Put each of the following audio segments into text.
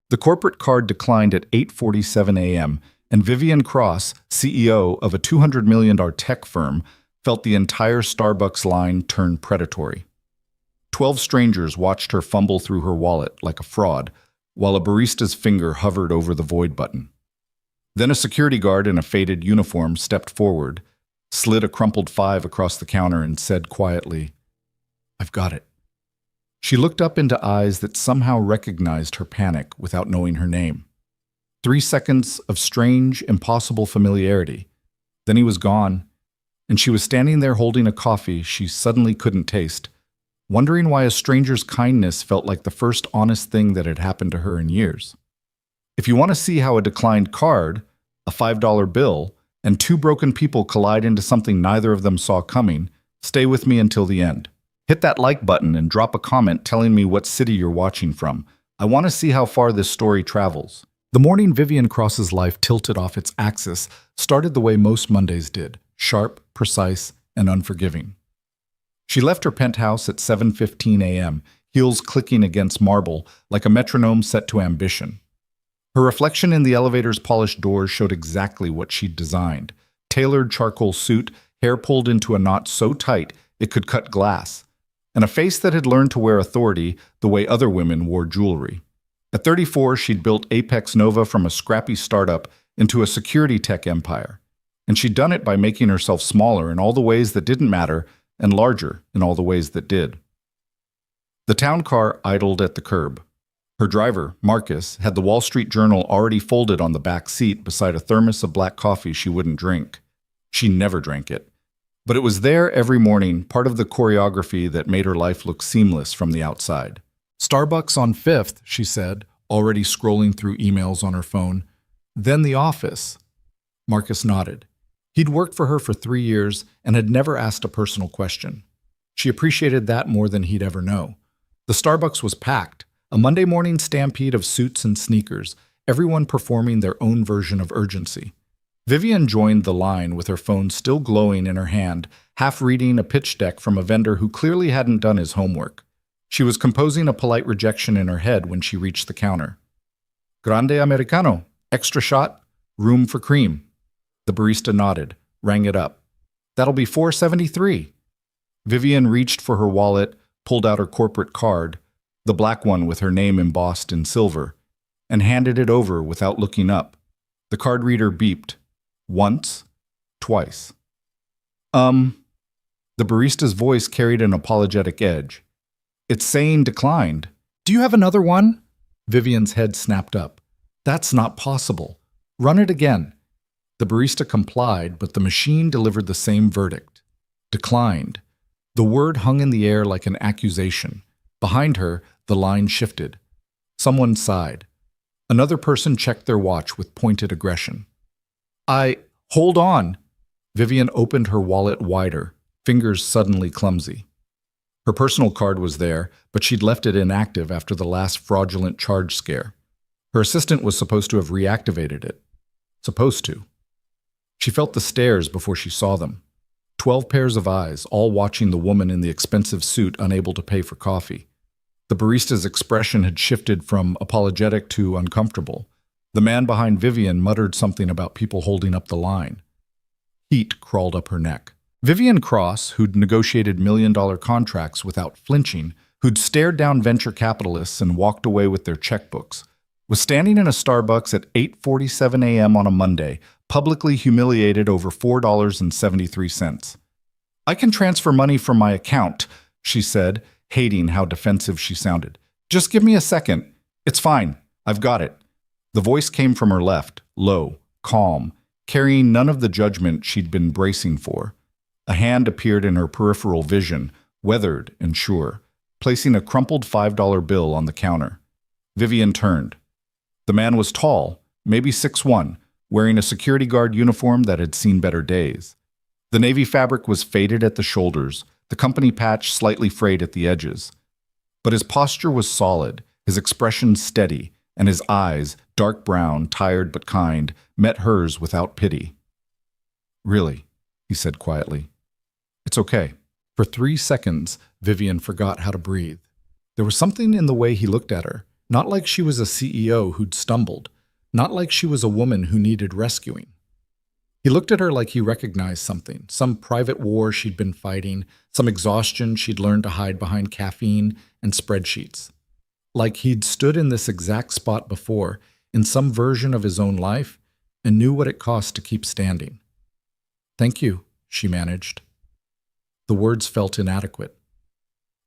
The corporate card declined at 8:47 a.m., and Vivian Cross, CEO of a $200 million tech firm, felt the entire Starbucks line turn predatory. 12 strangers watched her fumble through her wallet like a fraud, while a barista's finger hovered over the void button. Then a security guard in a faded uniform stepped forward, slid a crumpled 5 across the counter, and said quietly, "I've got it." She looked up into eyes that somehow recognized her panic without knowing her name. 3 seconds of strange, impossible familiarity. Then he was gone, and she was standing there holding a coffee she suddenly couldn't taste, wondering why a stranger's kindness felt like the first honest thing that had happened to her in years. If you want to see how a declined card, a $5 bill, and 2 broken people collide into something neither of them saw coming, stay with me until the end. Hit that like button and drop a comment telling me what city you're watching from. I want to see how far this story travels. The morning Vivian Cross's life tilted off its axis started the way most Mondays did, sharp, precise, and unforgiving. She left her penthouse at 7:15 a.m., heels clicking against marble like a metronome set to ambition. Her reflection in the elevator's polished doors showed exactly what she'd designed. Tailored charcoal suit, hair pulled into a knot so tight it could cut glass, and a face that had learned to wear authority the way other women wore jewelry. At 34, she'd built Apex Nova from a scrappy startup into a security tech empire, and she'd done it by making herself smaller in all the ways that didn't matter and larger in all the ways that did. The town car idled at the curb. Her driver, Marcus, had the Wall Street Journal already folded on the back seat beside a thermos of black coffee she wouldn't drink. She never drank it. But it was there every morning, part of the choreography that made her life look seamless from the outside. "Starbucks on 5th, she said, already scrolling through emails on her phone. "Then the office." Marcus nodded. He'd worked for her for 3 years and had never asked a personal question. She appreciated that more than he'd ever know. The Starbucks was packed, a Monday morning stampede of suits and sneakers, everyone performing their own version of urgency. Vivian joined the line with her phone still glowing in her hand, half reading a pitch deck from a vendor who clearly hadn't done his homework. She was composing a polite rejection in her head when she reached the counter. "Grande Americano, extra shot, room for cream." The barista nodded, rang it up. "That'll be $4.73. Vivian reached for her wallet, pulled out her corporate card, the black one with her name embossed in silver, and handed it over without looking up. The card reader beeped. Once, twice. The barista's voice carried an apologetic edge. "It's saying declined." "Do you have another one?" Vivian's head snapped up. "That's not possible. Run it again." The barista complied, but the machine delivered the same verdict. Declined. The word hung in the air like an accusation. Behind her, the line shifted. Someone sighed. Another person checked their watch with pointed aggression. Hold on." Vivian opened her wallet wider, fingers suddenly clumsy. Her personal card was there, but she'd left it inactive after the last fraudulent charge scare. Her assistant was supposed to have reactivated it. Supposed to. She felt the stares before she saw them. 12 pairs of eyes, all watching the woman in the expensive suit unable to pay for coffee. The barista's expression had shifted from apologetic to uncomfortable. The man behind Vivian muttered something about people holding up the line. Heat crawled up her neck. Vivian Cross, who'd negotiated million-dollar contracts without flinching, who'd stared down venture capitalists and walked away with their checkbooks, was standing in a Starbucks at 8:47 a.m. on a Monday, publicly humiliated over $4.73. "I can transfer money from my account," she said, hating how defensive she sounded. "Just give me a second. It's fine. I've got it." The voice came from her left, low, calm, carrying none of the judgment she'd been bracing for. A hand appeared in her peripheral vision, weathered and sure, placing a crumpled $5 bill on the counter. Vivian turned. The man was tall, maybe 6'1", wearing a security guard uniform that had seen better days. The navy fabric was faded at the shoulders, the company patch slightly frayed at the edges. But his posture was solid, his expression steady, and his eyes, dark brown, tired but kind, met hers without pity. "Really?" he said quietly. "It's okay." For 3 seconds, Vivian forgot how to breathe. There was something in the way he looked at her, Not like she was a CEO who'd stumbled. Not like she was a woman who needed rescuing. He looked at her like he recognized something, some private war she'd been fighting, some exhaustion she'd learned to hide behind caffeine and spreadsheets. Like he'd stood in this exact spot before, in some version of his own life, and knew what it cost to keep standing. "Thank you," she managed. The words felt inadequate.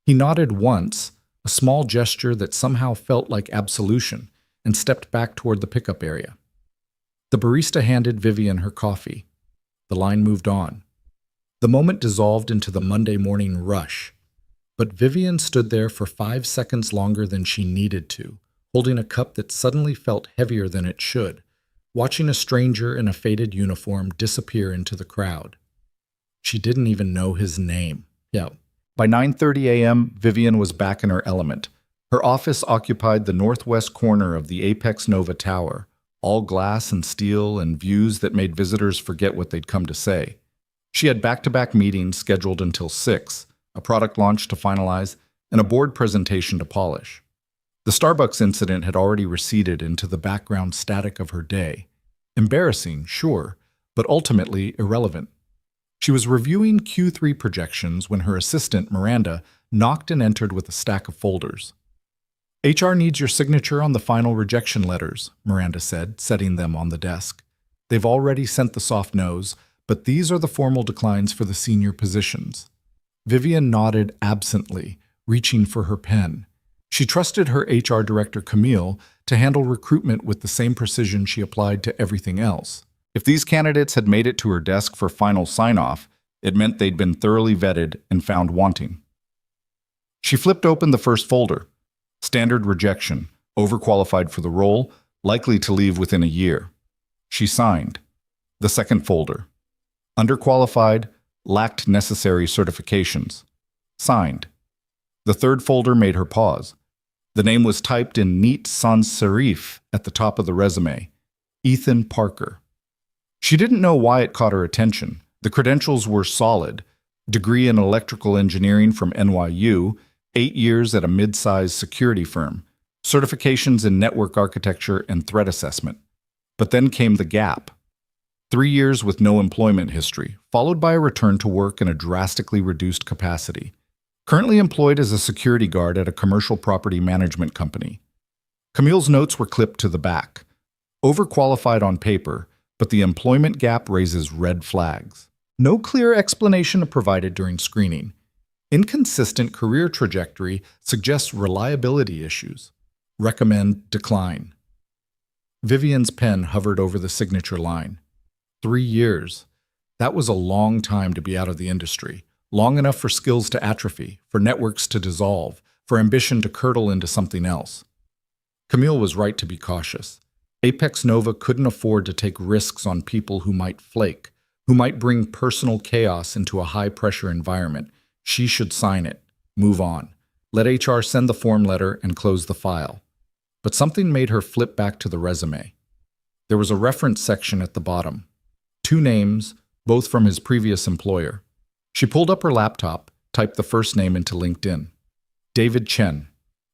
He nodded once, a small gesture that somehow felt like absolution, and stepped back toward the pickup area. The barista handed Vivian her coffee. The line moved on. The moment dissolved into the Monday morning rush. But Vivian stood there for 5 seconds longer than she needed to, holding a cup that suddenly felt heavier than it should, watching a stranger in a faded uniform disappear into the crowd. She didn't even know his name. Yeah. By 9:30 a.m., Vivian was back in her element. Her office occupied the northwest corner of the Apex Nova Tower, all glass and steel and views that made visitors forget what they'd come to say. She had back-to-back meetings scheduled until 6, a product launch to finalize, and a board presentation to polish. The Starbucks incident had already receded into the background static of her day. Embarrassing, sure, but ultimately irrelevant. She was reviewing Q3 projections when her assistant, Miranda, knocked and entered with a stack of folders. "HR needs your signature on the final rejection letters," Miranda said, setting them on the desk. "They've already sent the soft no's, but these are the formal declines for the senior positions." Vivian nodded absently, reaching for her pen. She trusted her HR director, Camille, to handle recruitment with the same precision she applied to everything else. If these candidates had made it to her desk for final sign-off, it meant they'd been thoroughly vetted and found wanting. She flipped open the first folder. Standard rejection, overqualified for the role, likely to leave within a year. She signed. The second folder. Underqualified, lacked necessary certifications. Signed. The third folder made her pause. The name was typed in neat sans serif at the top of the resume. Ethan Parker. She didn't know why it caught her attention. The credentials were solid. Degree in electrical engineering from NYU, 8 years at a mid-sized security firm, certifications in network architecture and threat assessment. But then came the gap. 3 years with no employment history, followed by a return to work in a drastically reduced capacity. Currently employed as a security guard at a commercial property management company. Camille's notes were clipped to the back. Overqualified on paper, but the employment gap raises red flags. No clear explanation provided during screening. Inconsistent career trajectory suggests reliability issues. Recommend decline. Vivian's pen hovered over the signature line. 3 years. That was a long time to be out of the industry. Long enough for skills to atrophy, for networks to dissolve, for ambition to curdle into something else. Camille was right to be cautious. Apex Nova couldn't afford to take risks on people who might flake, who might bring personal chaos into a high-pressure environment. She should sign it, move on, let HR send the form letter and close the file. But something made her flip back to the resume. There was a reference section at the bottom. 2 names, both from his previous employer. She pulled up her laptop, typed the first name into LinkedIn. David Chen,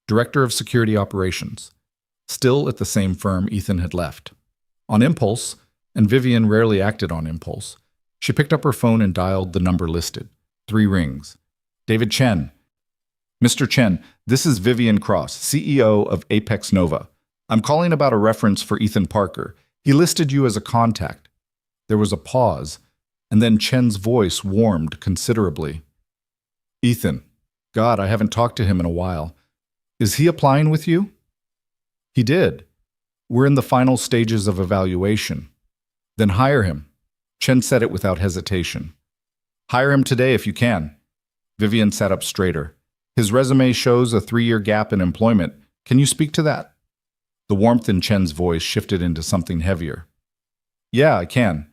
Director of Security Operations. Still at the same firm Ethan had left. On impulse, and Vivian rarely acted on impulse, she picked up her phone and dialed the number listed. 3 rings. David Chen. "Mr. Chen, this is Vivian Cross, CEO of Apex Nova. I'm calling about a reference for Ethan Parker. He listed you as a contact." There was a pause, and then Chen's voice warmed considerably. "Ethan. God, I haven't talked to him in a while. Is he applying with you?" "He did. We're in the final stages of evaluation." "Then hire him." Chen said it without hesitation. "Hire him today if you can." Vivian sat up straighter. "His resume shows a 3-year gap in employment. Can you speak to that?" The warmth in Chen's voice shifted into something heavier. "Yeah, I can.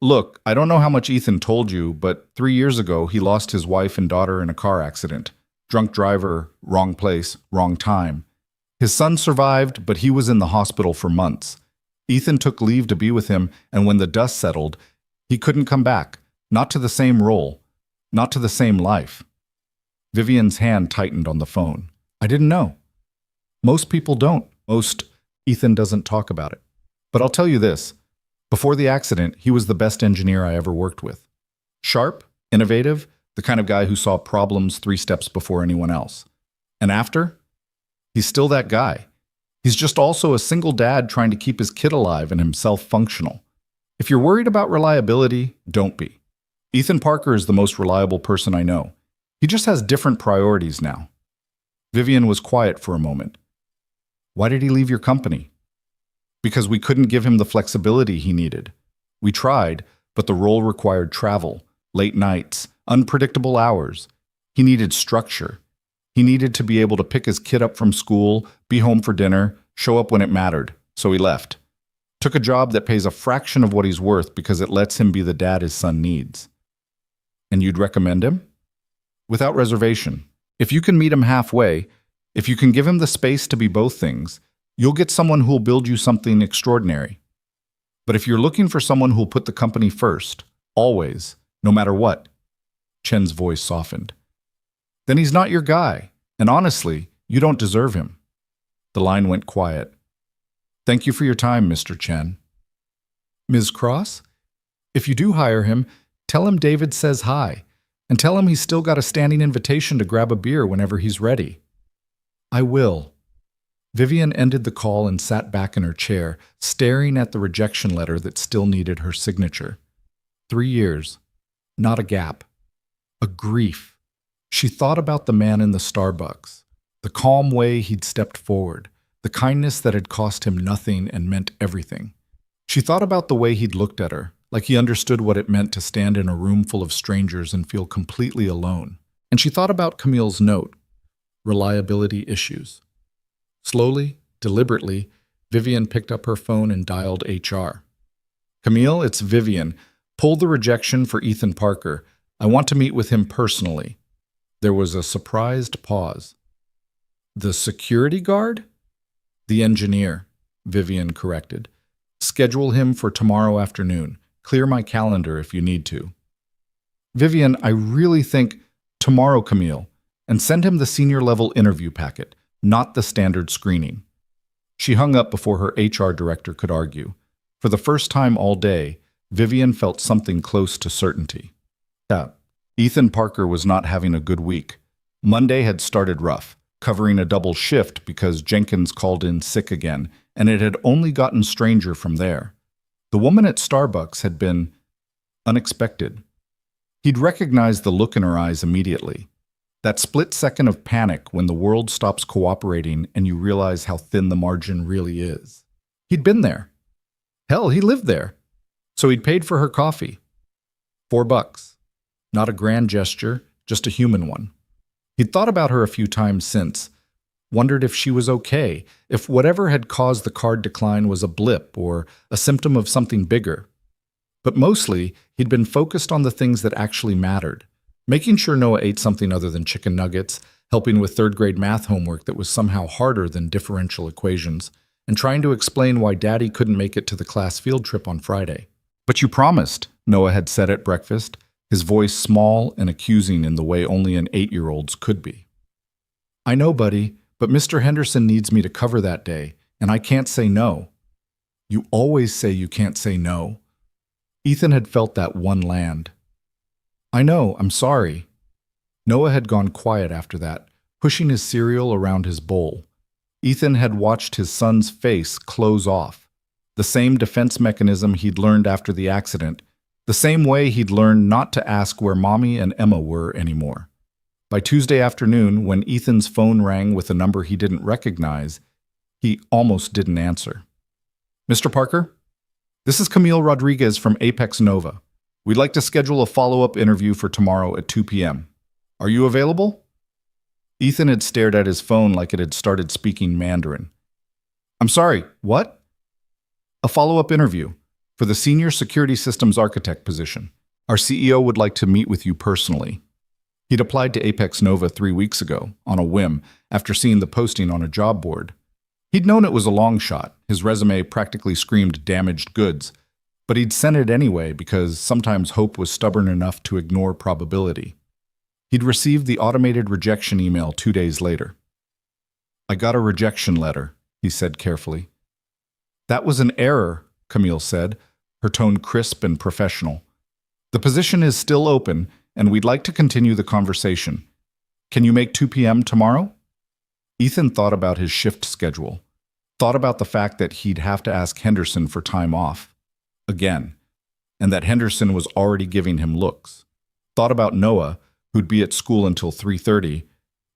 Look, I don't know how much Ethan told you, but 3 years ago he lost his wife and daughter in a car accident. Drunk driver, wrong place, wrong time. His son survived, but he was in the hospital for months. Ethan took leave to be with him, and when the dust settled, he couldn't come back. Not to the same role. Not to the same life." Vivian's hand tightened on the phone. "I didn't know." Most people don't. Ethan doesn't talk about it. But I'll tell you this. Before the accident, he was the best engineer I ever worked with. Sharp, innovative, the kind of guy who saw problems 3 steps before anyone else. And after? He's still that guy. He's just also a single dad trying to keep his kid alive and himself functional. If you're worried about reliability, don't be. Ethan Parker is the most reliable person I know. He just has different priorities now. Vivian was quiet for a moment. Why did he leave your company? Because we couldn't give him the flexibility he needed. We tried, but the role required travel, late nights, unpredictable hours. He needed structure. He needed to be able to pick his kid up from school, be home for dinner, show up when it mattered. So he left. Took a job that pays a fraction of what he's worth because it lets him be the dad his son needs. And you'd recommend him? Without reservation. If you can meet him halfway, if you can give him the space to be both things, you'll get someone who'll build you something extraordinary. But if you're looking for someone who'll put the company first, always, no matter what, Chen's voice softened, then he's not your guy, and honestly, you don't deserve him. The line went quiet. Thank you for your time, Mr. Chen. Ms. Cross? If you do hire him, tell him David says hi, and tell him he's still got a standing invitation to grab a beer whenever he's ready. I will. Vivian ended the call and sat back in her chair, staring at the rejection letter that still needed her signature. 3 years. Not a gap. A grief. She thought about the man in the Starbucks, the calm way he'd stepped forward, the kindness that had cost him nothing and meant everything. She thought about the way he'd looked at her, like he understood what it meant to stand in a room full of strangers and feel completely alone. And she thought about Camille's note, reliability issues. Slowly, deliberately, Vivian picked up her phone and dialed HR. Camille, it's Vivian. Pull the rejection for Ethan Parker. I want to meet with him personally. There was a surprised pause. The security guard? The engineer, Vivian corrected. Schedule him for tomorrow afternoon. Clear my calendar if you need to. Vivian, I really think tomorrow, Camille, and send him the senior-level interview packet, not the standard screening. She hung up before her HR director could argue. For the first time all day, Vivian felt something close to certainty. Yeah, Ethan Parker was not having a good week. Monday had started rough, covering a double shift because Jenkins called in sick again, and it had only gotten stranger from there. The woman at Starbucks had been unexpected. He'd recognized the look in her eyes immediately. That split second of panic when the world stops cooperating and you realize how thin the margin really is. He'd been there. Hell, he lived there. So he'd paid for her coffee. $4. Not a grand gesture, just a human one. He'd thought about her a few times since, wondered if she was okay, if whatever had caused the card decline was a blip or a symptom of something bigger. But mostly, he'd been focused on the things that actually mattered. Making sure Noah ate something other than chicken nuggets, helping with third-grade math homework that was somehow harder than differential equations, and trying to explain why Daddy couldn't make it to the class field trip on Friday. But you promised, Noah had said at breakfast, his voice small and accusing in the way only an 8-year-old's could be. I know, buddy, but Mr. Henderson needs me to cover that day, and I can't say no. You always say you can't say no. Ethan had felt that one land. I know, I'm sorry. Noah had gone quiet after that, pushing his cereal around his bowl. Ethan had watched his son's face close off. The same defense mechanism he'd learned after the accident, the same way he'd learned not to ask where Mommy and Emma were anymore. By Tuesday afternoon, when Ethan's phone rang with a number he didn't recognize, he almost didn't answer. Mr. Parker? This is Camille Rodriguez from Apex Nova. We'd like to schedule a follow-up interview for tomorrow at 2 p.m. Are you available? Ethan had stared at his phone like it had started speaking Mandarin. I'm sorry, what? A follow-up interview for the Senior Security Systems Architect position. Our CEO would like to meet with you personally. He'd applied to Apex Nova 3 weeks ago, on a whim, after seeing the posting on a job board. He'd known it was a long shot. His resume practically screamed damaged goods. But he'd sent it anyway because sometimes hope was stubborn enough to ignore probability. He'd received the automated rejection email 2 days later. I got a rejection letter, he said carefully. That was an error, Camille said, her tone crisp and professional. The position is still open, and we'd like to continue the conversation. Can you make 2 p.m. tomorrow? Ethan thought about his shift schedule, thought about the fact that he'd have to ask Henderson for time off. Again. And that Henderson was already giving him looks. Thought about Noah, who'd be at school until 3:30,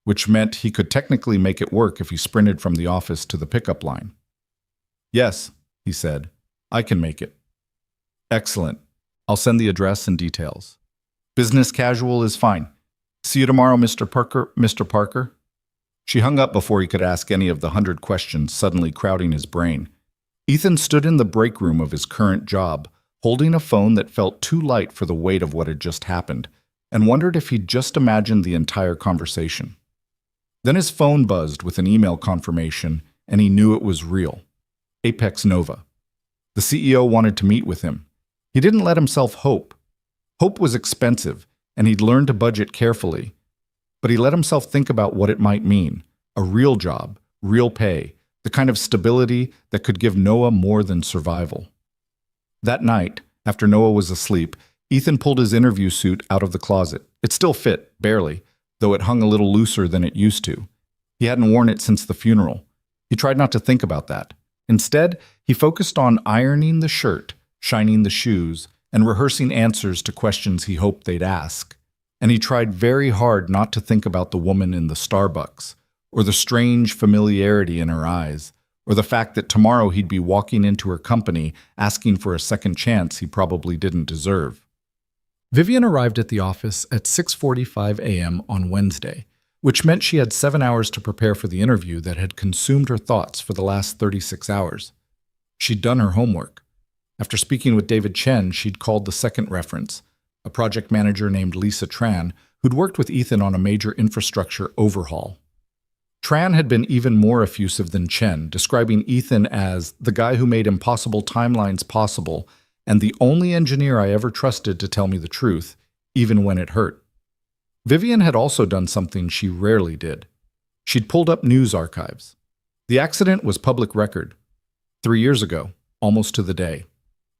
which meant he could technically make it work if he sprinted from the office to the pickup line. Yes, he said, I can make it. Excellent. I'll send the address and details. Business casual is fine. See you tomorrow, Mr. Parker. Mr. Parker? She hung up before he could ask any of the 100 questions suddenly crowding his brain. Ethan stood in the break room of his current job, holding a phone that felt too light for the weight of what had just happened, and wondered if he'd just imagined the entire conversation. Then his phone buzzed with an email confirmation, and he knew it was real. Apex Nova. The CEO wanted to meet with him. He didn't let himself hope. Hope was expensive, and he'd learned to budget carefully. But he let himself think about what it might mean. A real job, real pay, the kind of stability that could give Noah more than survival. That night, after Noah was asleep, Ethan pulled his interview suit out of the closet. It still fit, barely, though it hung a little looser than it used to. He hadn't worn it since the funeral. He tried not to think about that. Instead, he focused on ironing the shirt, shining the shoes, and rehearsing answers to questions he hoped they'd ask. And he tried very hard not to think about the woman in the Starbucks, or the strange familiarity in her eyes, or the fact that tomorrow he'd be walking into her company asking for a second chance he probably didn't deserve. Vivian arrived at the office at 6:45 a.m. on Wednesday, which meant she had 7 hours to prepare for the interview that had consumed her thoughts for the last 36 hours. She'd done her homework. After speaking with David Chen, she'd called the second reference, a project manager named Lisa Tran, who'd worked with Ethan on a major infrastructure overhaul. Tran had been even more effusive than Chen, describing Ethan as the guy who made impossible timelines possible and the only engineer I ever trusted to tell me the truth, even when it hurt. Vivian had also done something she rarely did. She'd pulled up news archives. The accident was public record. 3 years ago, almost to the day.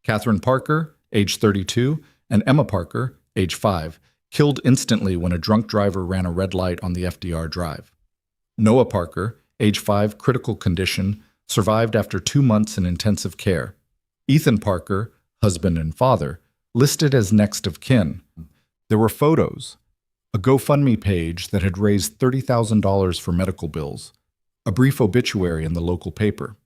Catherine Parker, age 32, and Emma Parker, age 5, killed instantly when a drunk driver ran a red light on the FDR Drive. Noah Parker, age 5, critical condition, survived after 2 months in intensive care. Ethan Parker, husband and father, listed as next of kin. There were photos, a GoFundMe page that had raised $30,000 for medical bills, a brief obituary in the local paper.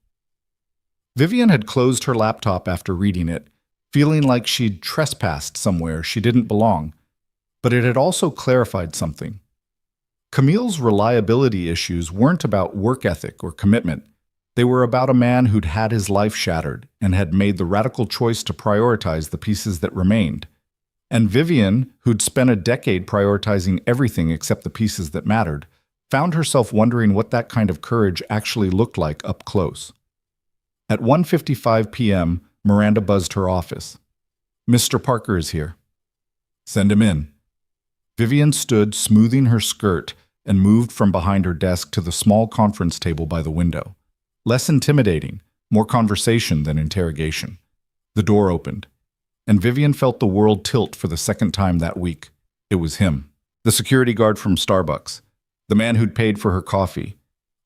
Vivian had closed her laptop after reading it, feeling like she'd trespassed somewhere she didn't belong, but it had also clarified something. Camille's reliability issues weren't about work ethic or commitment. They were about a man who'd had his life shattered and had made the radical choice to prioritize the pieces that remained. And Vivian, who'd spent a decade prioritizing everything except the pieces that mattered, found herself wondering what that kind of courage actually looked like up close. At 1:55 p.m., Miranda buzzed her office. Mr. Parker is here. Send him in. Vivian stood, smoothing her skirt, and moved from behind her desk to the small conference table by the window. Less intimidating, more conversation than interrogation. The door opened, and Vivian felt the world tilt for the second time that week. It was him, the security guard from Starbucks, the man who'd paid for her coffee,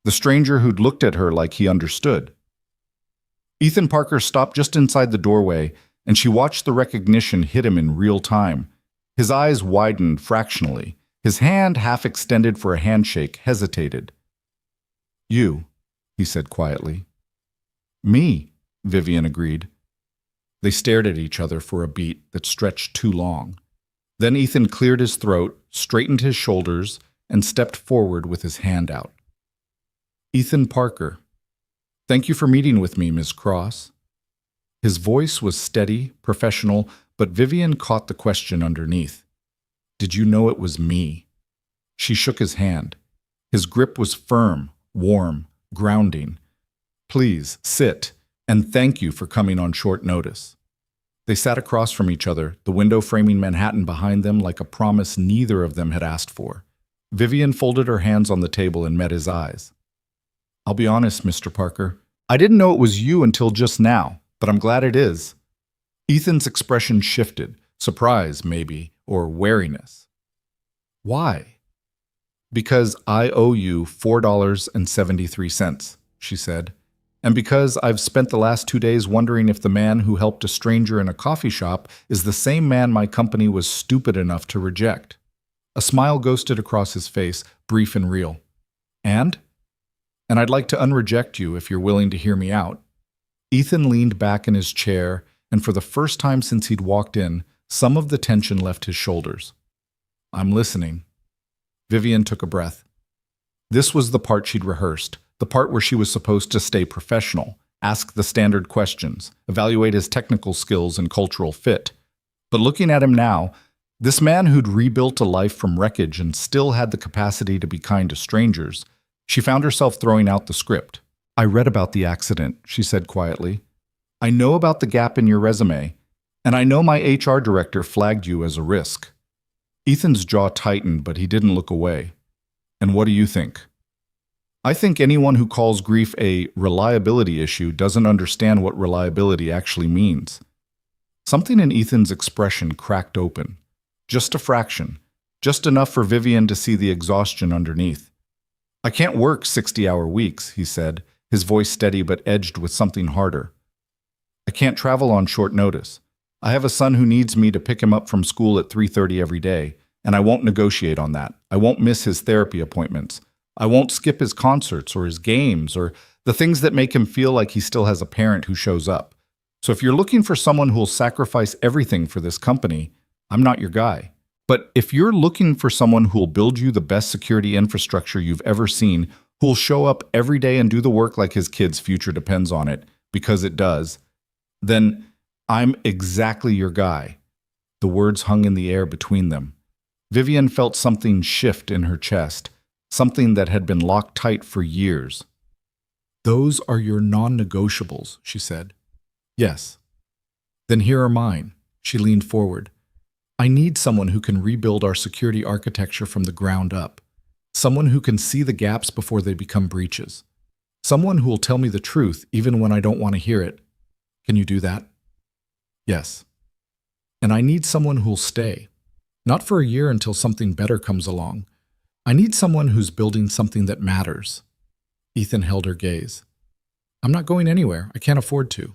the stranger who'd looked at her like he understood. Ethan Parker stopped just inside the doorway, and she watched the recognition hit him in real time. His eyes widened fractionally. His hand, half extended for a handshake, hesitated. You, he said quietly. Me, Vivian agreed. They stared at each other for a beat that stretched too long. Then Ethan cleared his throat, straightened his shoulders, and stepped forward with his hand out. Ethan Parker. Thank you for meeting with me, Ms. Cross. His voice was steady, professional, but Vivian caught the question underneath. Did you know it was me? She shook his hand. His grip was firm, warm, grounding. Please, sit, and thank you for coming on short notice. They sat across from each other, the window framing Manhattan behind them like a promise neither of them had asked for. Vivian folded her hands on the table and met his eyes. I'll be honest, Mr. Parker. I didn't know it was you until just now, but I'm glad it is. Ethan's expression shifted, surprise, maybe, or wariness. Why? Because I owe you $4.73, she said, and because I've spent the last 2 days wondering if the man who helped a stranger in a coffee shop is the same man my company was stupid enough to reject. A smile ghosted across his face, brief and real. And I'd like to unreject you if you're willing to hear me out. Ethan leaned back in his chair, and for the first time since he'd walked in, some of the tension left his shoulders. I'm listening. Vivian took a breath. This was the part she'd rehearsed, the part where she was supposed to stay professional, ask the standard questions, evaluate his technical skills and cultural fit. But looking at him now, this man who'd rebuilt a life from wreckage and still had the capacity to be kind to strangers, she found herself throwing out the script. I read about the accident, she said quietly. I know about the gap in your resume, and I know my HR director flagged you as a risk. Ethan's jaw tightened, but he didn't look away. And what do you think? I think anyone who calls grief a reliability issue doesn't understand what reliability actually means. Something in Ethan's expression cracked open. Just a fraction. Just enough for Vivian to see the exhaustion underneath. I can't work 60-hour weeks, he said, his voice steady but edged with something harder. I can't travel on short notice. I have a son who needs me to pick him up from school at 3:30 every day, and I won't negotiate on that. I won't miss his therapy appointments. I won't skip his concerts or his games or the things that make him feel like he still has a parent who shows up. So if you're looking for someone who'll sacrifice everything for this company, I'm not your guy. But if you're looking for someone who'll build you the best security infrastructure you've ever seen, who'll show up every day and do the work like his kid's future depends on it, because it does, then I'm exactly your guy. The words hung in the air between them. Vivian felt something shift in her chest, something that had been locked tight for years. Those are your non-negotiables, she said. Yes. Then here are mine. She leaned forward. I need someone who can rebuild our security architecture from the ground up. Someone who can see the gaps before they become breaches. Someone who will tell me the truth even when I don't want to hear it. Can you do that? Yes. And I need someone who'll stay. Not for a year until something better comes along. I need someone who's building something that matters. Ethan held her gaze. I'm not going anywhere. I can't afford to.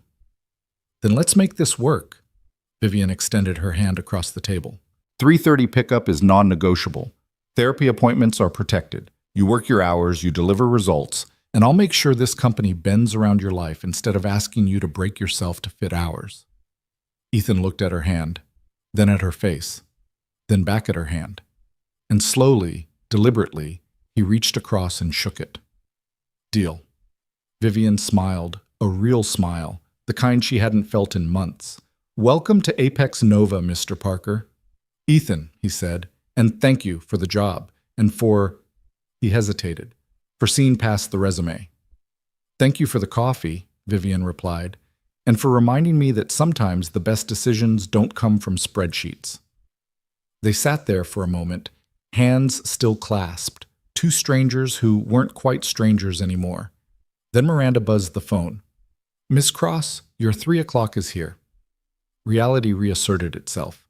Then let's make this work. Vivian extended her hand across the table. 3:30 pickup is non-negotiable. Therapy appointments are protected. You work your hours, you deliver results, and I'll make sure this company bends around your life instead of asking you to break yourself to fit ours. Ethan looked at her hand, then at her face, then back at her hand. And slowly, deliberately, he reached across and shook it. Deal. Vivian smiled, a real smile, the kind she hadn't felt in months. Welcome to Apex Nova, Mr. Parker. Ethan, he said, and thank you for the job, and for, he hesitated, for seeing past the resume. Thank you for the coffee, Vivian replied, and for reminding me that sometimes the best decisions don't come from spreadsheets. They sat there for a moment, hands still clasped, two strangers who weren't quite strangers anymore. Then Miranda buzzed the phone. Miss Cross, your 3 o'clock is here. Reality reasserted itself.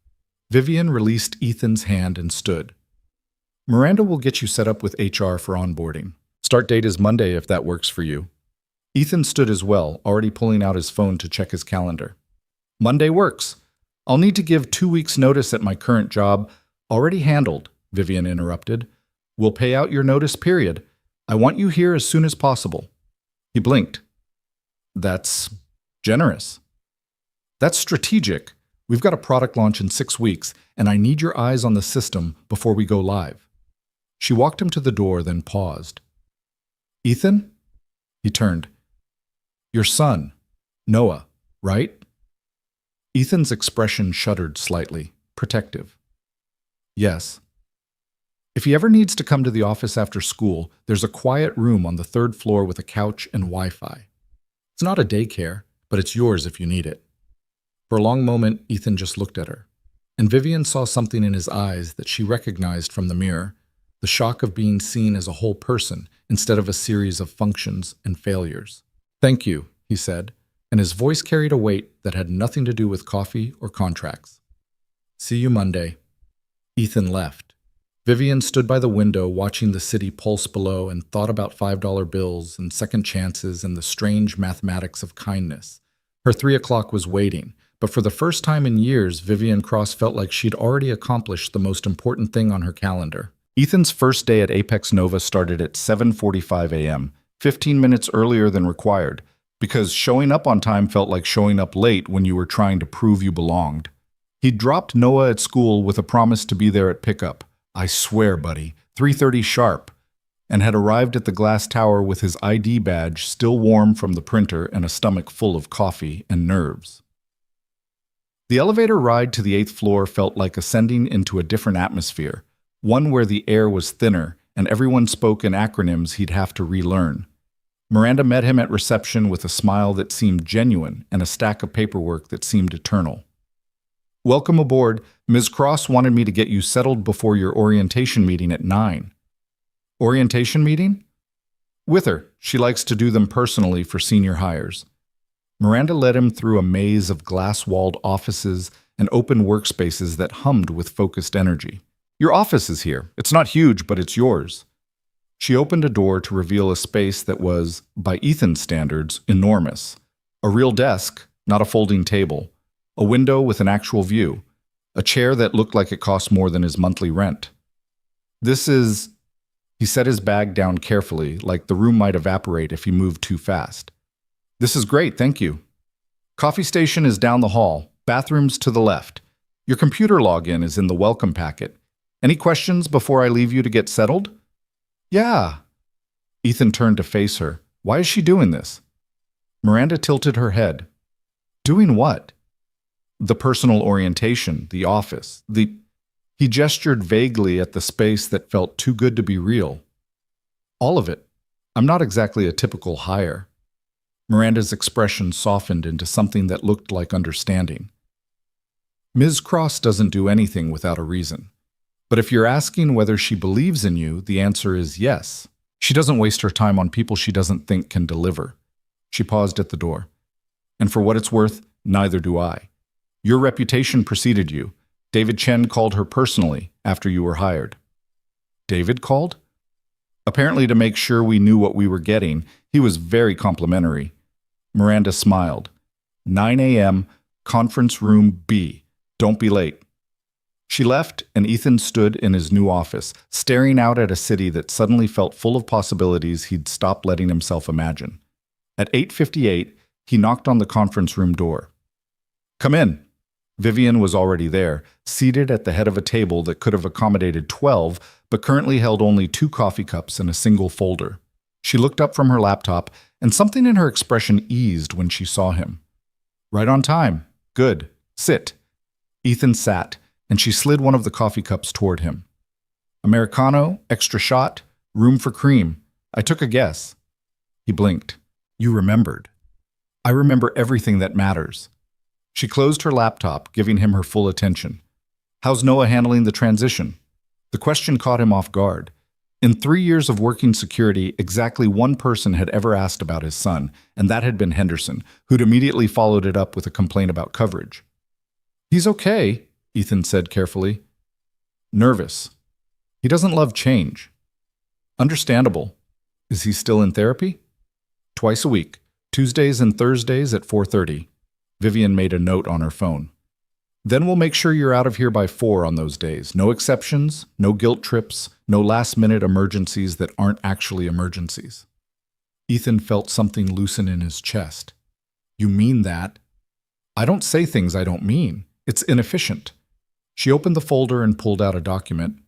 Vivian released Ethan's hand and stood. Miranda will get you set up with HR for onboarding. Start date is Monday if that works for you. Ethan stood as well, already pulling out his phone to check his calendar. Monday works. I'll need to give 2 weeks' notice at my current job. Already handled, Vivian interrupted. We'll pay out your notice period. I want you here as soon as possible. He blinked. That's generous. That's strategic. We've got a product launch in 6 weeks, and I need your eyes on the system before we go live. She walked him to the door, then paused. Ethan? He turned. Your son, Noah, right? Ethan's expression shuddered slightly, protective. Yes. If he ever needs to come to the office after school, there's a quiet room on the 3rd floor with a couch and Wi-Fi. It's not a daycare, but it's yours if you need it. For a long moment, Ethan just looked at her, and Vivian saw something in his eyes that she recognized from the mirror, the shock of being seen as a whole person instead of a series of functions and failures. "Thank you," he said, and his voice carried a weight that had nothing to do with coffee or contracts. "See you Monday." Ethan left. Vivian stood by the window watching the city pulse below and thought about $5 bills and second chances and the strange mathematics of kindness. Her 3 o'clock was waiting, but for the first time in years, Vivian Cross felt like she'd already accomplished the most important thing on her calendar. Ethan's first day at Apex Nova started at 7:45 a.m., 15 minutes earlier than required, because showing up on time felt like showing up late when you were trying to prove you belonged. He'd dropped Noah at school with a promise to be there at pickup. "I swear, buddy, 3:30 sharp," and had arrived at the glass tower with his ID badge still warm from the printer and a stomach full of coffee and nerves. The elevator ride to the 8th floor felt like ascending into a different atmosphere, one where the air was thinner and everyone spoke in acronyms he'd have to relearn. Miranda met him at reception with a smile that seemed genuine and a stack of paperwork that seemed eternal. "Welcome aboard. Ms. Cross wanted me to get you settled before your orientation meeting at 9. "Orientation meeting?" "With her. She likes to do them personally for senior hires." Miranda led him through a maze of glass-walled offices and open workspaces that hummed with focused energy. "Your office is here. It's not huge, but it's yours." She opened a door to reveal a space that was, by Ethan's standards, enormous. A real desk, not a folding table. A window with an actual view. A chair that looked like it cost more than his monthly rent. "This is..." He set his bag down carefully, like the room might evaporate if he moved too fast. "This is great, thank you. Coffee station is down the hall. Bathrooms to the left. Your computer login is in the welcome packet. Any questions before I leave you to get settled?" "Yeah." Ethan turned to face her. "Why is she doing this?" Miranda tilted her head. "Doing what?" "The personal orientation, the office, the..." He gestured vaguely at the space that felt too good to be real. "All of it. I'm not exactly a typical hire." Miranda's expression softened into something that looked like understanding. "Ms. Cross doesn't do anything without a reason. But if you're asking whether she believes in you, the answer is yes. She doesn't waste her time on people she doesn't think can deliver." She paused at the door. "And for what it's worth, neither do I. Your reputation preceded you. David Chen called her personally after you were hired." "David called?" "Apparently to make sure we knew what we were getting. He was very complimentary." Miranda smiled. 9 a.m., conference room B. Don't be late." She left, and Ethan stood in his new office, staring out at a city that suddenly felt full of possibilities he'd stopped letting himself imagine. At 8:58, he knocked on the conference room door. "Come in." Vivian was already there, seated at the head of a table that could have accommodated 12, but currently held only 2 coffee cups and a single folder. She looked up from her laptop, and something in her expression eased when she saw him. "Right on time. Good. Sit." Ethan sat, and she slid one of the coffee cups toward him. "Americano, extra shot, room for cream. I took a guess." He blinked. "You remembered." "I remember everything that matters." She closed her laptop, giving him her full attention. "How's Noah handling the transition?" The question caught him off guard. In 3 years of working security, exactly one person had ever asked about his son, and that had been Henderson, who'd immediately followed it up with a complaint about coverage. "He's okay," Ethan said carefully. "Nervous. He doesn't love change." "Understandable. Is he still in therapy?" "Twice a week, Tuesdays and Thursdays at 4:30. Vivian made a note on her phone. "Then we'll make sure you're out of here by 4 on those days. No exceptions, no guilt trips, no last-minute emergencies that aren't actually emergencies." Ethan felt something loosen in his chest. "You mean that?" "I don't say things I don't mean. It's inefficient." She opened the folder and pulled out a document.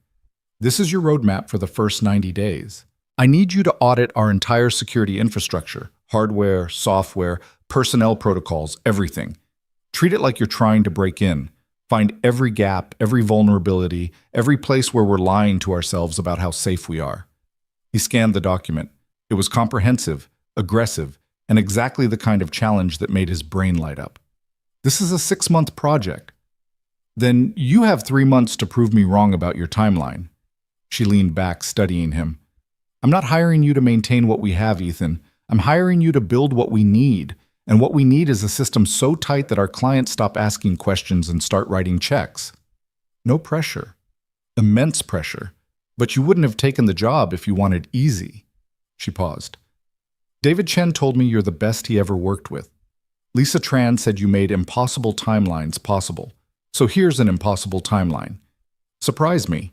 "This is your roadmap for the first 90 days. I need you to audit our entire security infrastructure, hardware, software, personnel protocols, everything. Treat it like you're trying to break in. Find every gap, every vulnerability, every place where we're lying to ourselves about how safe we are." He scanned the document. It was comprehensive, aggressive, and exactly the kind of challenge that made his brain light up. "This is a 6-month project." "Then you have 3 months to prove me wrong about your timeline." She leaned back, studying him. I'm not hiring you to maintain what we have, Ethan. I'm hiring you to build what we need. And what we need is a system so tight that our clients stop asking questions and start writing checks. No pressure. Immense pressure. But you wouldn't have taken the job if you wanted easy. She paused. David Chen told me you're the best he ever worked with. Lisa Tran said you made impossible timelines possible. So here's an impossible timeline. Surprise me.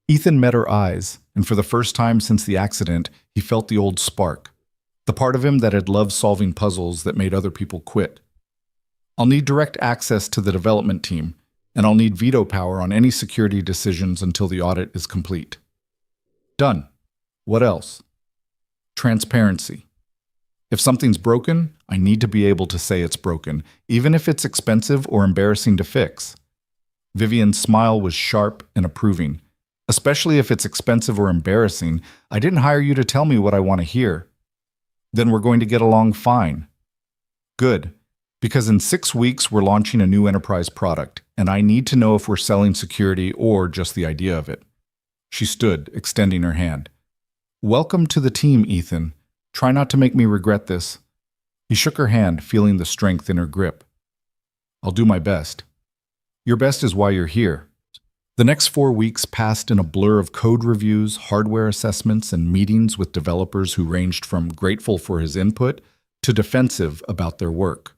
Ethan met her eyes, and for the first time since the accident, he felt the old spark. The part of him that had loved solving puzzles that made other people quit. I'll need direct access to the development team, and I'll need veto power on any security decisions until the audit is complete. Done. What else? Transparency. If something's broken, I need to be able to say it's broken, even if it's expensive or embarrassing to fix. Vivian's smile was sharp and approving. Especially if it's expensive or embarrassing, I didn't hire you to tell me what I want to hear. Then we're going to get along fine. Good, because in 6 weeks we're launching a new enterprise product, and I need to know if we're selling security or just the idea of it. She stood, extending her hand. Welcome to the team, Ethan. Try not to make me regret this. He shook her hand, feeling the strength in her grip. I'll do my best. Your best is why you're here. The next 4 weeks passed in a blur of code reviews, hardware assessments, and meetings with developers who ranged from grateful for his input to defensive about their work.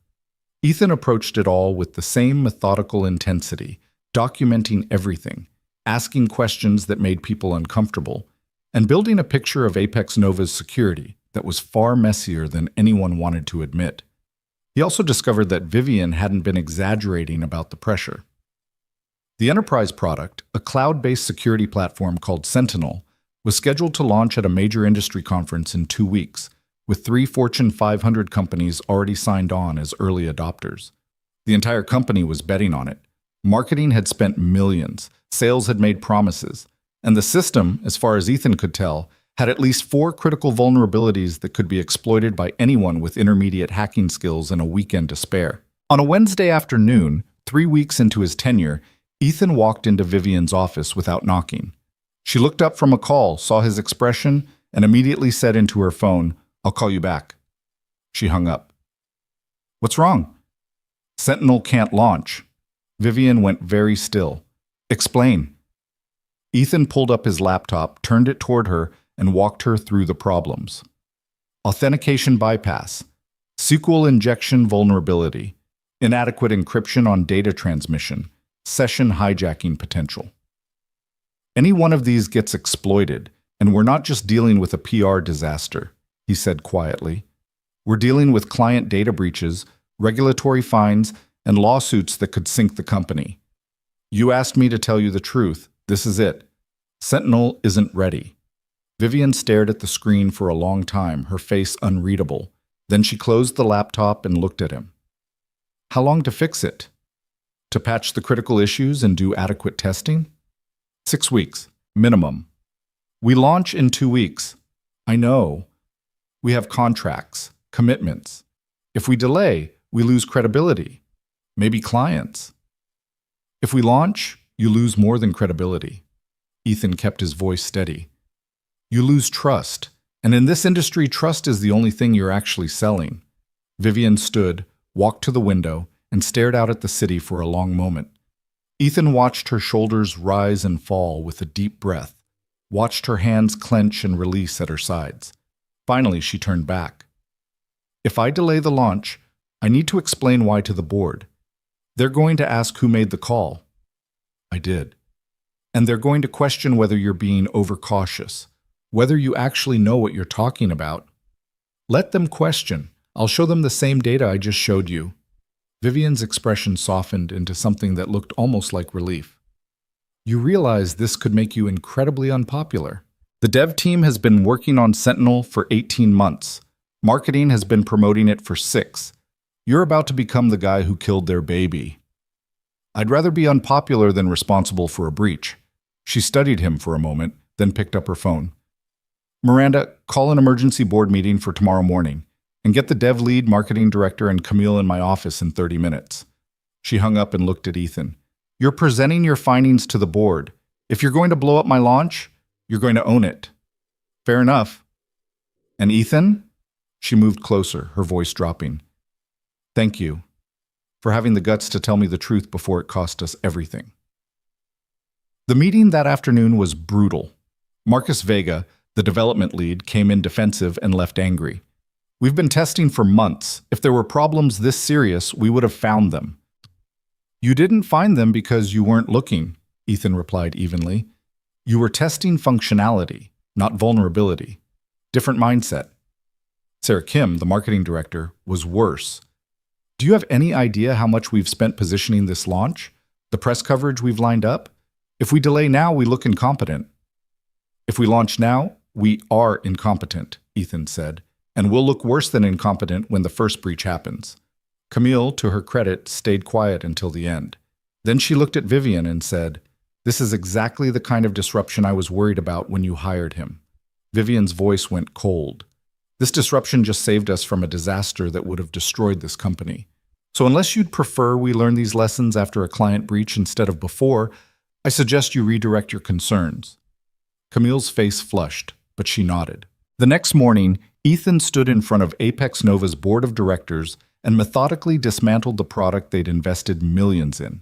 Ethan approached it all with the same methodical intensity, documenting everything, asking questions that made people uncomfortable, and building a picture of Apex Nova's security that was far messier than anyone wanted to admit. He also discovered that Vivian hadn't been exaggerating about the pressure. The enterprise product, a cloud-based security platform called Sentinel, was scheduled to launch at a major industry conference in 2 weeks, with 3 Fortune 500 companies already signed on as early adopters. The entire company was betting on it. Marketing had spent millions, sales had made promises, and the system, as far as Ethan could tell, had at least 4 critical vulnerabilities that could be exploited by anyone with intermediate hacking skills and a weekend to spare. On a Wednesday afternoon, 3 weeks into his tenure, Ethan walked into Vivian's office without knocking. She looked up from a call, saw his expression, and immediately said into her phone, "I'll call you back." She hung up. "What's wrong?" "Sentinel can't launch." Vivian went very still. "Explain." Ethan pulled up his laptop, turned it toward her, and walked her through the problems. Authentication bypass, SQL injection vulnerability, inadequate encryption on data transmission, session hijacking potential. Any one of these gets exploited, and we're not just dealing with a PR disaster, he said quietly. We're dealing with client data breaches, regulatory fines, and lawsuits that could sink the company. You asked me to tell you the truth. This is it. Sentinel isn't ready. Vivian stared at the screen for a long time, her face unreadable. Then she closed the laptop and looked at him. How long to fix it? To patch the critical issues and do adequate testing? 6 weeks, minimum. We launch in 2 weeks. I know. We have contracts, commitments. If we delay, we lose credibility. Maybe clients. If we launch, you lose more than credibility. Ethan kept his voice steady. You lose trust, and in this industry, trust is the only thing you're actually selling. Vivian stood, walked to the window, and stared out at the city for a long moment. Ethan watched her shoulders rise and fall with a deep breath, watched her hands clench and release at her sides. Finally, she turned back. If I delay the launch, I need to explain why to the board. They're going to ask who made the call. I did. And they're going to question whether you're being overcautious, whether you actually know what you're talking about. Let them question. I'll show them the same data I just showed you. Vivian's expression softened into something that looked almost like relief. You realize this could make you incredibly unpopular. The dev team has been working on Sentinel for 18 months. Marketing has been promoting it for 6. You're about to become the guy who killed their baby. I'd rather be unpopular than responsible for a breach. She studied him for a moment, then picked up her phone. Miranda, call an emergency board meeting for tomorrow morning, and get the dev lead, marketing director, and Camille in my office in 30 minutes. She hung up and looked at Ethan. You're presenting your findings to the board. If you're going to blow up my launch, you're going to own it. Fair enough. And Ethan? She moved closer, her voice dropping. Thank you for having the guts to tell me the truth before it cost us everything. The meeting that afternoon was brutal. Marcus Vega, the development lead, came in defensive and left angry. We've been testing for months. If there were problems this serious, we would have found them. You didn't find them because you weren't looking, Ethan replied evenly. You were testing functionality, not vulnerability. Different mindset. Sarah Kim, the marketing director, was worse. Do you have any idea how much we've spent positioning this launch? The press coverage we've lined up? If we delay now, we look incompetent. If we launch now, we are incompetent, Ethan said, and we'll look worse than incompetent when the first breach happens. Camille, to her credit, stayed quiet until the end. Then she looked at Vivian and said, "This is exactly the kind of disruption I was worried about when you hired him." Vivian's voice went cold. This disruption just saved us from a disaster that would have destroyed this company. So unless you'd prefer we learn these lessons after a client breach instead of before, I suggest you redirect your concerns. Camille's face flushed, but she nodded. The next morning, Ethan stood in front of Apex Nova's board of directors and methodically dismantled the product they'd invested millions in.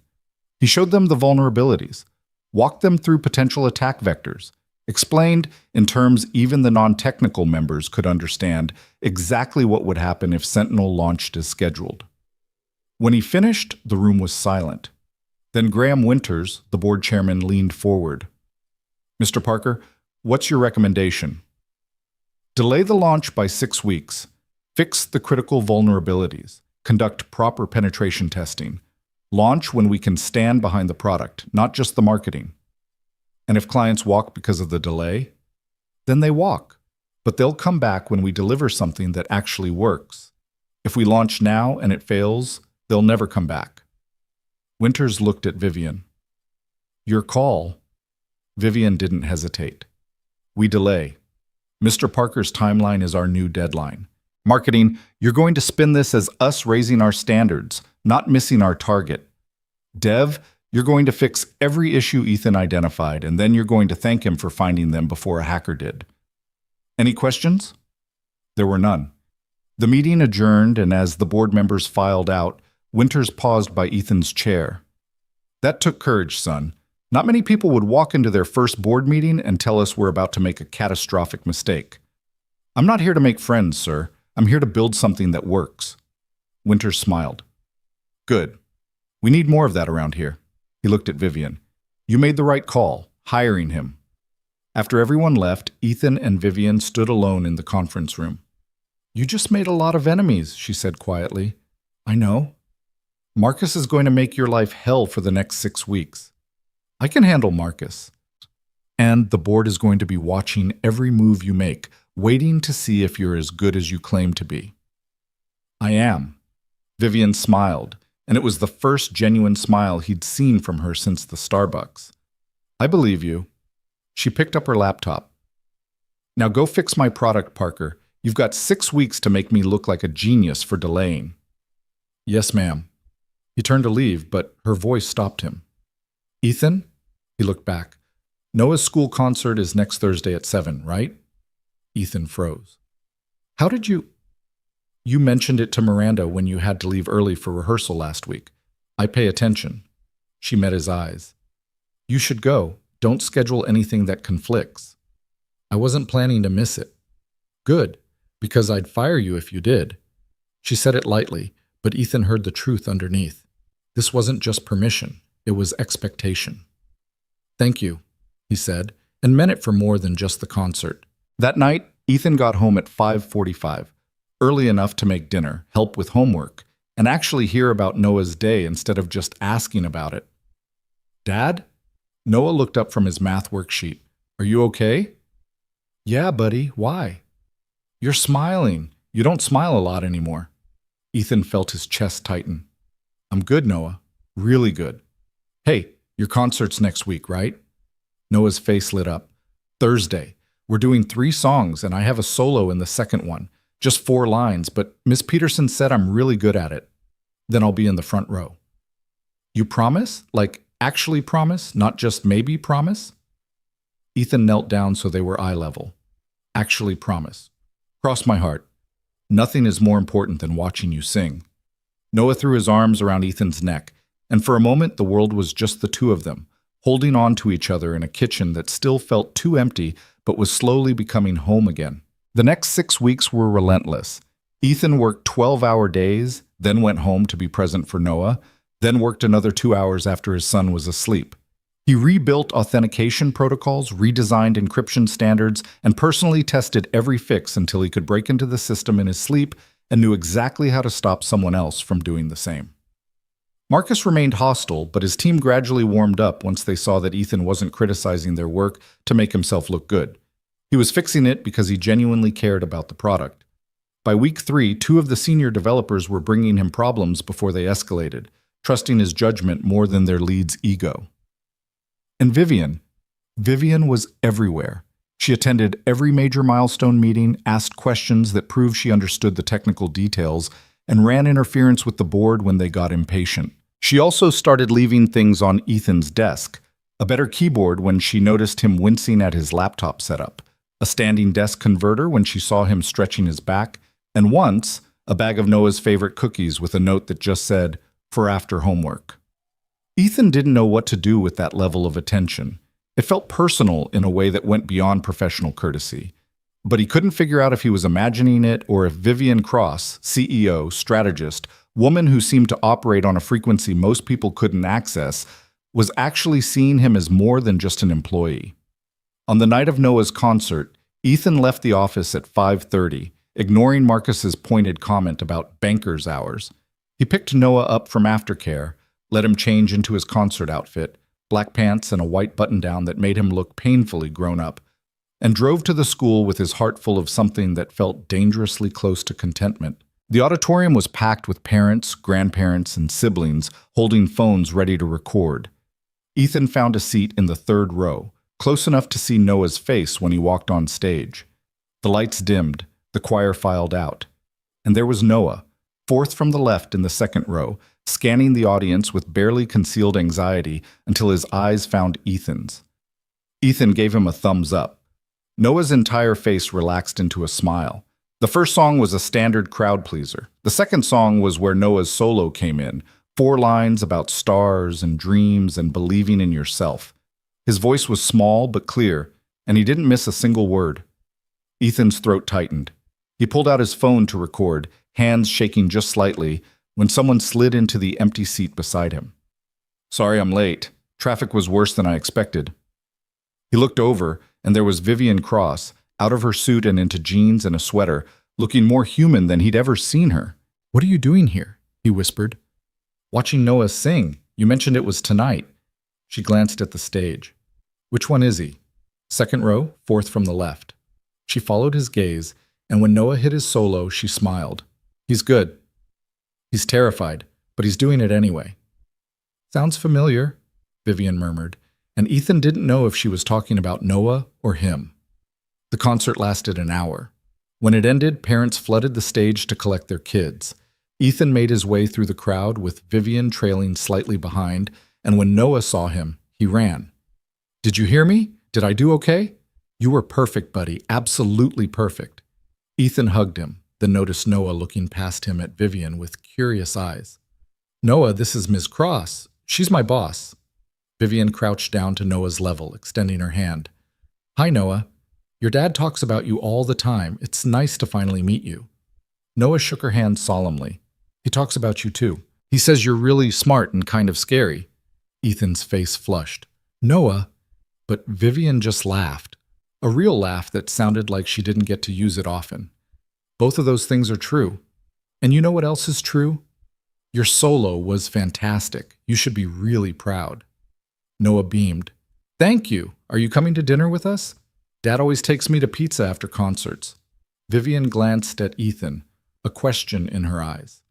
He showed them the vulnerabilities, walked them through potential attack vectors, explained, in terms even the non-technical members could understand, exactly what would happen if Sentinel launched as scheduled. When he finished, the room was silent. Then Graham Winters, the board chairman, leaned forward. Mr. Parker, what's your recommendation? Delay the launch by 6 weeks. Fix the critical vulnerabilities. Conduct proper penetration testing. Launch when we can stand behind the product, not just the marketing. And if clients walk because of the delay, then they walk. But they'll come back when we deliver something that actually works. If we launch now and it fails, they'll never come back. Winters looked at Vivian. Your call. Vivian didn't hesitate. We delay. Mr. Parker's timeline is our new deadline. Marketing, you're going to spin this as us raising our standards, not missing our target. Dev, you're going to fix every issue Ethan identified, and then you're going to thank him for finding them before a hacker did. Any questions? There were none. The meeting adjourned, and as the board members filed out, Winters paused by Ethan's chair. That took courage, son. Not many people would walk into their first board meeting and tell us we're about to make a catastrophic mistake. I'm not here to make friends, sir. I'm here to build something that works. Winters smiled. Good. We need more of that around here. He looked at Vivian. You made the right call, hiring him. After everyone left, Ethan and Vivian stood alone in the conference room. You just made a lot of enemies, she said quietly. I know. Marcus is going to make your life hell for the next 6 weeks. I can handle Marcus. And the board is going to be watching every move you make, waiting to see if you're as good as you claim to be. I am. Vivian smiled, and it was the first genuine smile he'd seen from her since the Starbucks. I believe you. She picked up her laptop. Now go fix my product, Parker. You've got 6 weeks to make me look like a genius for delaying. Yes, ma'am. He turned to leave, but her voice stopped him. Ethan? He looked back. Noah's school concert is next Thursday at 7, right? Ethan froze. How did you... You mentioned it to Miranda when you had to leave early for rehearsal last week. I pay attention. She met his eyes. You should go. Don't schedule anything that conflicts. I wasn't planning to miss it. Good, because I'd fire you if you did. She said it lightly, but Ethan heard the truth underneath. This wasn't just permission. It was expectation. Thank you, he said, and meant it for more than just the concert. That night, Ethan got home at 5:45, early enough to make dinner, help with homework, and actually hear about Noah's day instead of just asking about it. Dad? Noah looked up from his math worksheet. Are you okay? Yeah, buddy. Why? You're smiling. You don't smile a lot anymore. Ethan felt his chest tighten. I'm good, Noah. Really good. Hey, your concert's next week, right? Noah's face lit up. Thursday. We're doing 3 songs, and I have a solo in the second one. Just 4 lines, but Miss Peterson said I'm really good at it. Then I'll be in the front row. You promise? Like, actually promise, not just maybe promise? Ethan knelt down so they were eye level. Actually promise. Cross my heart. Nothing is more important than watching you sing. Noah threw his arms around Ethan's neck, and for a moment the world was just the two of them, holding on to each other in a kitchen that still felt too empty but was slowly becoming home again. The next 6 weeks were relentless. Ethan worked 12-hour days, then went home to be present for Noah, then worked another 2 hours after his son was asleep. He rebuilt authentication protocols, redesigned encryption standards, and personally tested every fix until he could break into the system in his sleep and knew exactly how to stop someone else from doing the same. Marcus remained hostile, but his team gradually warmed up once they saw that Ethan wasn't criticizing their work to make himself look good. He was fixing it because he genuinely cared about the product. By week 3, 2 of the senior developers were bringing him problems before they escalated, trusting his judgment more than their lead's ego. And Vivian was everywhere. She attended every major milestone meeting, asked questions that proved she understood the technical details, and ran interference with the board when they got impatient. She also started leaving things on Ethan's desk, a better keyboard when she noticed him wincing at his laptop setup, a standing desk converter when she saw him stretching his back, and once, a bag of Noah's favorite cookies with a note that just said, "For after homework." Ethan didn't know what to do with that level of attention. It felt personal in a way that went beyond professional courtesy. But he couldn't figure out if he was imagining it or if Vivian Cross, CEO, strategist, woman who seemed to operate on a frequency most people couldn't access, was actually seeing him as more than just an employee. On the night of Noah's concert, Ethan left the office at 5:30, ignoring Marcus's pointed comment about banker's hours. He picked Noah up from aftercare, let him change into his concert outfit, black pants and a white button-down that made him look painfully grown up, and drove to the school with his heart full of something that felt dangerously close to contentment. The auditorium was packed with parents, grandparents, and siblings holding phones ready to record. Ethan found a seat in the 3rd row, close enough to see Noah's face when he walked on stage. The lights dimmed, the choir filed out, and there was Noah, 4th from the left in the 2nd row, scanning the audience with barely concealed anxiety until his eyes found Ethan's. Ethan gave him a thumbs up. Noah's entire face relaxed into a smile. The first song was a standard crowd pleaser. The second song was where Noah's solo came in, 4 lines about stars and dreams and believing in yourself. His voice was small but clear, and he didn't miss a single word. Ethan's throat tightened. He pulled out his phone to record, hands shaking just slightly, when someone slid into the empty seat beside him. "Sorry I'm late. Traffic was worse than I expected." He looked over, and there was Vivian Cross, out of her suit and into jeans and a sweater, looking more human than he'd ever seen her. "What are you doing here?" he whispered. "Watching Noah sing. You mentioned it was tonight." She glanced at the stage. "Which one is he?" "2nd row, 4th from the left." She followed his gaze, and when Noah hit his solo, she smiled. "He's good. He's terrified, but he's doing it anyway." "Sounds familiar," Vivian murmured, and Ethan didn't know if she was talking about Noah or him. The concert lasted an hour. When it ended, parents flooded the stage to collect their kids. Ethan made his way through the crowd with Vivian trailing slightly behind, and when Noah saw him, he ran. "Did you hear me? Did I do okay?" "You were perfect, buddy. Absolutely perfect." Ethan hugged him, then noticed Noah looking past him at Vivian with curious eyes. "Noah, this is Ms. Cross. She's my boss." Vivian crouched down to Noah's level, extending her hand. "Hi, Noah. Your dad talks about you all the time. It's nice to finally meet you." Noah shook her hand solemnly. "He talks about you too. He says you're really smart and kind of scary." Ethan's face flushed. "Noah," but Vivian just laughed. A real laugh that sounded like she didn't get to use it often. "Both of those things are true. And you know what else is true? Your solo was fantastic. You should be really proud." Noah beamed. "Thank you. Are you coming to dinner with us? Dad always takes me to pizza after concerts." Vivian glanced at Ethan, a question in her eyes.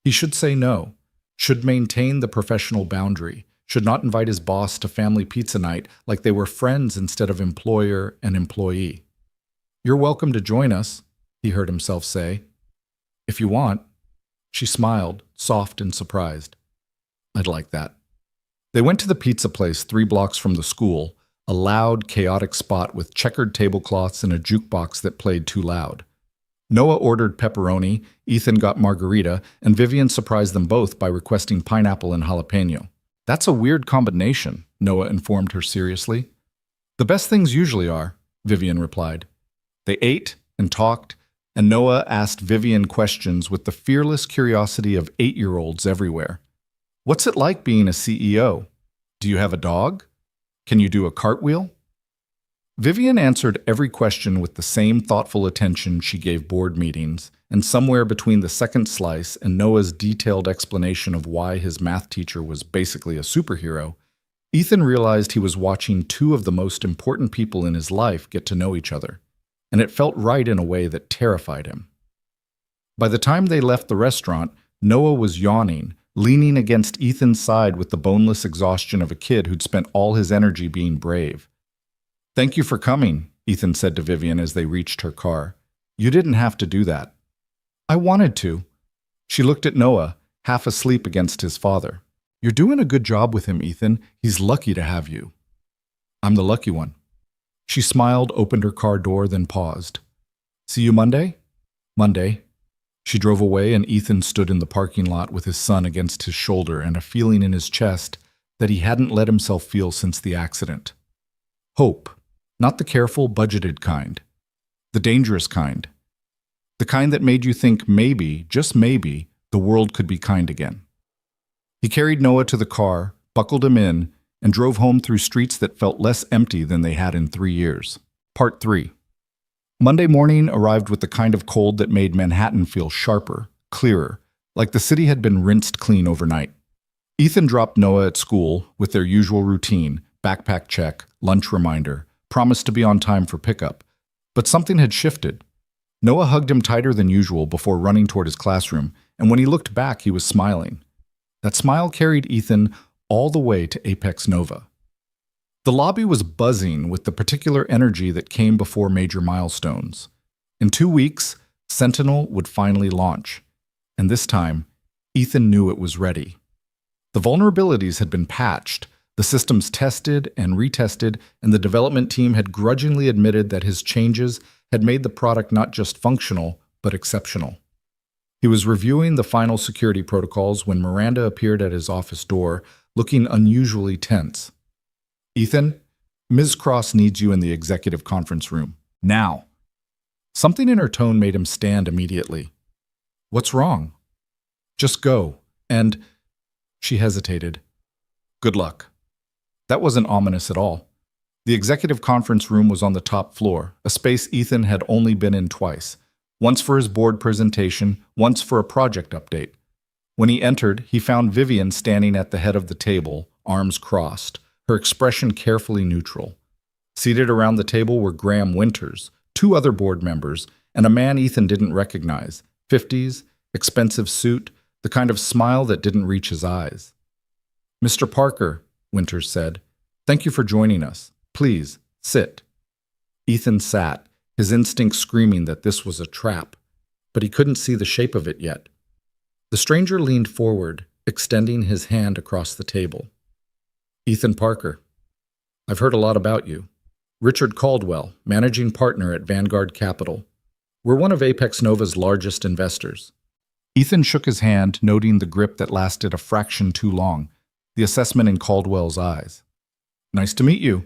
He should say no, should maintain the professional boundary, should not invite his boss to family pizza night like they were friends instead of employer and employee. "You're welcome to join us," he heard himself say. "If you want." She smiled, soft and surprised. "I'd like that." They went to the pizza place 3 blocks from the school, a loud, chaotic spot with checkered tablecloths and a jukebox that played too loud. Noah ordered pepperoni, Ethan got margarita, and Vivian surprised them both by requesting pineapple and jalapeno. "That's a weird combination," Noah informed her seriously. "The best things usually are," Vivian replied. They ate and talked, and Noah asked Vivian questions with the fearless curiosity of 8-year-olds everywhere. "What's it like being a CEO? Do you have a dog? Can you do a cartwheel?" Vivian answered every question with the same thoughtful attention she gave board meetings, and somewhere between the second slice and Noah's detailed explanation of why his math teacher was basically a superhero, Ethan realized he was watching two of the most important people in his life get to know each other, and it felt right in a way that terrified him. By the time they left the restaurant, Noah was yawning, leaning against Ethan's side with the boneless exhaustion of a kid who'd spent all his energy being brave. "Thank you for coming," Ethan said to Vivian as they reached her car. "You didn't have to do that." "I wanted to." She looked at Noah, half asleep against his father. "You're doing a good job with him, Ethan. He's lucky to have you." "I'm the lucky one." She smiled, opened her car door, then paused. "See you Monday?" "Monday." She drove away, and Ethan stood in the parking lot with his son against his shoulder and a feeling in his chest that he hadn't let himself feel since the accident. Hope. Not the careful, budgeted kind. The dangerous kind. The kind that made you think maybe, just maybe, the world could be kind again. He carried Noah to the car, buckled him in, and drove home through streets that felt less empty than they had in 3 years. Part 3. Monday morning arrived with the kind of cold that made Manhattan feel sharper, clearer, like the city had been rinsed clean overnight. Ethan dropped Noah at school with their usual routine, backpack check, lunch reminder, promised to be on time for pickup. But something had shifted. Noah hugged him tighter than usual before running toward his classroom, and when he looked back, he was smiling. That smile carried Ethan all the way to Apex Nova. The lobby was buzzing with the particular energy that came before major milestones. In 2 weeks, Sentinel would finally launch, and this time, Ethan knew it was ready. The vulnerabilities had been patched, the systems tested and retested, and the development team had grudgingly admitted that his changes had made the product not just functional, but exceptional. He was reviewing the final security protocols when Miranda appeared at his office door, looking unusually tense. "Ethan, Ms. Cross needs you in the executive conference room. Now." Something in her tone made him stand immediately. "What's wrong?" "Just go, and—" She hesitated. "Good luck." That wasn't ominous at all. The executive conference room was on the top floor, a space Ethan had only been in twice, once for his board presentation, once for a project update. When he entered, he found Vivian standing at the head of the table, arms crossed, her expression carefully neutral. Seated around the table were Graham Winters, 2 other board members, and a man Ethan didn't recognize, 50s, expensive suit, the kind of smile that didn't reach his eyes. "Mr. Parker," Winters said, "thank you for joining us. Please, sit." Ethan sat, his instincts screaming that this was a trap, but he couldn't see the shape of it yet. The stranger leaned forward, extending his hand across the table. "Ethan Parker, I've heard a lot about you. Richard Caldwell, managing partner at Vanguard Capital. We're one of Apex Nova's largest investors." Ethan shook his hand, noting the grip that lasted a fraction too long, the assessment in Caldwell's eyes. "Nice to meet you."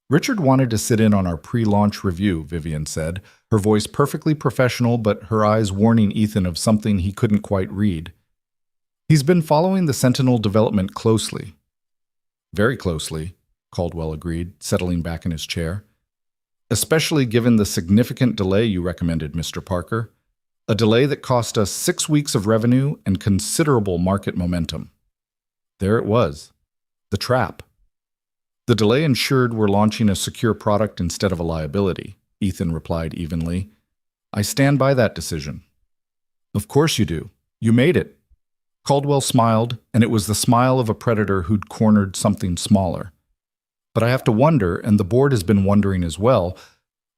"Richard wanted to sit in on our pre-launch review," Vivian said, her voice perfectly professional but her eyes warning Ethan of something he couldn't quite read. "He's been following the Sentinel development closely." "Very closely," Caldwell agreed, settling back in his chair. "Especially given the significant delay you recommended, Mr. Parker. A delay that cost us 6 weeks of revenue and considerable market momentum." There it was. The trap. "The delay ensured we're launching a secure product instead of a liability," Ethan replied evenly. "I stand by that decision." "Of course you do. You made it." Caldwell smiled, and it was the smile of a predator who'd cornered something smaller. "But I have to wonder, and the board has been wondering as well,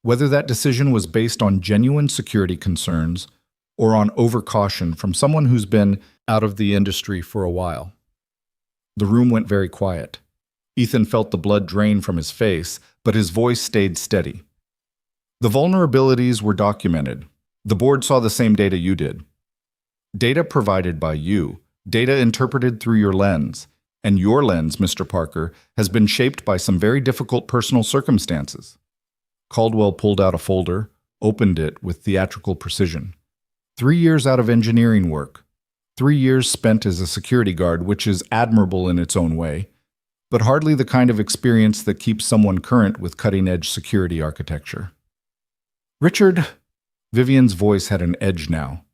whether that decision was based on genuine security concerns or on overcaution from someone who's been out of the industry for a while." The room went very quiet. Ethan felt the blood drain from his face, but his voice stayed steady. The vulnerabilities were documented. The board saw the same data you did. Data provided by you, data interpreted through your lens, and your lens, Mr. Parker, has been shaped by some very difficult personal circumstances. Caldwell pulled out a folder, opened it with theatrical precision. 3 years out of engineering work. 3 years spent as a security guard, which is admirable in its own way, but hardly the kind of experience that keeps someone current with cutting-edge security architecture. Richard, Vivian's voice had an edge now.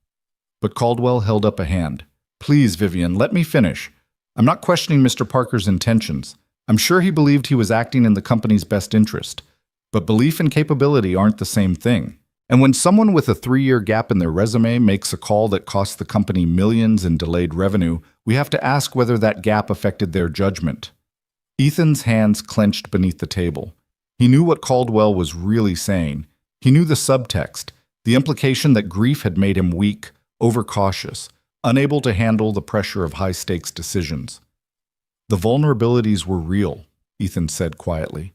But Caldwell held up a hand. Please, Vivian, let me finish. I'm not questioning Mr. Parker's intentions. I'm sure he believed he was acting in the company's best interest. But belief and capability aren't the same thing. And when someone with a 3-year gap in their resume makes a call that costs the company millions in delayed revenue, we have to ask whether that gap affected their judgment. Ethan's hands clenched beneath the table. He knew what Caldwell was really saying. He knew the subtext, the implication that grief had made him weak, overcautious, unable to handle the pressure of high-stakes decisions. The vulnerabilities were real, Ethan said quietly.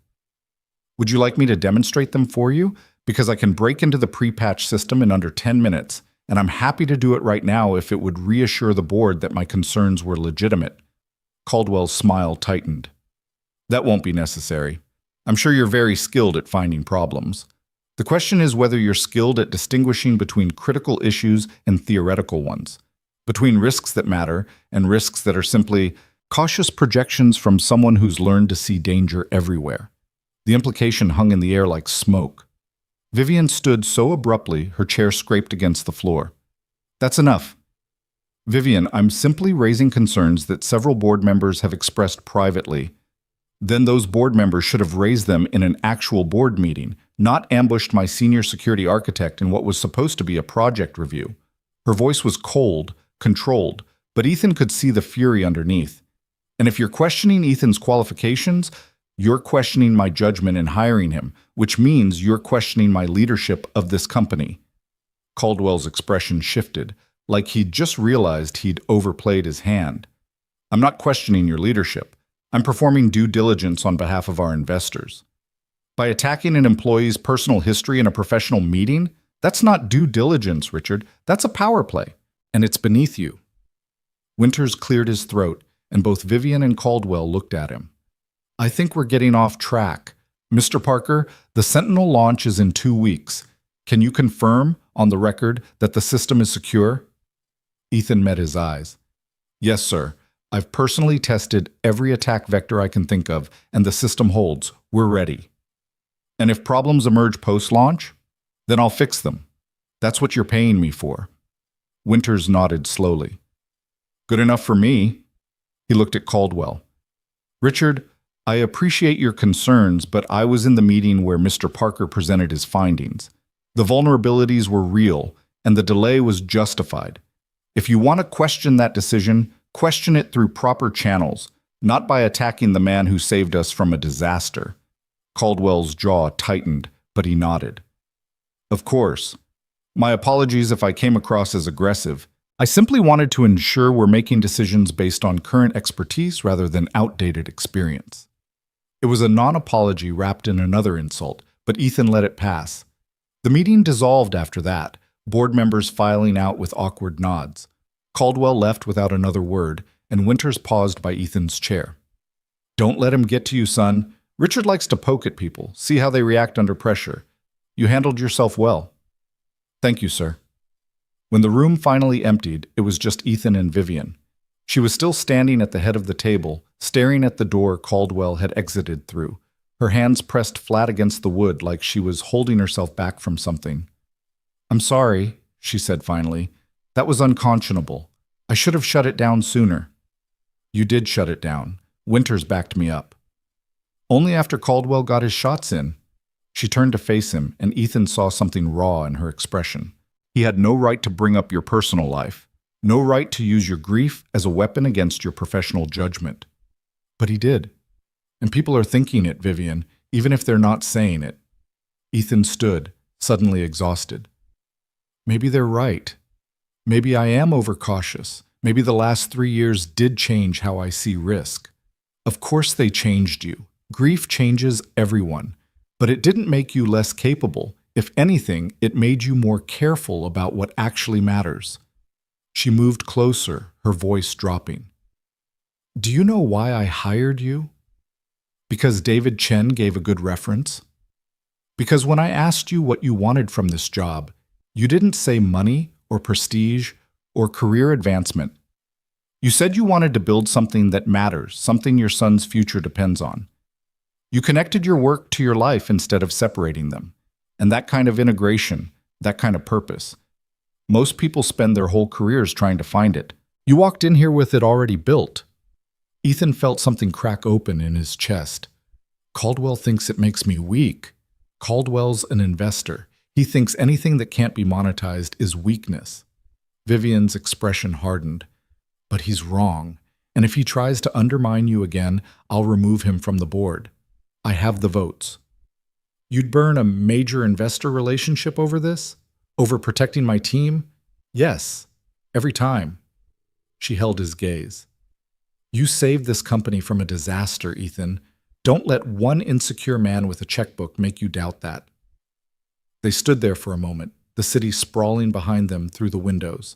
Would you like me to demonstrate them for you? Because I can break into the pre-patch system in under 10 minutes, and I'm happy to do it right now if it would reassure the board that my concerns were legitimate. Caldwell's smile tightened. That won't be necessary. I'm sure you're very skilled at finding problems. The question is whether you're skilled at distinguishing between critical issues and theoretical ones, between risks that matter and risks that are simply cautious projections from someone who's learned to see danger everywhere. The implication hung in the air like smoke. Vivian stood so abruptly, her chair scraped against the floor. That's enough. Vivian, I'm simply raising concerns that several board members have expressed privately. Then those board members should have raised them in an actual board meeting, not ambushed my senior security architect in what was supposed to be a project review. Her voice was cold, controlled, but Ethan could see the fury underneath. And if you're questioning Ethan's qualifications, you're questioning my judgment in hiring him, which means you're questioning my leadership of this company. Caldwell's expression shifted, like he'd just realized he'd overplayed his hand. I'm not questioning your leadership. I'm performing due diligence on behalf of our investors. By attacking an employee's personal history in a professional meeting, that's not due diligence, Richard. That's a power play, and it's beneath you. Winters cleared his throat, and both Vivian and Caldwell looked at him. I think we're getting off track. Mr. Parker, the Sentinel launch is in 2 weeks. Can you confirm, on the record, that the system is secure? Ethan met his eyes. Yes, sir. I've personally tested every attack vector I can think of, and the system holds. We're ready. And if problems emerge post-launch, then I'll fix them. That's what you're paying me for. Winters nodded slowly. Good enough for me. He looked at Caldwell. Richard, I appreciate your concerns, but I was in the meeting where Mr. Parker presented his findings. The vulnerabilities were real, and the delay was justified. If you want to question that decision, question it through proper channels, not by attacking the man who saved us from a disaster. Caldwell's jaw tightened, but he nodded. Of course. My apologies if I came across as aggressive. I simply wanted to ensure we're making decisions based on current expertise rather than outdated experience. It was a non-apology wrapped in another insult, but Ethan let it pass. The meeting dissolved after that, board members filing out with awkward nods. Caldwell left without another word, and Winters paused by Ethan's chair. Don't let him get to you, son. Richard likes to poke at people, see how they react under pressure. You handled yourself well. Thank you, sir. When the room finally emptied, it was just Ethan and Vivian. She was still standing at the head of the table, staring at the door Caldwell had exited through, her hands pressed flat against the wood like she was holding herself back from something. I'm sorry, she said finally. That was unconscionable. I should have shut it down sooner. You did shut it down. Winters backed me up. Only after Caldwell got his shots in. She turned to face him, and Ethan saw something raw in her expression. He had no right to bring up your personal life, no right to use your grief as a weapon against your professional judgment. But he did. And people are thinking it, Vivian, even if they're not saying it. Ethan stood, suddenly exhausted. Maybe they're right. Maybe I am overcautious. Maybe the last 3 years did change how I see risk. Of course they changed you. Grief changes everyone. But it didn't make you less capable. If anything, it made you more careful about what actually matters. She moved closer, her voice dropping. Do you know why I hired you? Because David Chen gave a good reference? Because when I asked you what you wanted from this job, you didn't say money or prestige or career advancement. You said you wanted to build something that matters, something your son's future depends on. You connected your work to your life instead of separating them. And that kind of integration, that kind of purpose, most people spend their whole careers trying to find it. You walked in here with it already built. Ethan felt something crack open in his chest. Caldwell thinks it makes me weak. Caldwell's an investor. He thinks anything that can't be monetized is weakness. Vivian's expression hardened. But he's wrong. And if he tries to undermine you again, I'll remove him from the board. I have the votes. You'd burn a major investor relationship over this? Over protecting my team? Yes, every time. She held his gaze. You saved this company from a disaster, Ethan. Don't let one insecure man with a checkbook make you doubt that. They stood there for a moment, the city sprawling behind them through the windows,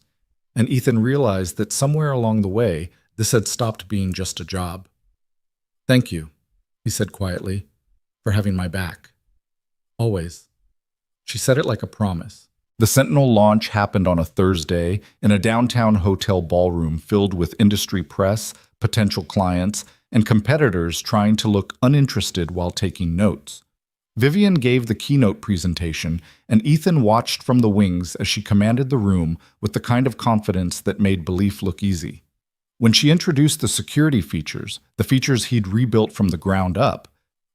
and Ethan realized that somewhere along the way, this had stopped being just a job. Thank you, he said quietly, for having my back. Always. She said it like a promise. The Sentinel launch happened on a Thursday in a downtown hotel ballroom filled with industry press, potential clients, and competitors trying to look uninterested while taking notes. Vivian gave the keynote presentation, and Ethan watched from the wings as she commanded the room with the kind of confidence that made belief look easy. When she introduced the security features, the features he'd rebuilt from the ground up,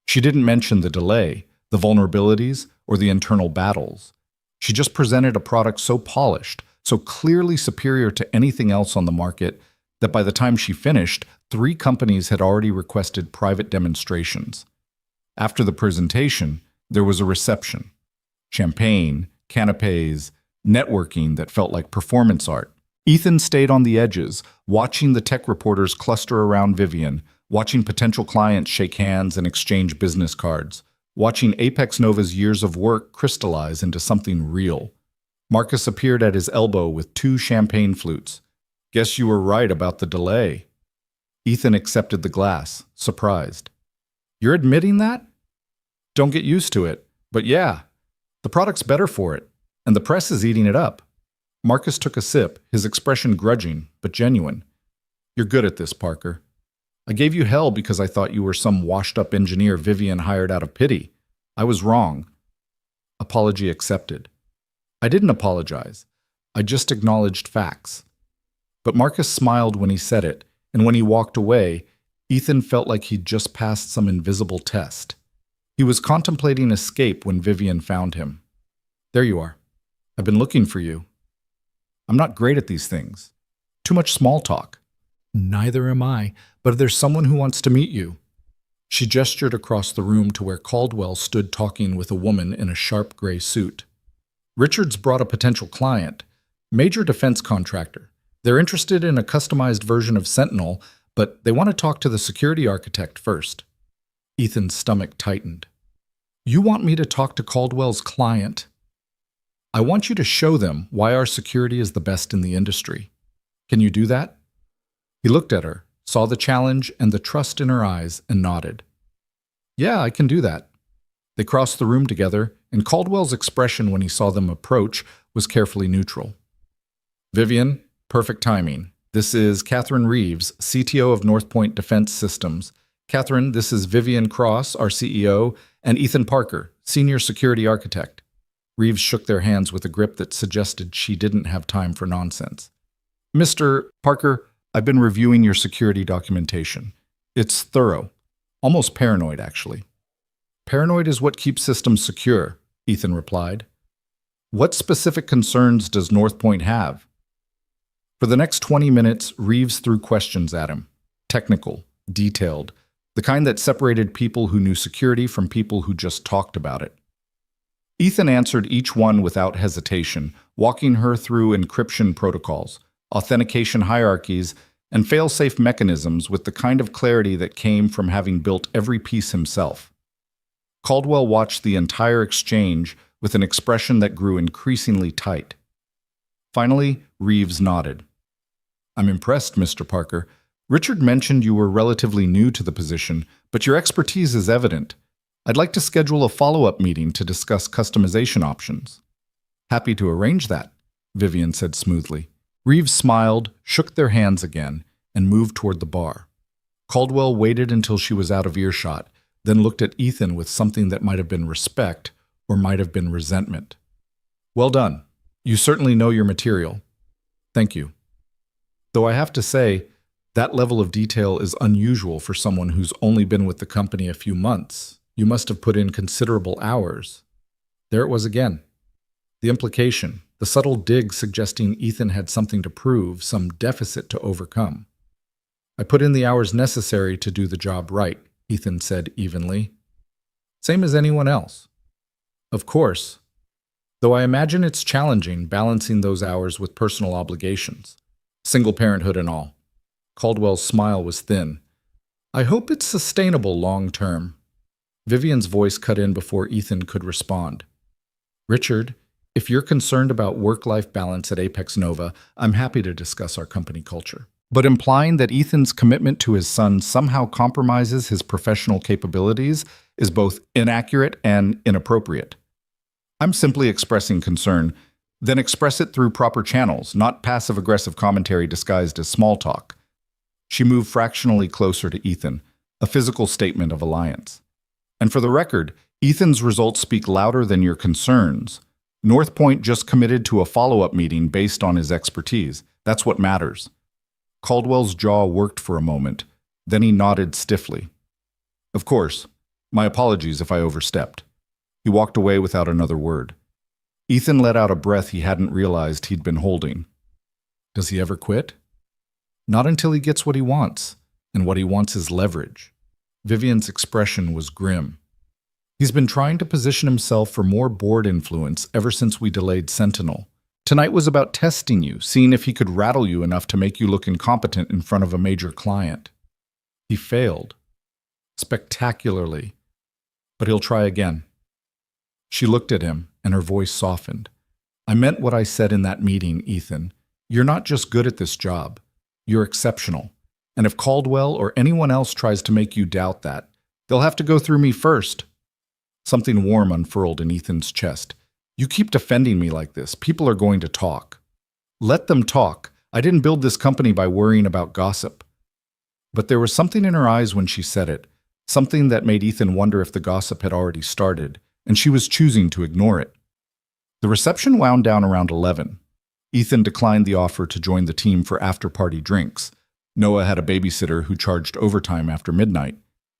she didn't mention the delay, the vulnerabilities, or the internal battles. She just presented a product so polished, so clearly superior to anything else on the market, that by the time she finished, 3 companies had already requested private demonstrations. After the presentation, there was a reception. Champagne, canapes, networking that felt like performance art. Ethan stayed on the edges, watching the tech reporters cluster around Vivian, watching potential clients shake hands and exchange business cards, watching Apex Nova's years of work crystallize into something real. Marcus appeared at his elbow with 2 champagne flutes. Guess you were right about the delay. Ethan accepted the glass, surprised. You're admitting that? Don't get used to it, but yeah, the product's better for it, and the press is eating it up. Marcus took a sip, his expression grudging, but genuine. You're good at this, Parker. I gave you hell because I thought you were some washed-up engineer Vivian hired out of pity. I was wrong. Apology accepted. I didn't apologize. I just acknowledged facts. But Marcus smiled when he said it, and when he walked away, Ethan felt like he'd just passed some invisible test. He was contemplating escape when Vivian found him. There you are. I've been looking for you. I'm not great at these things. Too much small talk. Neither am I, but there's someone who wants to meet you. She gestured across the room to where Caldwell stood talking with a woman in a sharp gray suit. Richards brought a potential client, major defense contractor. They're interested in a customized version of Sentinel, but they want to talk to the security architect first. Ethan's stomach tightened. You want me to talk to Caldwell's client? I want you to show them why our security is the best in the industry. Can you do that? He looked at her, saw the challenge and the trust in her eyes, and nodded. Yeah, I can do that. They crossed the room together, and Caldwell's expression when he saw them approach was carefully neutral. Vivian, perfect timing. This is Catherine Reeves, CTO of Northpoint Defense Systems. Catherine, this is Vivian Cross, our CEO, and Ethan Parker, Senior Security Architect. Reeves shook their hands with a grip that suggested she didn't have time for nonsense. Mr. Parker, I've been reviewing your security documentation. It's thorough. Almost paranoid, actually. Paranoid is what keeps systems secure, Ethan replied. What specific concerns does Northpoint have? For the next 20 minutes, Reeves threw questions at him. Technical, detailed, the kind that separated people who knew security from people who just talked about it. Ethan answered each one without hesitation, walking her through encryption protocols, authentication hierarchies, and fail-safe mechanisms with the kind of clarity that came from having built every piece himself. Caldwell watched the entire exchange with an expression that grew increasingly tight. Finally, Reeves nodded. "I'm impressed, Mr. Parker. Richard mentioned you were relatively new to the position, but your expertise is evident. I'd like to schedule a follow-up meeting to discuss customization options." "Happy to arrange that," Vivian said smoothly. Reeves smiled, shook their hands again, and moved toward the bar. Caldwell waited until she was out of earshot, then looked at Ethan with something that might have been respect or might have been resentment. "Well done. You certainly know your material. Thank you. Though I have to say, that level of detail is unusual for someone who's only been with the company a few months. You must have put in considerable hours." There it was again. The implication, the subtle dig suggesting Ethan had something to prove, some deficit to overcome. "I put in the hours necessary to do the job right," Ethan said evenly. "Same as anyone else." "Of course. Though I imagine it's challenging balancing those hours with personal obligations. Single parenthood and all." Caldwell's smile was thin. "I hope it's sustainable long term." Vivian's voice cut in before Ethan could respond. "Richard, if you're concerned about work-life balance at Apex Nova, I'm happy to discuss our company culture." But implying that Ethan's commitment to his son somehow compromises his professional capabilities is both inaccurate and inappropriate. "I'm simply expressing concern. Then express it through proper channels, not passive-aggressive commentary disguised as small talk." She moved fractionally closer to Ethan, a physical statement of alliance. "And for the record, Ethan's results speak louder than your concerns. North Point just committed to a follow-up meeting based on his expertise. That's what matters." Caldwell's jaw worked for a moment, then he nodded stiffly. "Of course. My apologies if I overstepped." He walked away without another word. Ethan let out a breath he hadn't realized he'd been holding. Does he ever quit? Not until he gets what he wants, and what he wants is leverage. Vivian's expression was grim. "He's been trying to position himself for more board influence ever since we delayed Sentinel. Tonight was about testing you, seeing if he could rattle you enough to make you look incompetent in front of a major client. He failed. Spectacularly. But he'll try again." She looked at him, and her voice softened. "I meant what I said in that meeting, Ethan. You're not just good at this job. You're exceptional. And if Caldwell or anyone else tries to make you doubt that, they'll have to go through me first." Something warm unfurled in Ethan's chest. "You keep defending me like this. People are going to talk." "Let them talk. I didn't build this company by worrying about gossip." But there was something in her eyes when she said it, something that made Ethan wonder if the gossip had already started, and she was choosing to ignore it. The reception wound down around 11. Ethan declined the offer to join the team for after-party drinks. Noah had a babysitter who charged overtime after midnight,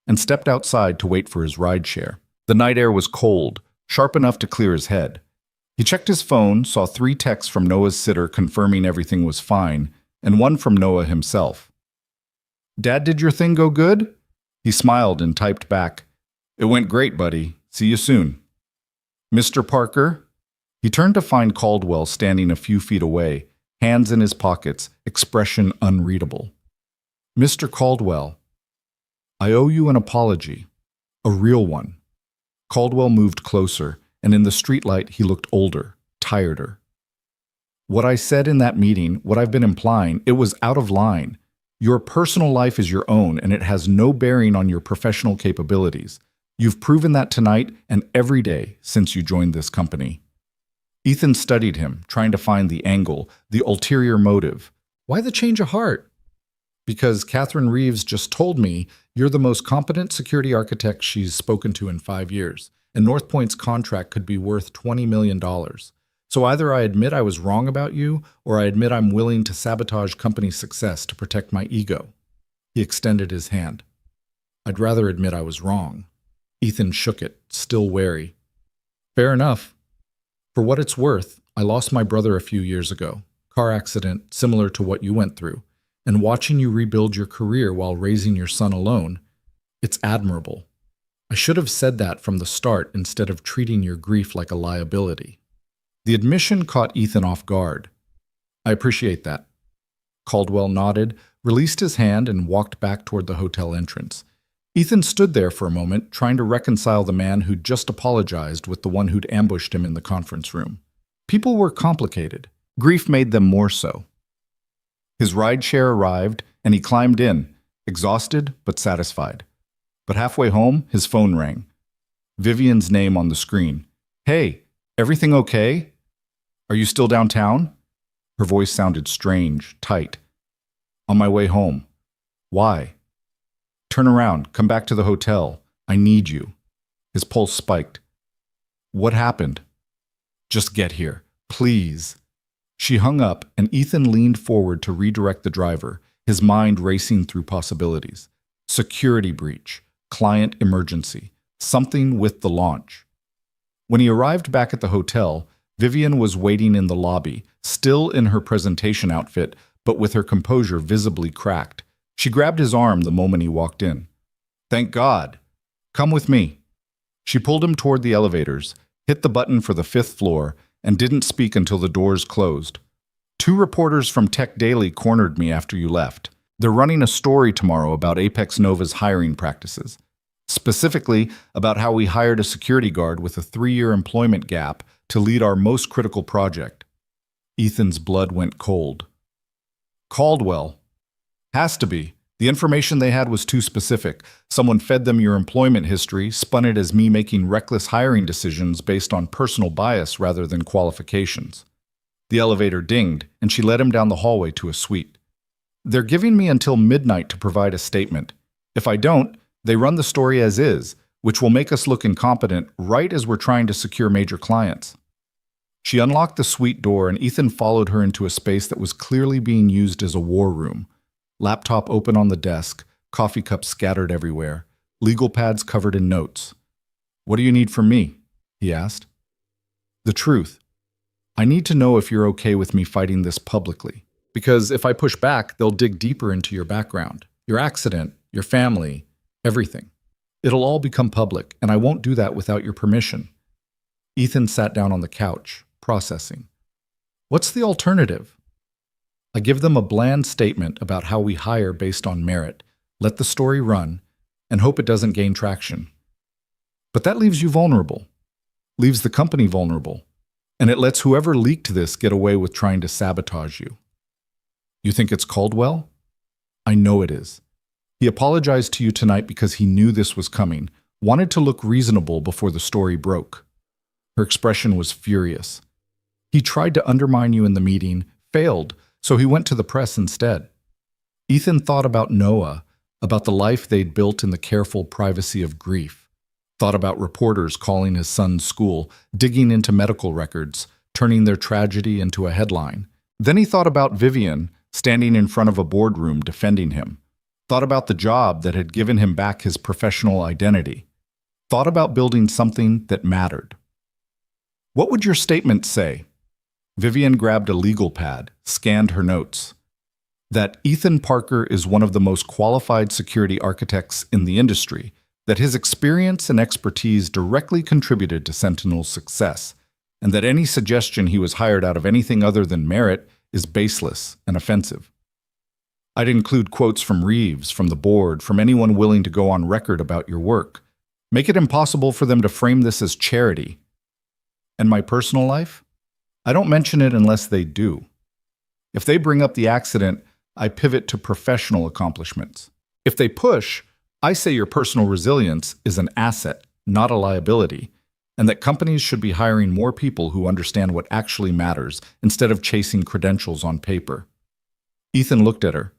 and stepped outside to wait for his rideshare. The night air was cold, sharp enough to clear his head. He checked his phone, saw 3 texts from Noah's sitter confirming everything was fine, and one from Noah himself. "Dad, did your thing go good?" He smiled and typed back, "It went great, buddy. See you soon." "Mr. Parker?" He turned to find Caldwell standing a few feet away, hands in his pockets, expression unreadable. "Mr. Caldwell, I owe you an apology. A real one." Caldwell moved closer, and in the streetlight he looked older, tireder. "What I said in that meeting, what I've been implying, it was out of line. Your personal life is your own, and it has no bearing on your professional capabilities. You've proven that tonight and every day since you joined this company." Ethan studied him, trying to find the angle, the ulterior motive. "Why the change of heart?" "Because Catherine Reeves just told me you're the most competent security architect she's spoken to in 5 years, and North Point's contract could be worth $20 million. So either I admit I was wrong about you, or I admit I'm willing to sabotage company success to protect my ego." He extended his hand. "I'd rather admit I was wrong." Ethan shook it, still wary. "Fair enough. For what it's worth, I lost my brother a few years ago. Car accident, similar to what you went through. And watching you rebuild your career while raising your son alone, it's admirable. I should have said that from the start instead of treating your grief like a liability." The admission caught Ethan off guard. "I appreciate that." Caldwell nodded, released his hand, and walked back toward the hotel entrance. Ethan stood there for a moment, trying to reconcile the man who'd just apologized with the one who'd ambushed him in the conference room. People were complicated. Grief made them more so. His rideshare arrived, and he climbed in, exhausted but satisfied. But halfway home, his phone rang. Vivian's name on the screen. "Hey, everything okay? Are you still downtown?" Her voice sounded strange, tight. "On my way home." "Why?" "Turn around, come back to the hotel. I need you." His pulse spiked. "What happened?" "Just get here, please." She hung up, and Ethan leaned forward to redirect the driver, his mind racing through possibilities. Security breach, client emergency, something with the launch. When he arrived back at the hotel, Vivian was waiting in the lobby, still in her presentation outfit, but with her composure visibly cracked. She grabbed his arm the moment he walked in. "Thank God. Come with me." She pulled him toward the elevators, hit the button for the 5th floor, and didn't speak until the doors closed. "2 reporters from Tech Daily cornered me after you left. They're running a story tomorrow about Apex Nova's hiring practices. Specifically about how we hired a security guard with a 3-year employment gap to lead our most critical project." Ethan's blood went cold. "Caldwell. Has to be. The information they had was too specific. Someone fed them your employment history, spun it as me making reckless hiring decisions based on personal bias rather than qualifications." The elevator dinged, and she led him down the hallway to a suite. "They're giving me until midnight to provide a statement. If I don't, they run the story as is, which will make us look incompetent right as we're trying to secure major clients." She unlocked the suite door, and Ethan followed her into a space that was clearly being used as a war room. Laptop open on the desk, coffee cups scattered everywhere, legal pads covered in notes. "What do you need from me?" he asked. "The truth. I need to know if you're okay with me fighting this publicly. Because if I push back, they'll dig deeper into your background, your accident, your family, everything. It'll all become public, and I won't do that without your permission." Ethan sat down on the couch, processing. "What's the alternative?" "I give them a bland statement about how we hire based on merit, let the story run, and hope it doesn't gain traction. But that leaves you vulnerable, leaves the company vulnerable, and it lets whoever leaked this get away with trying to sabotage you." "You think it's Caldwell?" "I know it is. He apologized to you tonight because he knew this was coming, wanted to look reasonable before the story broke." Her expression was furious. "He tried to undermine you in the meeting, failed, so he went to the press instead." Ethan thought about Noah, about the life they'd built in the careful privacy of grief. Thought about reporters calling his son's school, digging into medical records, turning their tragedy into a headline. Then he thought about Vivian, standing in front of a boardroom defending him. Thought about the job that had given him back his professional identity. Thought about building something that mattered. "What would your statement say?" Vivian grabbed a legal pad, scanned her notes. "That Ethan Parker is one of the most qualified security architects in the industry, that his experience and expertise directly contributed to Sentinel's success, and that any suggestion he was hired out of anything other than merit is baseless and offensive. I'd include quotes from Reeves, from the board, from anyone willing to go on record about your work. Make it impossible for them to frame this as charity. And my personal life? I don't mention it unless they do. If they bring up the accident, I pivot to professional accomplishments. If they push, I say your personal resilience is an asset, not a liability, and that companies should be hiring more people who understand what actually matters instead of chasing credentials on paper." Ethan looked at her.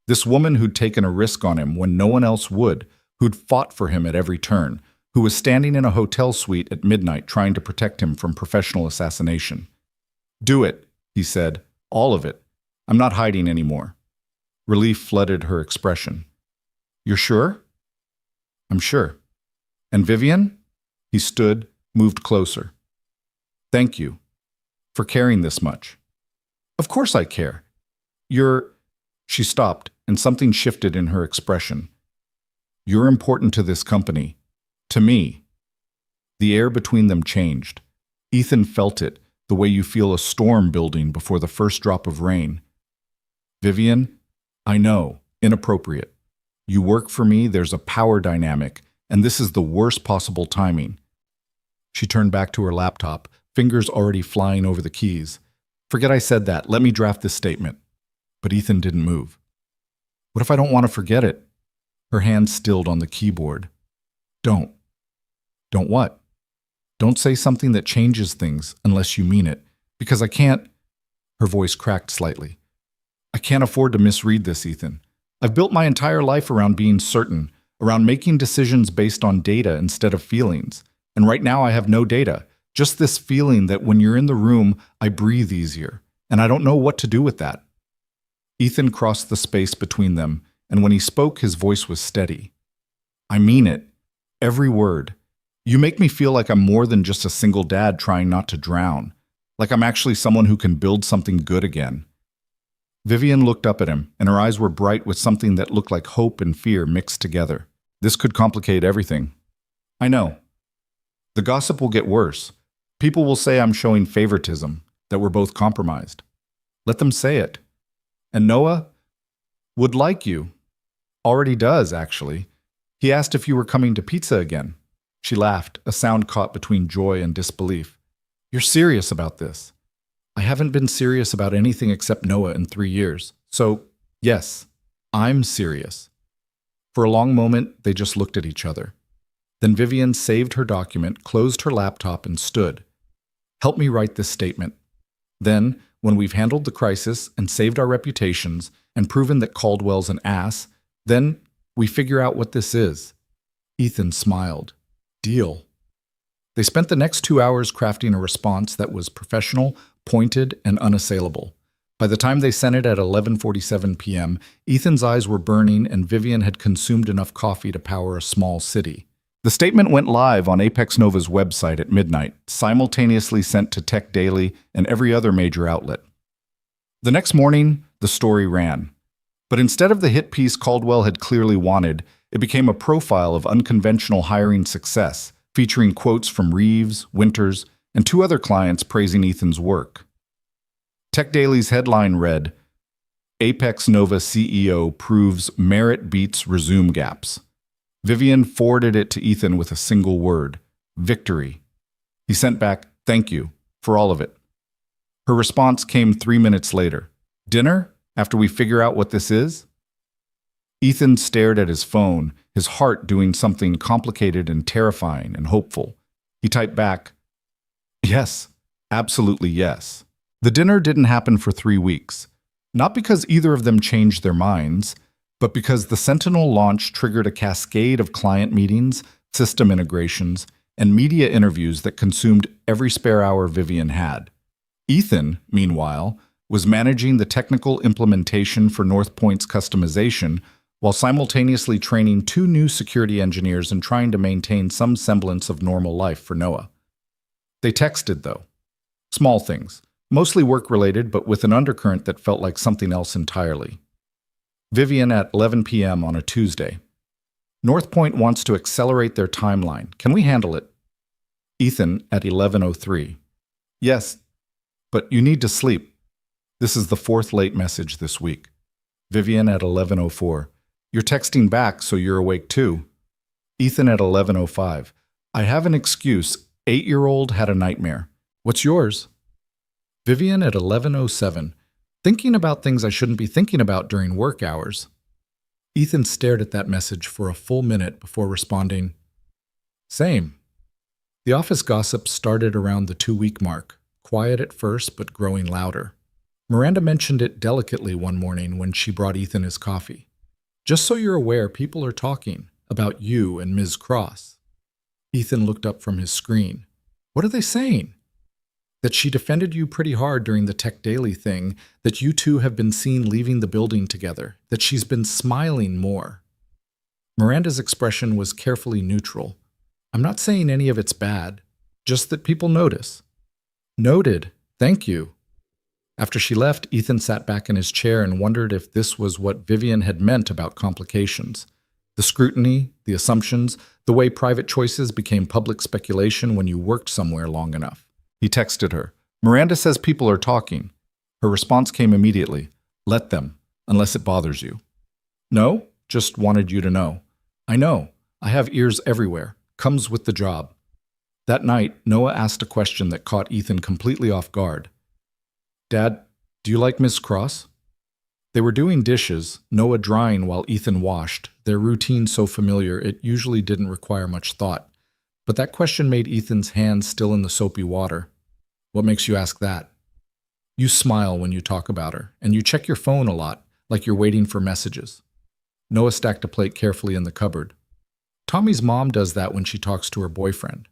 This woman who'd taken a risk on him when no one else would, who'd fought for him at every turn, who was standing in a hotel suite at midnight trying to protect him from professional assassination. "Do it," he said. "All of it. I'm not hiding anymore." Relief flooded her expression. "You're sure?" "I'm sure." "And Vivian?" He stood, moved closer. "Thank you for caring this much." "Of course I care. You're—" She stopped, and something shifted in her expression. "You're important to this company. To me." The air between them changed. Ethan felt it, the way you feel a storm building before the first drop of rain. "Vivian, I know, inappropriate. You work for me, there's a power dynamic, and this is the worst possible timing. She turned back to her laptop, fingers already flying over the keys. Forget I said that. Let me draft this statement. But Ethan didn't move. What if I don't want to forget it? Her hand stilled on the keyboard. Don't. Don't what? Don't say something that changes things unless you mean it, because I can't. Her voice cracked slightly. I can't afford to misread this, Ethan. I've built my entire life around being certain, around making decisions based on data instead of feelings. And right now I have no data, just this feeling that when you're in the room, I breathe easier, and I don't know what to do with that. Ethan crossed the space between them, and when he spoke, his voice was steady. I mean it. Every word. You make me feel like I'm more than just a single dad trying not to drown, like I'm actually someone who can build something good again. Vivian looked up at him, and her eyes were bright with something that looked like hope and fear mixed together. This could complicate everything. I know. The gossip will get worse. People will say I'm showing favoritism, that we're both compromised. Let them say it. And Noah would like you. Already does, actually. He asked if you were coming to pizza again. She laughed, a sound caught between joy and disbelief. You're serious about this. I haven't been serious about anything except Noah in 3 years. So, yes, I'm serious. For a long moment, they just looked at each other. Then Vivian saved her document, closed her laptop, and stood. Help me write this statement. Then, when we've handled the crisis and saved our reputations and proven that Caldwell's an ass, then we figure out what this is. Ethan smiled. Deal. They spent the next 2 hours crafting a response that was professional, pointed, and unassailable. By the time they sent it at 11:47 p.m., Ethan's eyes were burning and Vivian had consumed enough coffee to power a small city. The statement went live on Apex Nova's website at midnight, simultaneously sent to Tech Daily and every other major outlet. The next morning, the story ran. But instead of the hit piece Caldwell had clearly wanted, it became a profile of unconventional hiring success, featuring quotes from Reeves, Winters, and 2 other clients praising Ethan's work. Tech Daily's headline read, Apex Nova CEO proves merit beats resume gaps. Vivian forwarded it to Ethan with a single word, victory. He sent back, thank you, for all of it. Her response came 3 minutes later. Dinner, after we figure out what this is? Ethan stared at his phone, his heart doing something complicated and terrifying and hopeful. He typed back, yes, absolutely yes. The dinner didn't happen for 3 weeks, not because either of them changed their minds, but because the Sentinel launch triggered a cascade of client meetings, system integrations, and media interviews that consumed every spare hour Vivian had. Ethan, meanwhile, was managing the technical implementation for Northpoint's customization while simultaneously training 2 new security engineers and trying to maintain some semblance of normal life for Noah. They texted, though. Small things, mostly work-related, but with an undercurrent that felt like something else entirely. Vivian at 11 p.m. on a Tuesday. Northpoint wants to accelerate their timeline. Can we handle it? Ethan at 11:03. Yes, but you need to sleep. This is the 4th late message this week. Vivian at 11:04. You're texting back, so you're awake too. Ethan at 11:05. I have an excuse. 8-year-old had a nightmare. What's yours? Vivian at 11:07. Thinking about things I shouldn't be thinking about during work hours. Ethan stared at that message for a full minute before responding, same. The office gossip started around the 2-week mark, quiet at first but growing louder. Miranda mentioned it delicately one morning when she brought Ethan his coffee. Just so you're aware, people are talking about you and Ms. Cross. Ethan looked up from his screen. What are they saying? That she defended you pretty hard during the Tech Daily thing, that you two have been seen leaving the building together, that she's been smiling more. Miranda's expression was carefully neutral. I'm not saying any of it's bad, just that people notice. Noted. Thank you. After she left, Ethan sat back in his chair and wondered if this was what Vivian had meant about complications. The scrutiny, the assumptions, the way private choices became public speculation when you worked somewhere long enough. He texted her. Miranda says people are talking. Her response came immediately. Let them. unless it bothers you. No, just wanted you to know. I know. I have ears everywhere. Comes with the job. That night, Noah asked a question that caught Ethan completely off guard. Dad, do you like Miss Cross? They were doing dishes, Noah drying while Ethan washed, their routine so familiar it usually didn't require much thought. But that question made Ethan's hands still in the soapy water. What makes you ask that? You smile when you talk about her, and you check your phone a lot, like you're waiting for messages. Noah stacked a plate carefully in the cupboard. Tommy's mom does that when she talks to her boyfriend.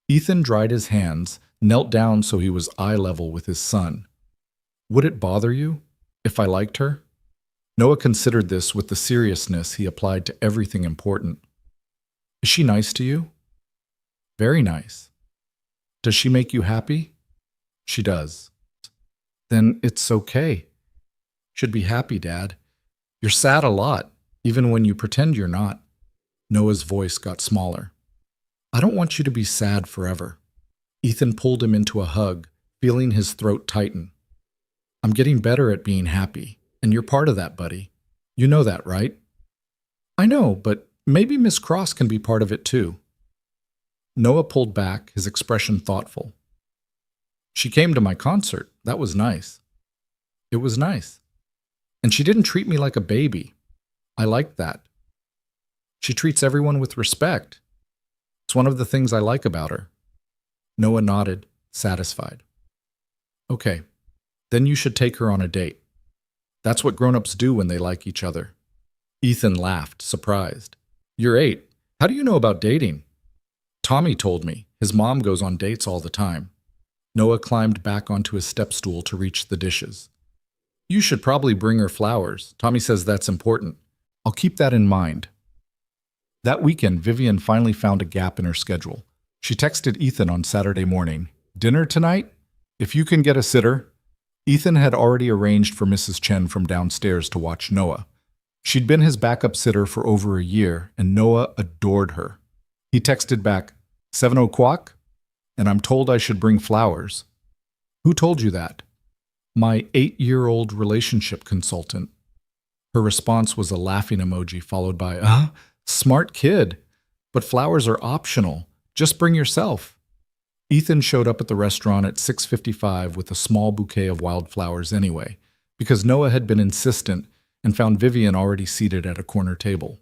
Ethan dried his hands, knelt down so he was eye level with his son. Would it bother you if I liked her? Noah considered this with the seriousness he applied to everything important. Is she nice to you? Very nice. Does she make you happy? She does. Then it's okay. Should be happy, Dad. You're sad a lot, even when you pretend you're not. Noah's voice got smaller. I don't want you to be sad forever. Ethan pulled him into a hug, feeling his throat tighten. I'm getting better at being happy, and you're part of that, buddy. You know that, right? I know, but maybe Miss Cross can be part of it too. Noah pulled back, his expression thoughtful. She came to my concert. That was nice. It was nice. And she didn't treat me like a baby. I liked that. She treats everyone with respect. It's one of the things I like about her. Noah nodded, satisfied. Okay, then you should take her on a date. That's what grown-ups do when they like each other. Ethan laughed, surprised. You're 8. How do you know about dating? Tommy told me. His mom goes on dates all the time. Noah climbed back onto his step stool to reach the dishes. You should probably bring her flowers. Tommy says that's important. I'll keep that in mind. That weekend, Vivian finally found a gap in her schedule. She texted Ethan on Saturday morning, "Dinner tonight? If you can get a sitter." Ethan had already arranged for Mrs. Chen from downstairs to watch Noah. She'd been his backup sitter for over a year, and Noah adored her. He texted back, 7:00, and I'm told I should bring flowers. Who told you that? My 8-year-old relationship consultant. Her response was a laughing emoji followed by, smart kid. But flowers are optional. Just bring yourself. Ethan showed up at the restaurant at 6:55 with a small bouquet of wildflowers anyway, because Noah had been insistent and found Vivian already seated at a corner table.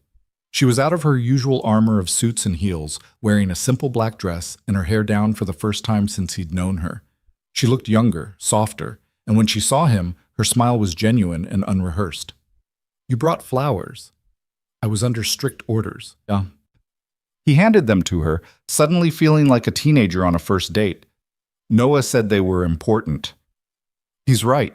She was out of her usual armor of suits and heels, wearing a simple black dress and her hair down for the first time since he'd known her. She looked younger, softer, and when she saw him, her smile was genuine and unrehearsed. You brought flowers. I was under strict orders. Yeah. He handed them to her, suddenly feeling like a teenager on a first date. Noah said they were important. He's right.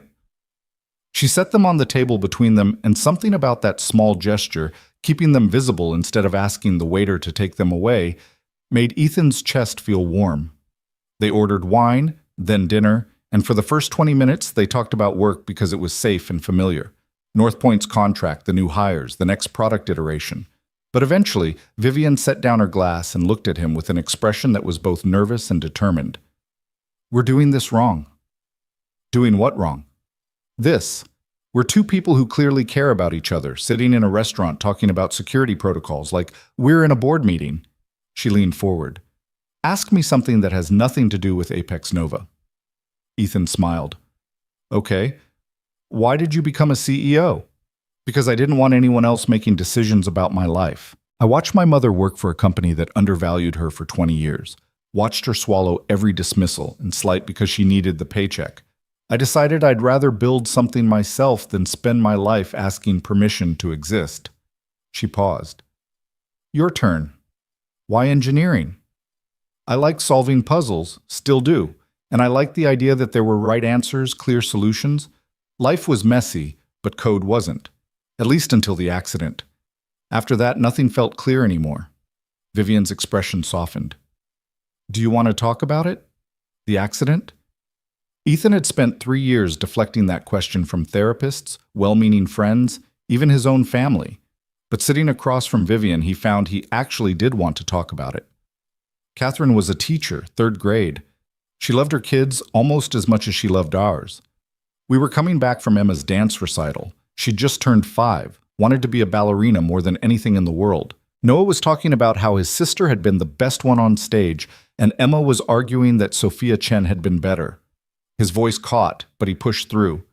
She set them on the table between them, and something about that small gesture, keeping them visible instead of asking the waiter to take them away, made Ethan's chest feel warm. They ordered wine, then dinner, and for the first 20 minutes they talked about work because it was safe and familiar. North Point's contract, the new hires, the next product iteration. But eventually, Vivian set down her glass and looked at him with an expression that was both nervous and determined. We're doing this wrong. Doing what wrong? This. We're two people who clearly care about each other, sitting in a restaurant talking about security protocols like we're in a board meeting. She leaned forward. Ask me something that has nothing to do with Apex Nova. Ethan smiled. Okay. Why did you become a CEO? Because I didn't want anyone else making decisions about my life. I watched my mother work for a company that undervalued her for 20 years, watched her swallow every dismissal and slight because she needed the paycheck. I decided I'd rather build something myself than spend my life asking permission to exist. She paused. Your turn. Why engineering? I like solving puzzles, still do, and I like the idea that there were right answers, clear solutions. Life was messy, but code wasn't. At least until the accident. After that, nothing felt clear anymore. Vivian's expression softened. Do you want to talk about it? The accident? Ethan had spent 3 years deflecting that question from therapists, well-meaning friends, even his own family. But sitting across from Vivian, he found he actually did want to talk about it. Catherine was a teacher, 3rd grade. She loved her kids almost as much as she loved ours. We were coming back from Emma's dance recital. She'd just turned 5, wanted to be a ballerina more than anything in the world. Noah was talking about how his sister had been the best one on stage, and Emma was arguing that Sophia Chen had been better. His voice caught, but he pushed through.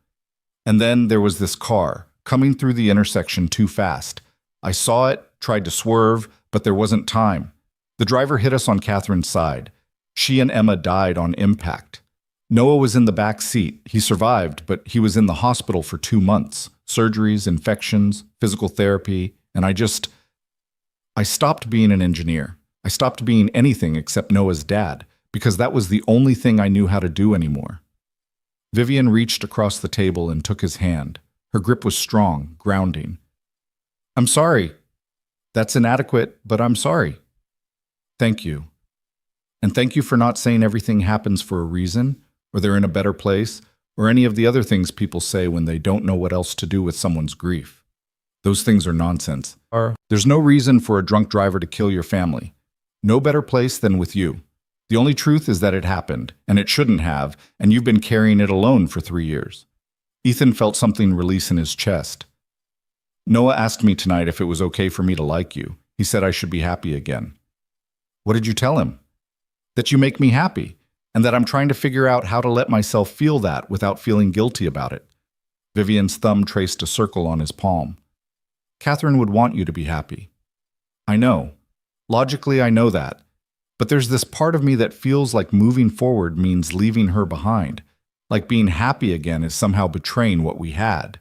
And then there was this car, coming through the intersection too fast. I saw it, tried to swerve, but there wasn't time. The driver hit us on Catherine's side. She and Emma died on impact. Noah was in the back seat. He survived, but he was in the hospital for 2 months. Surgeries, infections, physical therapy, and I stopped being an engineer. I stopped being anything except Noah's dad, because that was the only thing I knew how to do anymore. Vivian reached across the table and took his hand. Her grip was strong, grounding. I'm sorry. That's inadequate, but I'm sorry. Thank you. And thank you for not saying everything happens for a reason, or they're in a better place, or any of the other things people say when they don't know what else to do with someone's grief. Those things are nonsense. There's no reason for a drunk driver to kill your family. No better place than with you. The only truth is that it happened, and it shouldn't have, and you've been carrying it alone for 3 years. Ethan felt something release in his chest. Noah asked me tonight if it was okay for me to like you. He said I should be happy again. What did you tell him? That you make me happy, and that I'm trying to figure out how to let myself feel that without feeling guilty about it. Vivian's thumb traced a circle on his palm. Catherine would want you to be happy. I know. Logically, I know that. But there's this part of me that feels like moving forward means leaving her behind, like being happy again is somehow betraying what we had.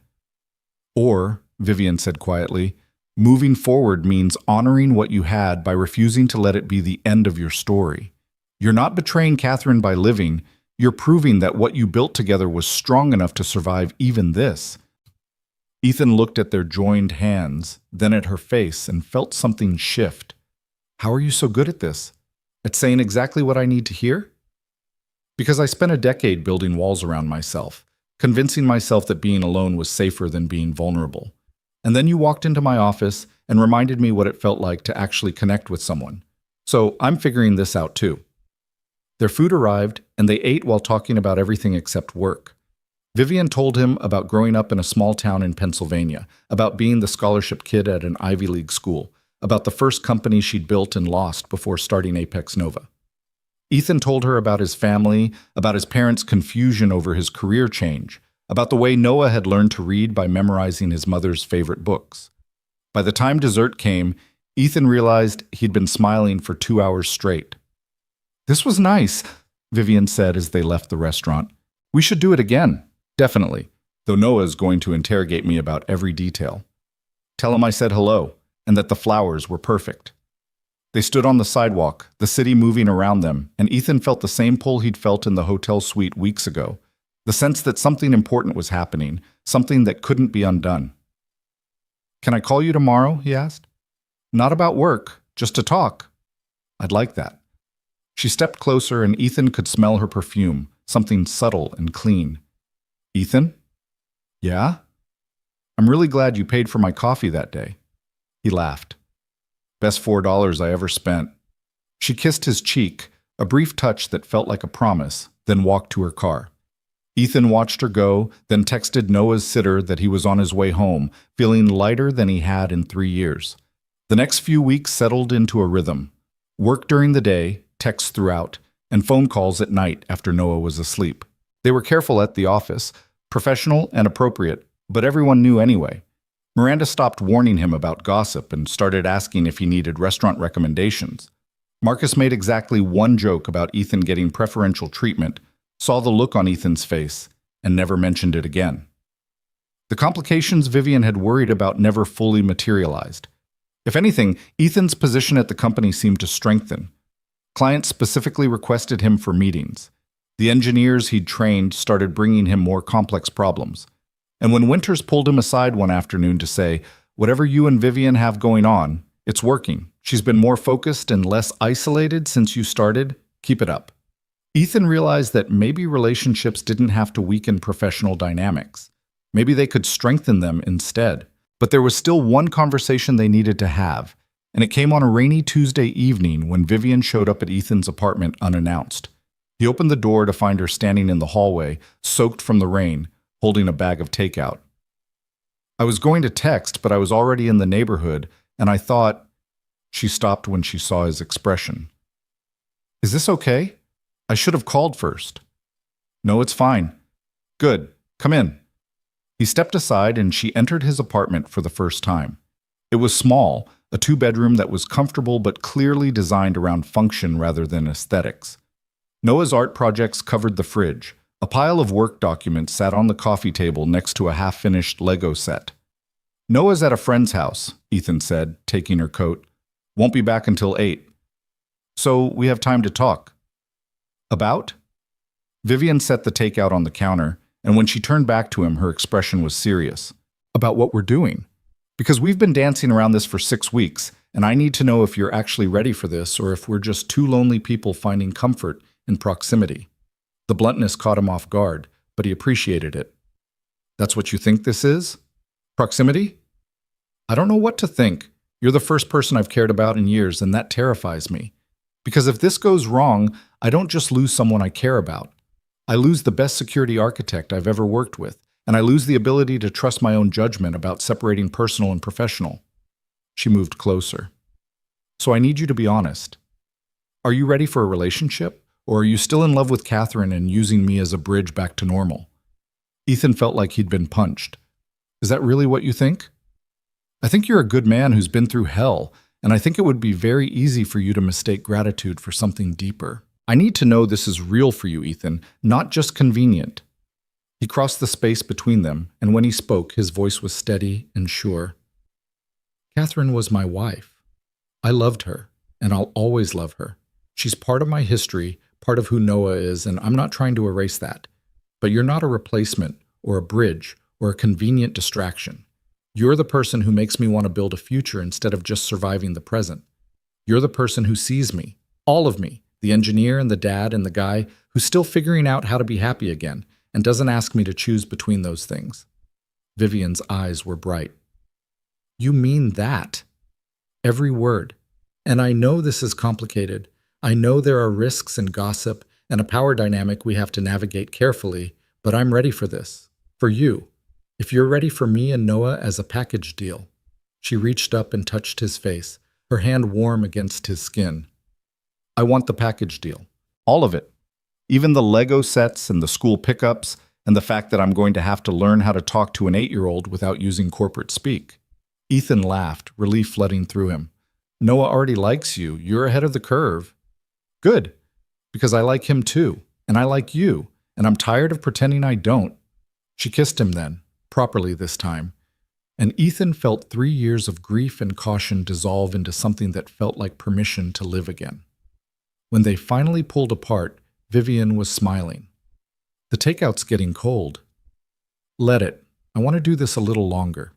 Or, Vivian said quietly, moving forward means honoring what you had by refusing to let it be the end of your story. You're not betraying Catherine by living, you're proving that what you built together was strong enough to survive even this. Ethan looked at their joined hands, then at her face, and felt something shift. How are you so good at this? At saying exactly what I need to hear? Because I spent a decade building walls around myself, convincing myself that being alone was safer than being vulnerable. And then you walked into my office and reminded me what it felt like to actually connect with someone. So I'm figuring this out too. Their food arrived, and they ate while talking about everything except work. Vivian told him about growing up in a small town in Pennsylvania, about being the scholarship kid at an Ivy League school, about the first company she'd built and lost before starting Apex Nova. Ethan told her about his family, about his parents' confusion over his career change, about the way Noah had learned to read by memorizing his mother's favorite books. By the time dessert came, Ethan realized he'd been smiling for 2 hours straight. This was nice, Vivian said as they left the restaurant. We should do it again, definitely, though Noah's going to interrogate me about every detail. Tell him I said hello, and that the flowers were perfect. They stood on the sidewalk, the city moving around them, and Ethan felt the same pull he'd felt in the hotel suite weeks ago, the sense that something important was happening, something that couldn't be undone. Can I call you tomorrow? He asked. Not about work, just to talk. I'd like that. She stepped closer and Ethan could smell her perfume, something subtle and clean. Ethan? Yeah? I'm really glad you paid for my coffee that day. He laughed. Best $4 I ever spent. She kissed his cheek, a brief touch that felt like a promise, then walked to her car. Ethan watched her go, then texted Noah's sitter that he was on his way home, feeling lighter than he had in 3 years. The next few weeks settled into a rhythm. Work during the day, texts throughout, and phone calls at night after Noah was asleep. They were careful at the office, professional and appropriate, but everyone knew anyway. Miranda stopped warning him about gossip and started asking if he needed restaurant recommendations. Marcus made exactly one joke about Ethan getting preferential treatment, saw the look on Ethan's face, and never mentioned it again. The complications Vivian had worried about never fully materialized. If anything, Ethan's position at the company seemed to strengthen. Clients specifically requested him for meetings. The engineers he'd trained started bringing him more complex problems. And when Winters pulled him aside one afternoon to say, whatever you and Vivian have going on, it's working. She's been more focused and less isolated since you started. Keep it up. Ethan realized that maybe relationships didn't have to weaken professional dynamics. Maybe they could strengthen them instead. But there was still one conversation they needed to have, and it came on a rainy Tuesday evening when Vivian showed up at Ethan's apartment unannounced. He opened the door to find her standing in the hallway, soaked from the rain, holding a bag of takeout. I was going to text, but I was already in the neighborhood, and I thought. She stopped when she saw his expression. Is this okay? I should have called first. No, it's fine. Good. Come in. He stepped aside and she entered his apartment for the first time. It was small, a two-bedroom that was comfortable but clearly designed around function rather than aesthetics. Noah's art projects covered the fridge. A pile of work documents sat on the coffee table next to a half-finished Lego set. Noah's at a friend's house, Ethan said, taking her coat. Won't be back until 8. So we have time to talk. About? Vivian set the takeout on the counter, and when she turned back to him, her expression was serious. About what we're doing. Because we've been dancing around this for 6 weeks, and I need to know if you're actually ready for this or if we're just two lonely people finding comfort in proximity. The bluntness caught him off guard, but he appreciated it. That's what you think this is? Proximity? I don't know what to think. You're the first person I've cared about in years, and that terrifies me. Because if this goes wrong, I don't just lose someone I care about. I lose the best security architect I've ever worked with, and I lose the ability to trust my own judgment about separating personal and professional. She moved closer. So I need you to be honest. Are you ready for a relationship, or are you still in love with Catherine and using me as a bridge back to normal? Ethan felt like he'd been punched. Is that really what you think? I think you're a good man who's been through hell, and I think it would be very easy for you to mistake gratitude for something deeper. I need to know this is real for you, Ethan, not just convenient. He crossed the space between them, and when he spoke, his voice was steady and sure. Catherine was my wife. I loved her, and I'll always love her. She's part of my history, part of who Noah is, and I'm not trying to erase that. But you're not a replacement, or a bridge, or a convenient distraction. You're the person who makes me want to build a future instead of just surviving the present. You're the person who sees me, all of me, the engineer and the dad and the guy who's still figuring out how to be happy again and doesn't ask me to choose between those things. Vivian's eyes were bright. You mean that? Every word. And I know this is complicated. I know there are risks and gossip and a power dynamic we have to navigate carefully, but I'm ready for this. For you. If you're ready for me and Noah as a package deal. She reached up and touched his face, her hand warm against his skin. I want the package deal. All of it. Even the Lego sets and the school pickups and the fact that I'm going to have to learn how to talk to an 8-year-old without using corporate speak. Ethan laughed, relief flooding through him. Noah already likes you. You're ahead of the curve. Good. Because I like him too. And I like you. And I'm tired of pretending I don't. She kissed him then. Properly this time, and Ethan felt 3 years of grief and caution dissolve into something that felt like permission to live again. When they finally pulled apart, Vivian was smiling. The takeout's getting cold. Let it. I want to do this a little longer.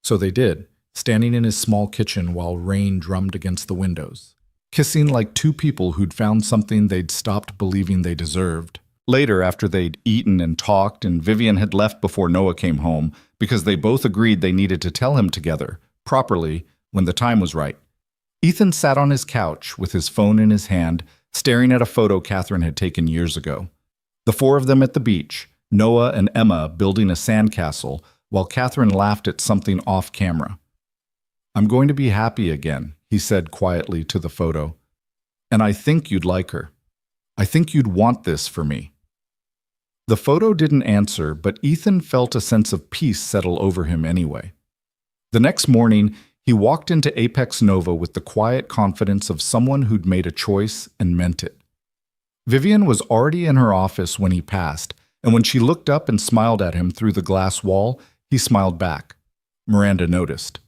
So they did, standing in his small kitchen while rain drummed against the windows, kissing like two people who'd found something they'd stopped believing they deserved. Later, after they'd eaten and talked and Vivian had left before Noah came home because they both agreed they needed to tell him together, properly, when the time was right, Ethan sat on his couch with his phone in his hand, staring at a photo Catherine had taken years ago. The four of them at the beach, Noah and Emma building a sandcastle, while Catherine laughed at something off camera. I'm going to be happy again, he said quietly to the photo. And I think you'd like her. I think you'd want this for me. The photo didn't answer, but Ethan felt a sense of peace settle over him anyway. The next morning, he walked into Apex Nova with the quiet confidence of someone who'd made a choice and meant it. Vivian was already in her office when he passed, and when she looked up and smiled at him through the glass wall, he smiled back. Miranda noticed.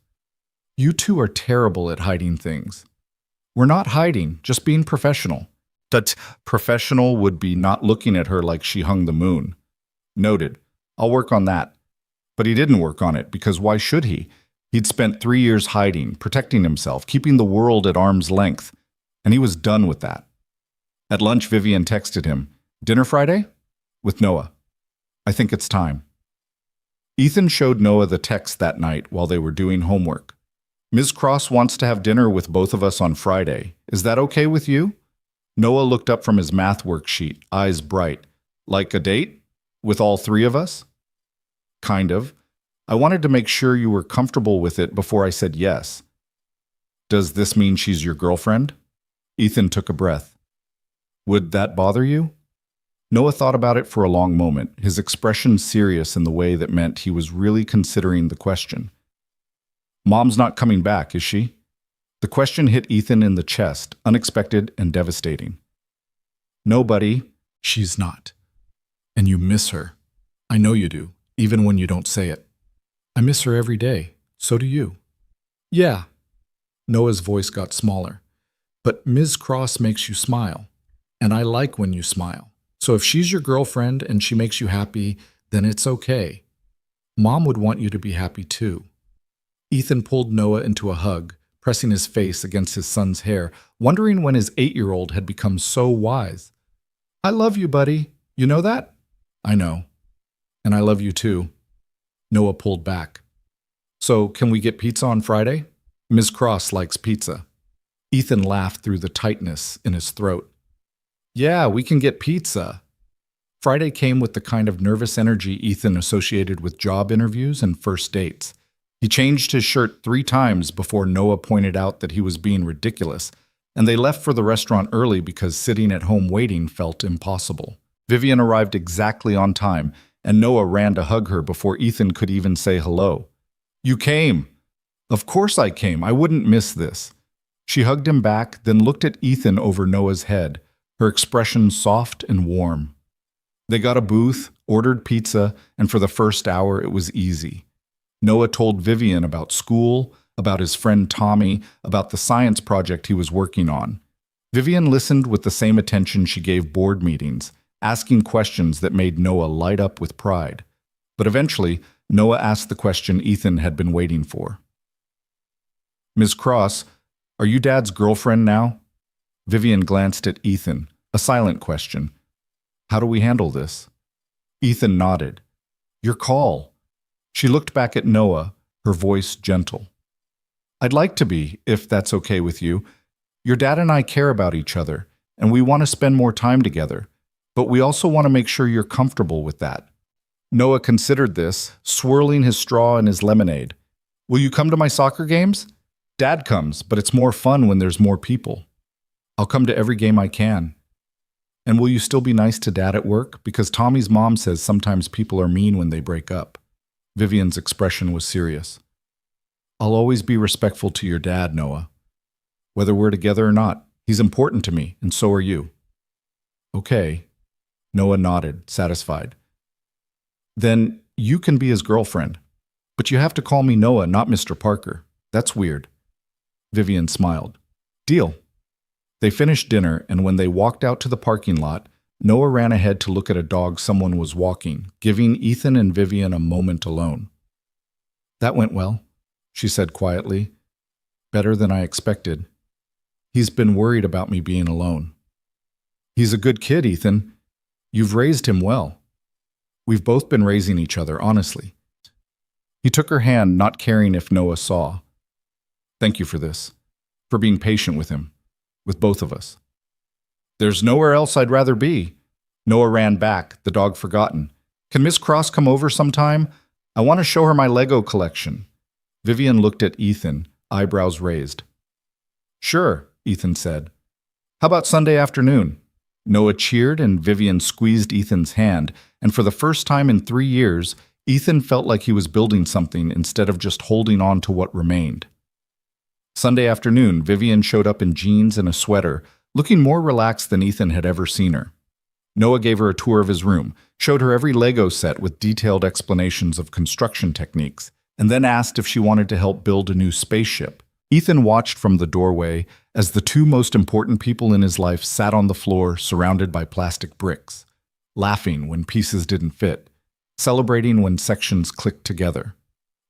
You two are terrible at hiding things. We're not hiding, just being professional. That professional would be not looking at her like she hung the moon. Noted. I'll work on that. But he didn't work on it, because why should he? He'd spent 3 years hiding, protecting himself, keeping the world at arm's length, and he was done with that. At lunch, Vivian texted him, Dinner Friday? With Noah. I think it's time. Ethan showed Noah the text that night while they were doing homework. Ms. Cross wants to have dinner with both of us on Friday. Is that okay with you? Noah looked up from his math worksheet, eyes bright. Like a date? With all 3 of us? Kind of. I wanted to make sure you were comfortable with it before I said yes. Does this mean she's your girlfriend? Ethan took a breath. Would that bother you? Noah thought about it for a long moment, his expression serious in the way that meant he was really considering the question. Mom's not coming back, is she? The question hit Ethan in the chest, unexpected and devastating. No, buddy, she's not. And you miss her. I know you do, even when you don't say it. I miss her every day. So do you. Yeah. Noah's voice got smaller. But Ms. Cross makes you smile. And I like when you smile. So if she's your girlfriend and she makes you happy, then it's okay. Mom would want you to be happy too. Ethan pulled Noah into a hug, pressing his face against his son's hair, wondering when his 8-year-old had become so wise. I love you, buddy. You know that? I know. And I love you too. Noah pulled back. So, can we get pizza on Friday? Ms. Cross likes pizza. Ethan laughed through the tightness in his throat. Yeah, we can get pizza. Friday came with the kind of nervous energy Ethan associated with job interviews and first dates. He changed his shirt 3 times before Noah pointed out that he was being ridiculous, and they left for the restaurant early because sitting at home waiting felt impossible. Vivian arrived exactly on time, and Noah ran to hug her before Ethan could even say hello. You came. Of course I came. I wouldn't miss this. She hugged him back, then looked at Ethan over Noah's head, her expression soft and warm. They got a booth, ordered pizza, and for the first hour it was easy. Noah told Vivian about school, about his friend Tommy, about the science project he was working on. Vivian listened with the same attention she gave board meetings, asking questions that made Noah light up with pride. But eventually, Noah asked the question Ethan had been waiting for. Ms. Cross, are you Dad's girlfriend now? Vivian glanced at Ethan, a silent question. How do we handle this? Ethan nodded. Your call. She looked back at Noah, her voice gentle. I'd like to be, if that's okay with you. Your dad and I care about each other, and we want to spend more time together, but we also want to make sure you're comfortable with that. Noah considered this, swirling his straw in his lemonade. Will you come to my soccer games? Dad comes, but it's more fun when there's more people. I'll come to every game I can. And will you still be nice to Dad at work? Because Tommy's mom says sometimes people are mean when they break up. Vivian's expression was serious. I'll always be respectful to your dad, Noah. Whether we're together or not, he's important to me, and so are you. Okay. Noah nodded, satisfied. Then you can be his girlfriend. But you have to call me Noah, not Mr. Parker. That's weird. Vivian smiled. Deal. They finished dinner, and when they walked out to the parking lot, Noah ran ahead to look at a dog someone was walking, giving Ethan and Vivian a moment alone. That went well, she said quietly. Better than I expected. He's been worried about me being alone. He's a good kid, Ethan. You've raised him well. We've both been raising each other, honestly. He took her hand, not caring if Noah saw. Thank you for this, for being patient with him, with both of us. There's nowhere else I'd rather be. Noah ran back, the dog forgotten. Can Miss Cross come over sometime? I want to show her my Lego collection. Vivian looked at Ethan, eyebrows raised. Sure, Ethan said. How about Sunday afternoon? Noah cheered and Vivian squeezed Ethan's hand, and for the first time in 3 years, Ethan felt like he was building something instead of just holding on to what remained. Sunday afternoon, Vivian showed up in jeans and a sweater, looking more relaxed than Ethan had ever seen her. Noah gave her a tour of his room, showed her every Lego set with detailed explanations of construction techniques, and then asked if she wanted to help build a new spaceship. Ethan watched from the doorway as the 2 most important people in his life sat on the floor surrounded by plastic bricks, laughing when pieces didn't fit, celebrating when sections clicked together.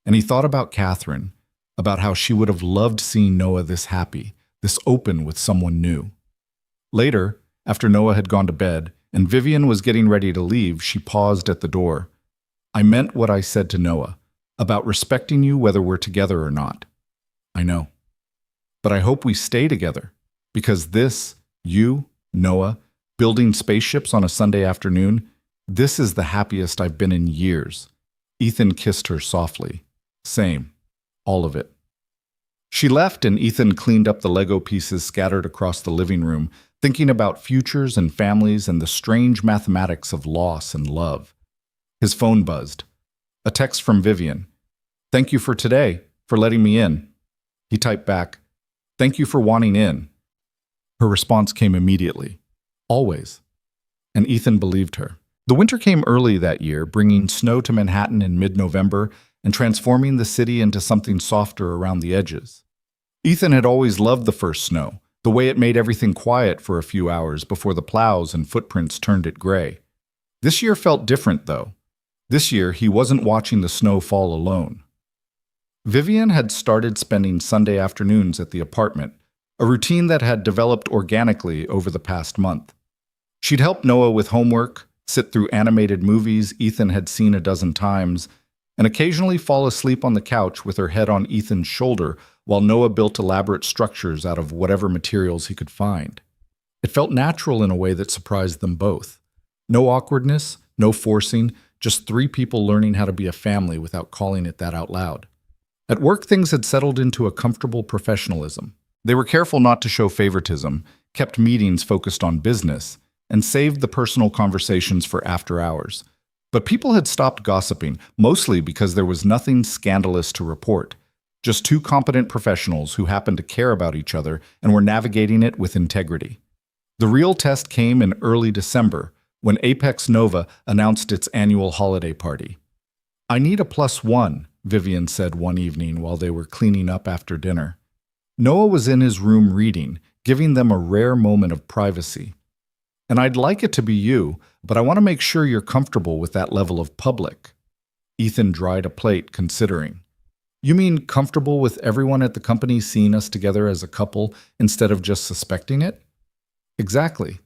And he thought about Catherine, about how she would have loved seeing Noah this happy, this open with someone new. Later, after Noah had gone to bed and Vivian was getting ready to leave, she paused at the door. I meant what I said to Noah, about respecting you whether we're together or not. I know. But I hope we stay together, because this, you, Noah, building spaceships on a Sunday afternoon, this is the happiest I've been in years. Ethan kissed her softly. Same. All of it. She left and Ethan cleaned up the Lego pieces scattered across the living room, thinking about futures and families and the strange mathematics of loss and love. His phone buzzed. A text from Vivian. Thank you for today, for letting me in. He typed back, thank you for wanting in. Her response came immediately. Always. And Ethan believed her. The winter came early that year, bringing snow to Manhattan in mid-November and transforming the city into something softer around the edges. Ethan had always loved the first snow, the way it made everything quiet for a few hours before the plows and footprints turned it gray. This year felt different, though. This year, he wasn't watching the snow fall alone. Vivian had started spending Sunday afternoons at the apartment, a routine that had developed organically over the past month. She'd help Noah with homework, sit through animated movies Ethan had seen a dozen times, and occasionally fall asleep on the couch with her head on Ethan's shoulder while Noah built elaborate structures out of whatever materials he could find. It felt natural in a way that surprised them both. No awkwardness, no forcing, just three people learning how to be a family without calling it that out loud. At work, things had settled into a comfortable professionalism. They were careful not to show favoritism, kept meetings focused on business, and saved the personal conversations for after hours. But people had stopped gossiping, mostly because there was nothing scandalous to report. Just two competent professionals who happened to care about each other and were navigating it with integrity. The real test came in early December, when Apex Nova announced its annual holiday party. I need a +1, Vivian said one evening while they were cleaning up after dinner. Noah was in his room reading, giving them a rare moment of privacy. And I'd like it to be you, but I want to make sure you're comfortable with that level of public. Ethan dried a plate, considering. You mean comfortable with everyone at the company seeing us together as a couple instead of just suspecting it? Exactly.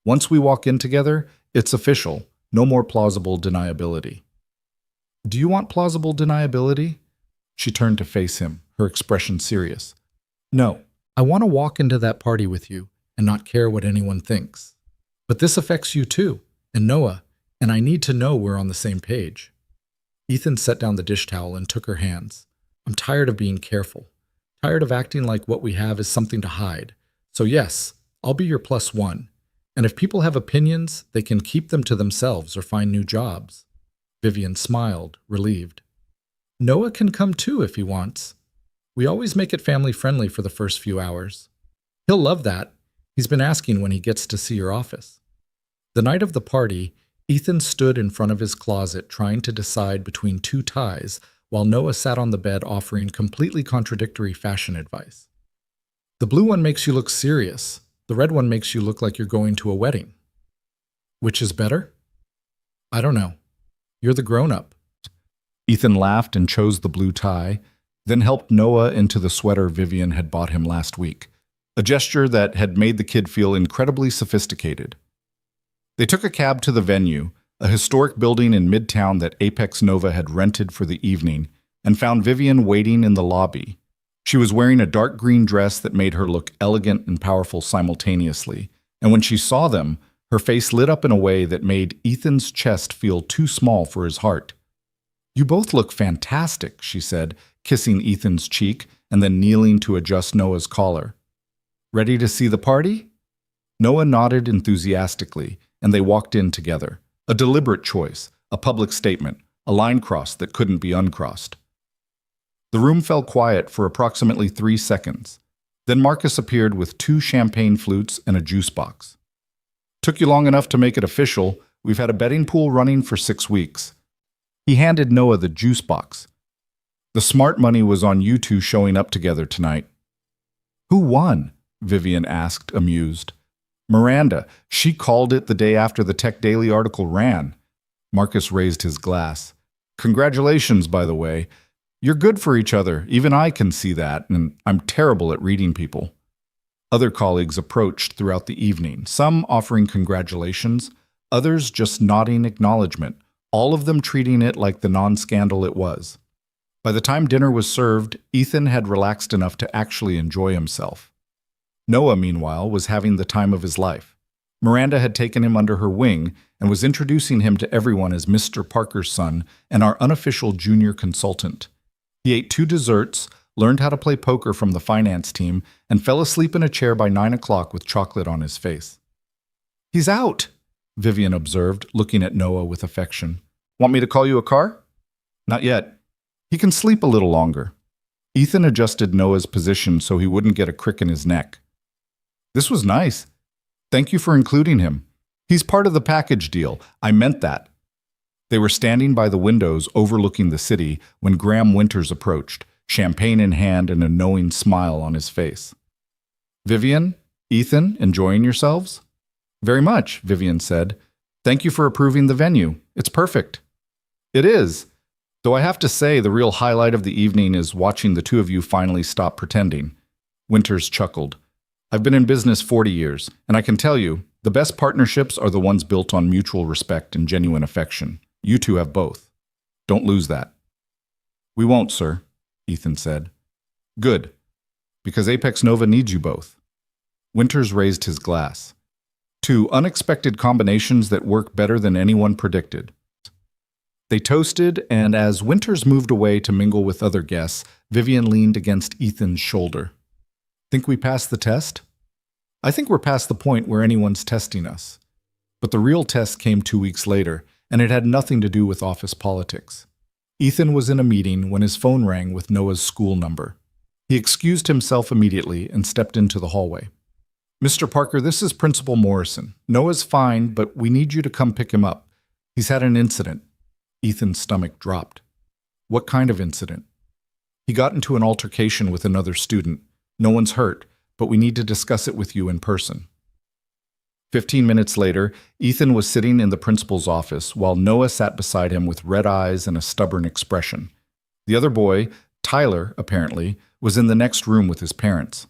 Once we walk in together, it's official. No more plausible deniability. Do you want plausible deniability? She turned to face him, her expression serious. No, I want to walk into that party with you and not care what anyone thinks. But this affects you too, and Noah, and I need to know we're on the same page. Ethan set down the dish towel and took her hands. I'm tired of being careful, tired of acting like what we have is something to hide. So yes, I'll be your +1. And if people have opinions, they can keep them to themselves or find new jobs. Vivian smiled, relieved. Noah can come too if he wants. We always make it family-friendly for the first few hours. He'll love that. He's been asking when he gets to see your office. The night of the party, Ethan stood in front of his closet trying to decide between two ties while Noah sat on the bed offering completely contradictory fashion advice. The blue one makes you look serious. The red one makes you look like you're going to a wedding. Which is better? I don't know. You're the grown-up. Ethan laughed and chose the blue tie, then helped Noah into the sweater Vivian had bought him last week, a gesture that had made the kid feel incredibly sophisticated. They took a cab to the venue, a historic building in Midtown that Apex Nova had rented for the evening, and found Vivian waiting in the lobby. She was wearing a dark green dress that made her look elegant and powerful simultaneously, and when she saw them, her face lit up in a way that made Ethan's chest feel too small for his heart. You both look fantastic, she said, kissing Ethan's cheek and then kneeling to adjust Noah's collar. Ready to see the party? Noah nodded enthusiastically, and they walked in together. A deliberate choice, a public statement, a line crossed that couldn't be uncrossed. The room fell quiet for approximately 3 seconds. Then Marcus appeared with 2 champagne flutes and a juice box. Took you long enough to make it official. We've had a betting pool running for 6 weeks. He handed Noah the juice box. The smart money was on you two showing up together tonight. Who won? Vivian asked, amused. Miranda. She called it the day after the Tech Daily article ran. Marcus raised his glass. Congratulations, by the way. You're good for each other. Even I can see that, and I'm terrible at reading people. Other colleagues approached throughout the evening, some offering congratulations, others just nodding acknowledgement, all of them treating it like the non-scandal it was. By the time dinner was served, Ethan had relaxed enough to actually enjoy himself. Noah, meanwhile, was having the time of his life. Miranda had taken him under her wing and was introducing him to everyone as Mr. Parker's son and our unofficial junior consultant. He ate 2 desserts, learned how to play poker from the finance team, and fell asleep in a chair by 9 o'clock with chocolate on his face. "He's out," Vivian observed, looking at Noah with affection. "Want me to call you a car?" "Not yet. He can sleep a little longer." Ethan adjusted Noah's position so he wouldn't get a crick in his neck. "This was nice. Thank you for including him. He's part of the package deal. I meant that." They were standing by the windows overlooking the city when Graham Winters approached, champagne in hand and a knowing smile on his face. "Vivian, Ethan, enjoying yourselves?" "Very much," Vivian said. "Thank you for approving the venue. It's perfect." "It is. Though I have to say the real highlight of the evening is watching the 2 of you finally stop pretending." Winters chuckled. "I've been in business 40 years, and I can tell you, the best partnerships are the ones built on mutual respect and genuine affection. You 2 have both. Don't lose that." "We won't, sir," Ethan said. "Good, because Apex Nova needs you both." Winters raised his glass. 2 unexpected combinations that work better than anyone predicted. They toasted, and as Winters moved away to mingle with other guests, Vivian leaned against Ethan's shoulder. "Think we passed the test?" "I think we're past the point where anyone's testing us." But the real test came 2 weeks later, and it had nothing to do with office politics. Ethan was in a meeting when his phone rang with Noah's school number. He excused himself immediately and stepped into the hallway. "Mr. Parker, this is Principal Morrison. Noah's fine, but we need you to come pick him up. He's had an incident." Ethan's stomach dropped. "What kind of incident?" "He got into an altercation with another student. No one's hurt, but we need to discuss it with you in person." 15 minutes later, Ethan was sitting in the principal's office while Noah sat beside him with red eyes and a stubborn expression. The other boy, Tyler, apparently, was in the next room with his parents.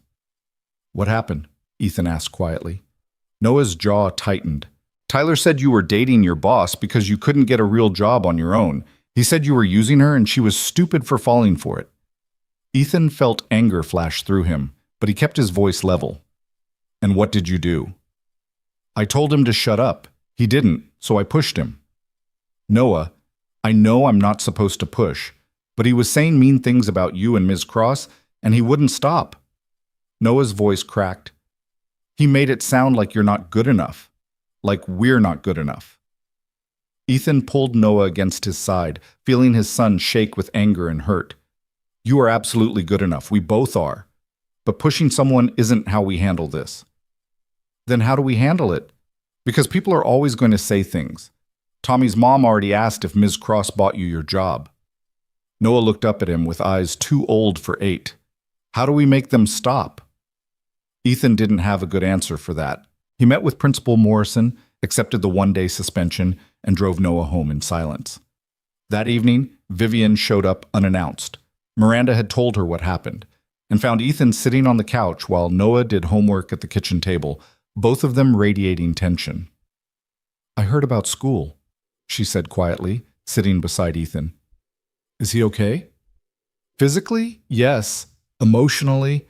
"What happened?" Ethan asked quietly. Noah's jaw tightened. "Tyler said you were dating your boss because you couldn't get a real job on your own. He said you were using her and she was stupid for falling for it." Ethan felt anger flash through him, but he kept his voice level. "And what did you do?" "I told him to shut up. He didn't, so I pushed him." "Noah, I know I'm not supposed to push, but he was saying mean things about you and Ms. Cross, and he wouldn't stop." Noah's voice cracked. "He made it sound like you're not good enough. Like we're not good enough." Ethan pulled Noah against his side, feeling his son shake with anger and hurt. "You are absolutely good enough. We both are. But pushing someone isn't how we handle this." "Then how do we handle it?" "Because people are always going to say things. Tommy's mom already asked if Ms. Cross bought you your job." Noah looked up at him with eyes too old for 8. "How do we make them stop?" Ethan didn't have a good answer for that. He met with Principal Morrison, accepted the 1-day suspension, and drove Noah home in silence. That evening, Vivian showed up unannounced. Miranda had told her what happened, and found Ethan sitting on the couch while Noah did homework at the kitchen table, both of them radiating tension. "I heard about school," she said quietly, sitting beside Ethan. "Is he okay?" "Physically, yes. Emotionally,"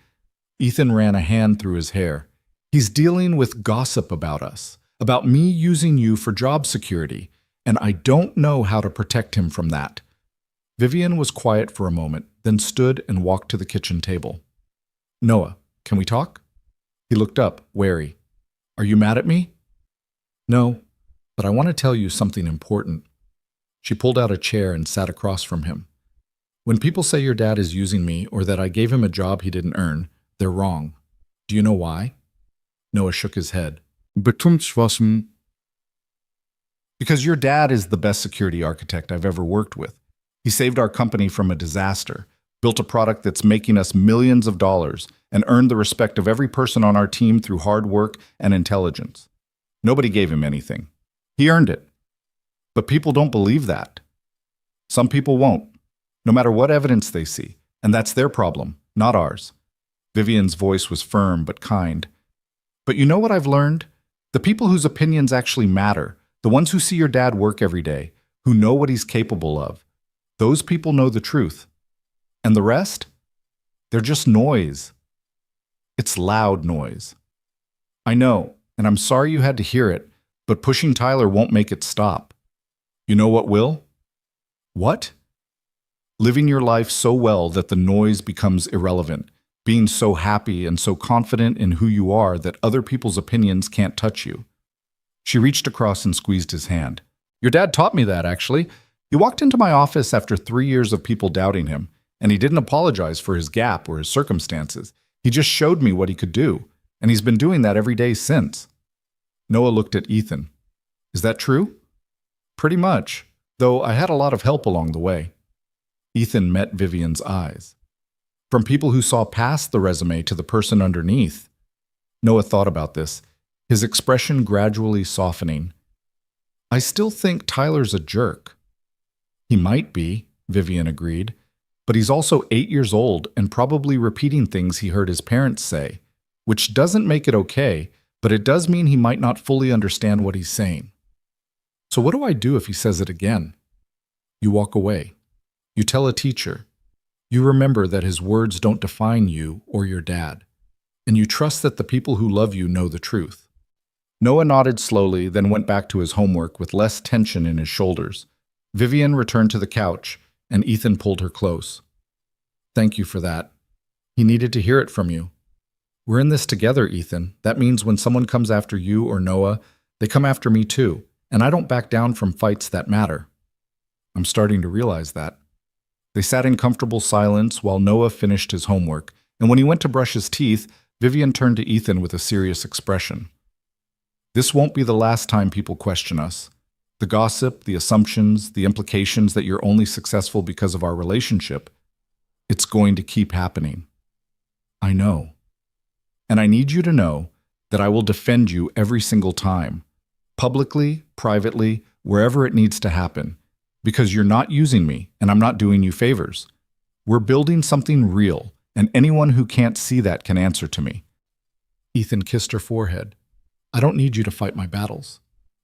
Ethan ran a hand through his hair. "He's dealing with gossip about us, about me using you for job security, and I don't know how to protect him from that." Vivian was quiet for a moment, then stood and walked to the kitchen table. "Noah, can we talk?" He looked up, wary. "Are you mad at me?" "No, but I want to tell you something important." She pulled out a chair and sat across from him. "When people say your dad is using me or that I gave him a job he didn't earn, they're wrong. Do you know why?" Noah shook his head. Because your dad is the best security architect I've ever worked with. He saved our company from a disaster, built a product that's making us millions of dollars, and earned the respect of every person on our team through hard work and intelligence. Nobody gave him anything. He earned it. But people don't believe that. Some people won't, no matter what evidence they see, and that's their problem, not ours. Vivian's voice was firm but kind. But you know what I've learned? The people whose opinions actually matter, the ones who see your dad work every day, who know what he's capable of, those people know the truth. And the rest? They're just noise. It's loud noise. I know, and I'm sorry you had to hear it, but pushing Tyler won't make it stop. You know what will? What? Living your life so well that the noise becomes irrelevant, being so happy and so confident in who you are that other people's opinions can't touch you. She reached across and squeezed his hand. Your dad taught me that, actually. He walked into my office after 3 years of people doubting him, and he didn't apologize for his gap or his circumstances. He just showed me what he could do, and he's been doing that every day since. Noah looked at Ethan. Is that true? Pretty much, though I had a lot of help along the way. Ethan met Vivian's eyes. From people who saw past the resume to the person underneath. Noah thought about this, his expression gradually softening. I still think Tyler's a jerk. He might be, Vivian agreed, but he's also 8 years old and probably repeating things he heard his parents say, which doesn't make it okay, but it does mean he might not fully understand what he's saying. So what do I do if he says it again? You walk away. You tell a teacher. You remember that his words don't define you or your dad, and you trust that the people who love you know the truth. Noah nodded slowly, then went back to his homework with less tension in his shoulders. Vivian returned to the couch, and Ethan pulled her close. Thank you for that. He needed to hear it from you. We're in this together, Ethan. That means when someone comes after you or Noah, they come after me too, and I don't back down from fights that matter. I'm starting to realize that. They sat in comfortable silence while Noah finished his homework, and when he went to brush his teeth, Vivian turned to Ethan with a serious expression. This won't be the last time people question us. The gossip, the assumptions, the implications that you're only successful because of our relationship, it's going to keep happening. I know. And I need you to know that I will defend you every single time, publicly, privately, wherever it needs to happen, because you're not using me and I'm not doing you favors. We're building something real, and anyone who can't see that can answer to me. Ethan kissed her forehead. I don't need you to fight my battles.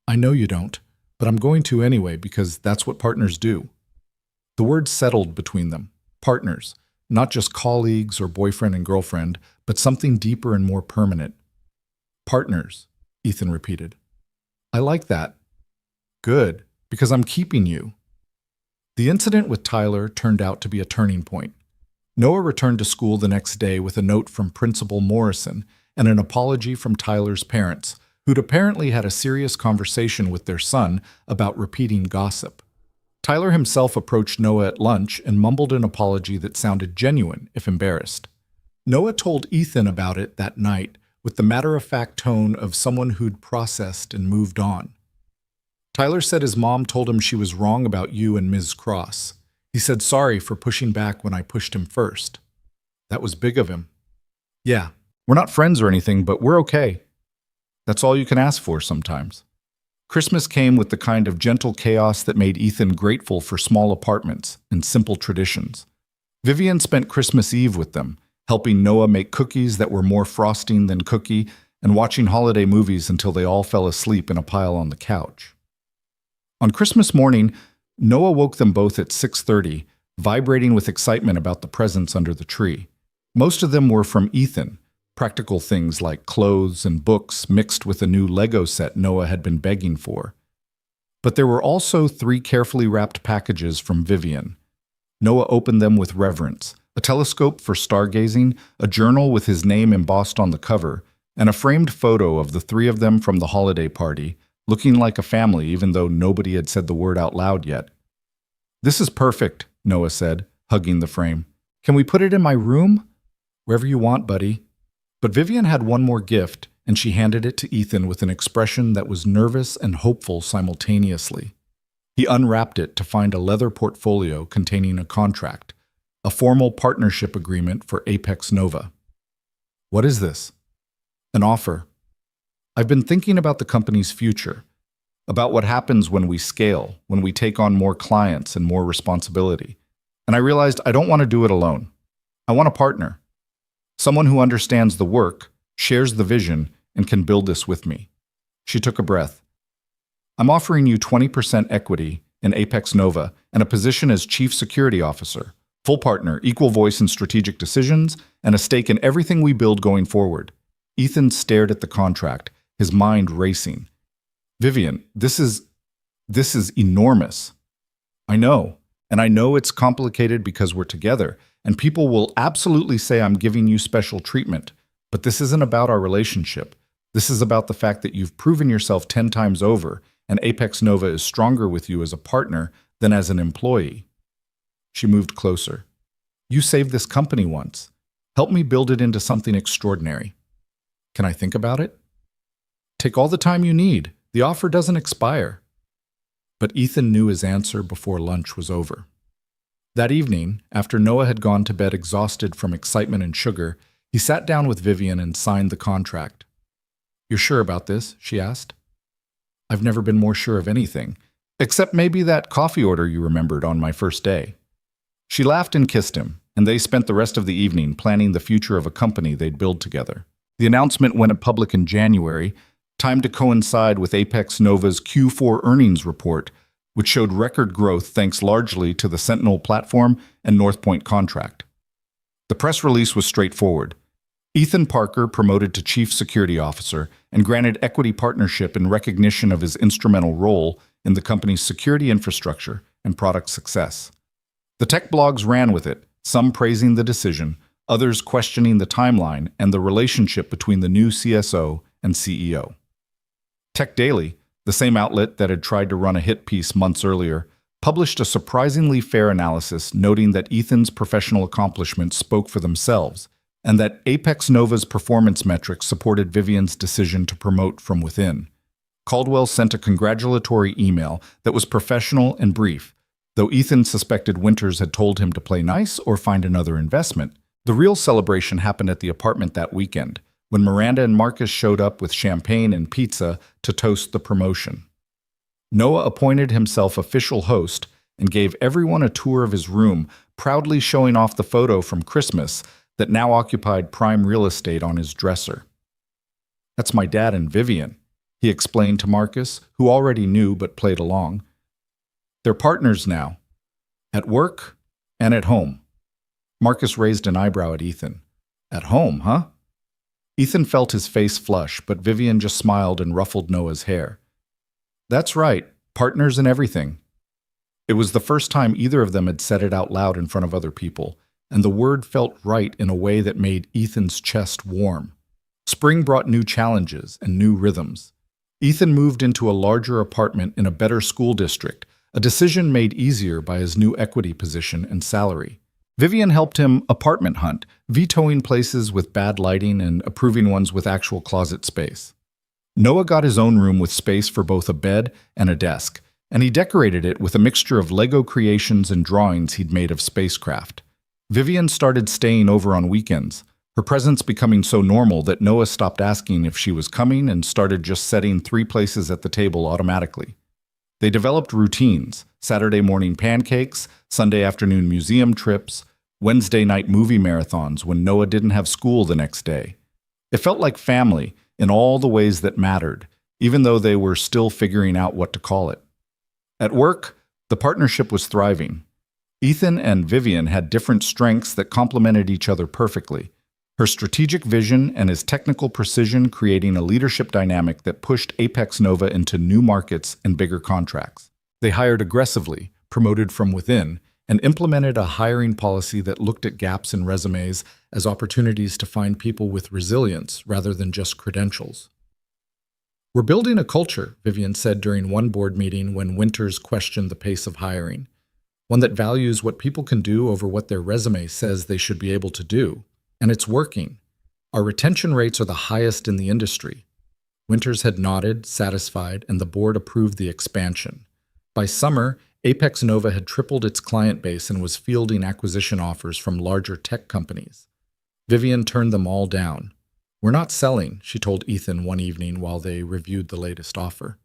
I know you don't, but I'm going to anyway because that's what partners do. The word settled between them. Partners, not just colleagues or boyfriend and girlfriend, but something deeper and more permanent. Partners, Ethan repeated. I like that. Good, because I'm keeping you. The incident with Tyler turned out to be a turning point. Noah returned to school the next day with a note from Principal Morrison and an apology from Tyler's parents, who'd apparently had a serious conversation with their son about repeating gossip. Tyler himself approached Noah at lunch and mumbled an apology that sounded genuine, if embarrassed. Noah told Ethan about it that night with the matter-of-fact tone of someone who'd processed and moved on. Tyler said his mom told him she was wrong about you and Ms. Cross. He said sorry for pushing back when I pushed him first. That was big of him. Yeah, we're not friends or anything, but we're okay. That's all you can ask for sometimes. Christmas came with the kind of gentle chaos that made Ethan grateful for small apartments and simple traditions. Vivian spent Christmas Eve with them, helping Noah make cookies that were more frosting than cookie and watching holiday movies until they all fell asleep in a pile on the couch. On Christmas morning, Noah woke them both at 6:30, vibrating with excitement about the presents under the tree. Most of them were from Ethan, practical things like clothes and books mixed with a new Lego set Noah had been begging for. But there were also 3 carefully wrapped packages from Vivian. Noah opened them with reverence, a telescope for stargazing, a journal with his name embossed on the cover, and a framed photo of the 3 of them from the holiday party, looking like a family even though nobody had said the word out loud yet. This is perfect, Noah said, hugging the frame. Can we put it in my room? Wherever you want, buddy. But Vivian had one more gift, and she handed it to Ethan with an expression that was nervous and hopeful simultaneously. He unwrapped it to find a leather portfolio containing a contract, a formal partnership agreement for Apex Nova. What is this? An offer. I've been thinking about the company's future, about what happens when we scale, when we take on more clients and more responsibility. And I realized I don't want to do it alone. I want a partner. Someone who understands the work, shares the vision, and can build this with me. She took a breath. I'm offering you 20% equity in Apex Nova and a position as Chief Security Officer, full partner, equal voice in strategic decisions, and a stake in everything we build going forward. Ethan stared at the contract, his mind racing. Vivian, this is enormous. I know, and I know it's complicated because we're together, and people will absolutely say I'm giving you special treatment, but this isn't about our relationship. This is about the fact that you've proven yourself 10 times over, and Apex Nova is stronger with you as a partner than as an employee. She moved closer. You saved this company once. Help me build it into something extraordinary. Can I think about it? Take all the time you need. The offer doesn't expire. But Ethan knew his answer before lunch was over. That evening, after Noah had gone to bed exhausted from excitement and sugar, he sat down with Vivian and signed the contract. You're sure about this? She asked. I've never been more sure of anything, except maybe that coffee order you remembered on my first day. She laughed and kissed him, and they spent the rest of the evening planning the future of a company they'd build together. The announcement went public in January, timed to coincide with Apex Nova's Q4 earnings report, which showed record growth thanks largely to the Sentinel platform and Northpoint contract. The press release was straightforward. Ethan Parker promoted to Chief Security Officer and granted equity partnership in recognition of his instrumental role in the company's security infrastructure and product success. The tech blogs ran with it, some praising the decision, others questioning the timeline and the relationship between the new CSO and CEO. Tech Daily, the same outlet that had tried to run a hit piece months earlier, published a surprisingly fair analysis noting that Ethan's professional accomplishments spoke for themselves, and that Apex Nova's performance metrics supported Vivian's decision to promote from within. Caldwell sent a congratulatory email that was professional and brief, though Ethan suspected Winters had told him to play nice or find another investment. The real celebration happened at the apartment that weekend, when Miranda and Marcus showed up with champagne and pizza to toast the promotion. Noah appointed himself official host and gave everyone a tour of his room, proudly showing off the photo from Christmas that now occupied prime real estate on his dresser. That's my dad and Vivian, he explained to Marcus, who already knew but played along. They're partners now, at work and at home. Marcus raised an eyebrow at Ethan. At home, huh? Ethan felt his face flush, but Vivian just smiled and ruffled Noah's hair. That's right, partners in everything. It was the first time either of them had said it out loud in front of other people, and the word felt right in a way that made Ethan's chest warm. Spring brought new challenges and new rhythms. Ethan moved into a larger apartment in a better school district, a decision made easier by his new equity position and salary. Vivian helped him apartment hunt, vetoing places with bad lighting and approving ones with actual closet space. Noah got his own room with space for both a bed and a desk, and he decorated it with a mixture of Lego creations and drawings he'd made of spacecraft. Vivian started staying over on weekends, her presence becoming so normal that Noah stopped asking if she was coming and started just setting 3 places at the table automatically. They developed routines: Saturday morning pancakes, Sunday afternoon museum trips, Wednesday night movie marathons when Noah didn't have school the next day. It felt like family in all the ways that mattered, even though they were still figuring out what to call it. At work, the partnership was thriving. Ethan and Vivian had different strengths that complemented each other perfectly, her strategic vision and his technical precision creating a leadership dynamic that pushed Apex Nova into new markets and bigger contracts. They hired aggressively, promoted from within, and implemented a hiring policy that looked at gaps in resumes as opportunities to find people with resilience rather than just credentials. We're building a culture, Vivian said during one board meeting when Winters questioned the pace of hiring, one that values what people can do over what their resume says they should be able to do. And it's working. Our retention rates are the highest in the industry. Winters had nodded, satisfied, and the board approved the expansion. By summer, Apex Nova had tripled its client base and was fielding acquisition offers from larger tech companies. Vivian turned them all down. We're not selling, she told Ethan one evening while they reviewed the latest offer.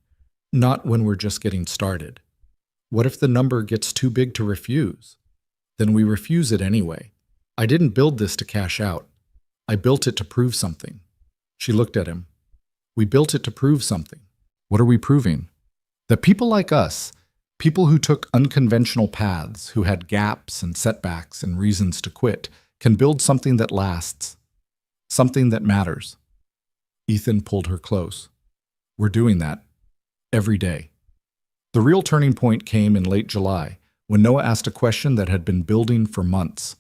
Not when we're just getting started. What if the number gets too big to refuse? Then we refuse it anyway. I didn't build this to cash out. I built it to prove something. She looked at him. We built it to prove something. What are we proving? That people like us, people who took unconventional paths, who had gaps and setbacks and reasons to quit, can build something that lasts, something that matters. Ethan pulled her close. We're doing that. Every day. The real turning point came in late July, when Noah asked a question that had been building for months.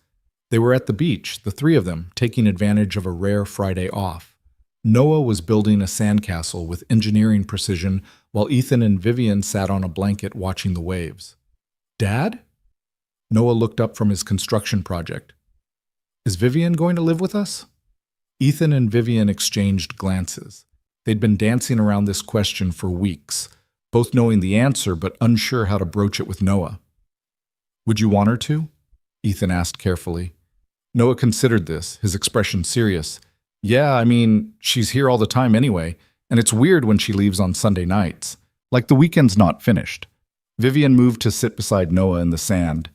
They were at the beach, the three of them, taking advantage of a rare Friday off. Noah was building a sandcastle with engineering precision, while Ethan and Vivian sat on a blanket watching the waves. Dad? Noah looked up from his construction project. Is Vivian going to live with us? Ethan and Vivian exchanged glances. They'd been dancing around this question for weeks, both knowing the answer but unsure how to broach it with Noah. Would you want her to? Ethan asked carefully. Noah considered this, his expression serious. Yeah, I mean, she's here all the time anyway, and it's weird when she leaves on Sunday nights. Like the weekend's not finished. Vivian moved to sit beside Noah in the sand.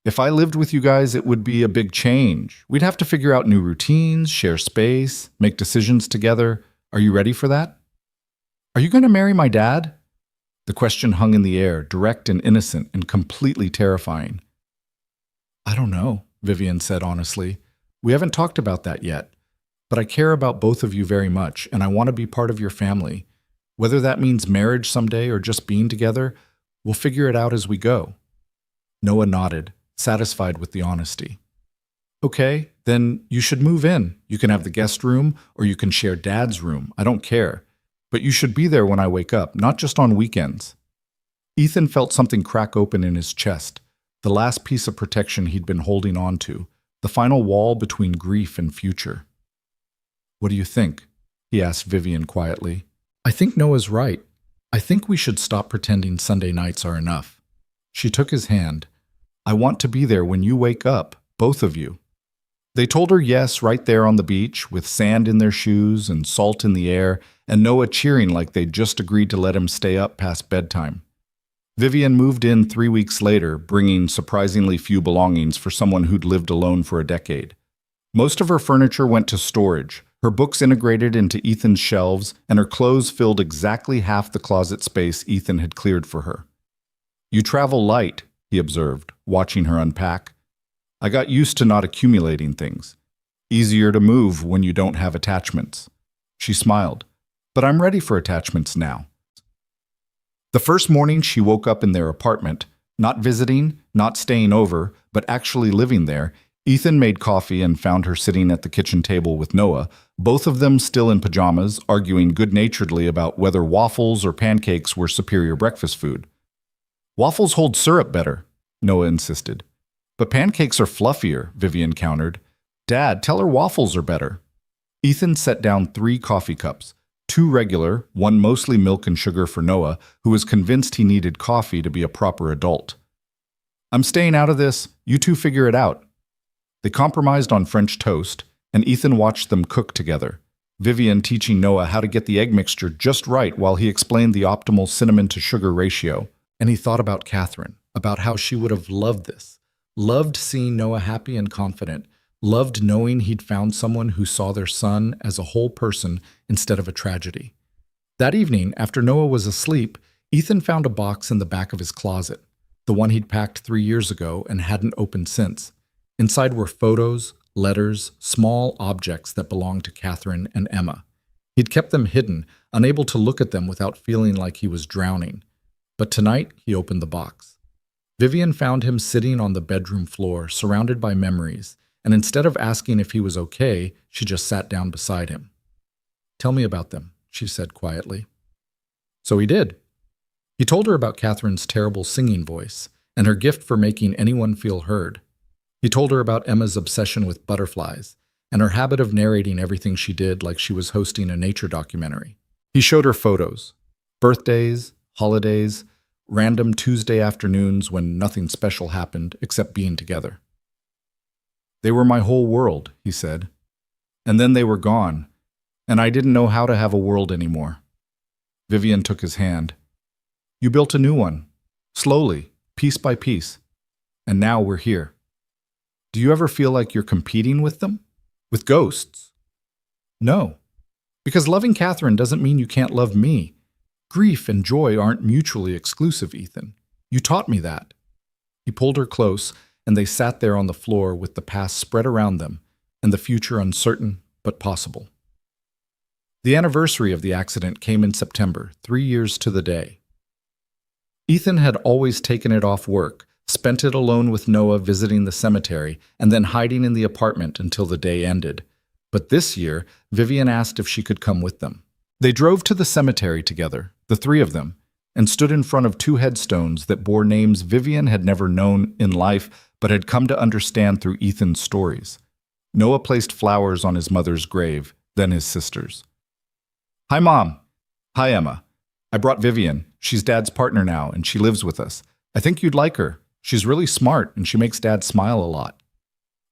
If I lived with you guys, it would be a big change. We'd have to figure out new routines, share space, make decisions together. Are you ready for that? Are you going to marry my dad? The question hung in the air, direct and innocent and completely terrifying. I don't know, Vivian said honestly. We haven't talked about that yet. But I care about both of you very much, and I want to be part of your family. Whether that means marriage someday or just being together, we'll figure it out as we go. Noah nodded, satisfied with the honesty. Okay, then you should move in. You can have the guest room, or you can share Dad's room. I don't care. But you should be there when I wake up, not just on weekends. Ethan felt something crack open in his chest, the last piece of protection he'd been holding on to, the final wall between grief and future. What do you think? He asked Vivian quietly. I think Noah's right. I think we should stop pretending Sunday nights are enough. She took his hand. I want to be there when you wake up, both of you. They told her yes right there on the beach, with sand in their shoes and salt in the air, and Noah cheering like they'd just agreed to let him stay up past bedtime. Vivian moved in 3 weeks later, bringing surprisingly few belongings for someone who'd lived alone for a decade. Most of her furniture went to storage, her books integrated into Ethan's shelves, and her clothes filled exactly half the closet space Ethan had cleared for her. You travel light, he observed, watching her unpack. I got used to not accumulating things. Easier to move when you don't have attachments. She smiled. But I'm ready for attachments now. The first morning she woke up in their apartment, not visiting, not staying over, but actually living there, Ethan made coffee and found her sitting at the kitchen table with Noah, both of them still in pajamas, arguing good-naturedly about whether waffles or pancakes were superior breakfast food. Waffles hold syrup better, Noah insisted. But pancakes are fluffier, Vivian countered. Dad, tell her waffles are better. Ethan set down 3 coffee cups, 2 regular, one mostly milk and sugar for Noah, who was convinced he needed coffee to be a proper adult. I'm staying out of this. You two figure it out. They compromised on French toast, and Ethan watched them cook together, Vivian teaching Noah how to get the egg mixture just right while he explained the optimal cinnamon-to-sugar ratio. And he thought about Catherine, about how she would have loved this, loved seeing Noah happy and confident, loved knowing he'd found someone who saw their son as a whole person instead of a tragedy. That evening, after Noah was asleep, Ethan found a box in the back of his closet, the one he'd packed 3 years ago and hadn't opened since. Inside were photos, letters, small objects that belonged to Catherine and Emma. He'd kept them hidden, unable to look at them without feeling like he was drowning. But tonight, he opened the box. Vivian found him sitting on the bedroom floor, surrounded by memories, and instead of asking if he was okay, she just sat down beside him. Tell me about them, she said quietly. So he did. He told her about Catherine's terrible singing voice and her gift for making anyone feel heard. He told her about Emma's obsession with butterflies and her habit of narrating everything she did like she was hosting a nature documentary. He showed her photos, birthdays, holidays, random Tuesday afternoons when nothing special happened except being together. They were my whole world, he said. And then they were gone, and I didn't know how to have a world anymore. Vivian took his hand. You built a new one, slowly, piece by piece, and now we're here. Do you ever feel like you're competing with them? With ghosts? No, because loving Catherine doesn't mean you can't love me. Grief and joy aren't mutually exclusive, Ethan. You taught me that. He pulled her close, and they sat there on the floor with the past spread around them and the future uncertain but possible. The anniversary of the accident came in September, 3 years to the day. Ethan had always taken it off work, spent it alone with Noah visiting the cemetery, and then hiding in the apartment until the day ended. But this year, Vivian asked if she could come with them. They drove to the cemetery together, the three of them, and stood in front of two headstones that bore names Vivian had never known in life but had come to understand through Ethan's stories. Noah placed flowers on his mother's grave, then his sister's. "Hi, Mom." "Hi, Emma. I brought Vivian. She's Dad's partner now, and she lives with us. I think you'd like her. She's really smart, and she makes Dad smile a lot."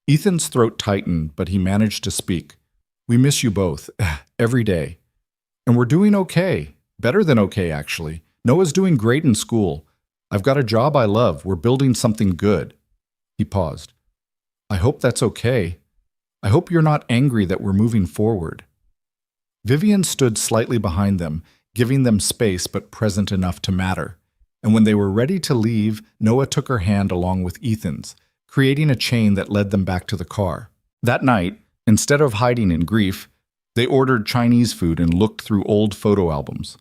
Ethan's throat tightened, but he managed to speak. "We miss you both, every day. And we're doing okay. Better than okay, actually. Noah's doing great in school. I've got a job I love. We're building something good." He paused. "I hope that's okay. I hope you're not angry that we're moving forward." Vivian stood slightly behind them, giving them space but present enough to matter. And when they were ready to leave, Noah took her hand along with Ethan's, creating a chain that led them back to the car. That night, instead of hiding in grief, they ordered Chinese food and looked through old photo albums.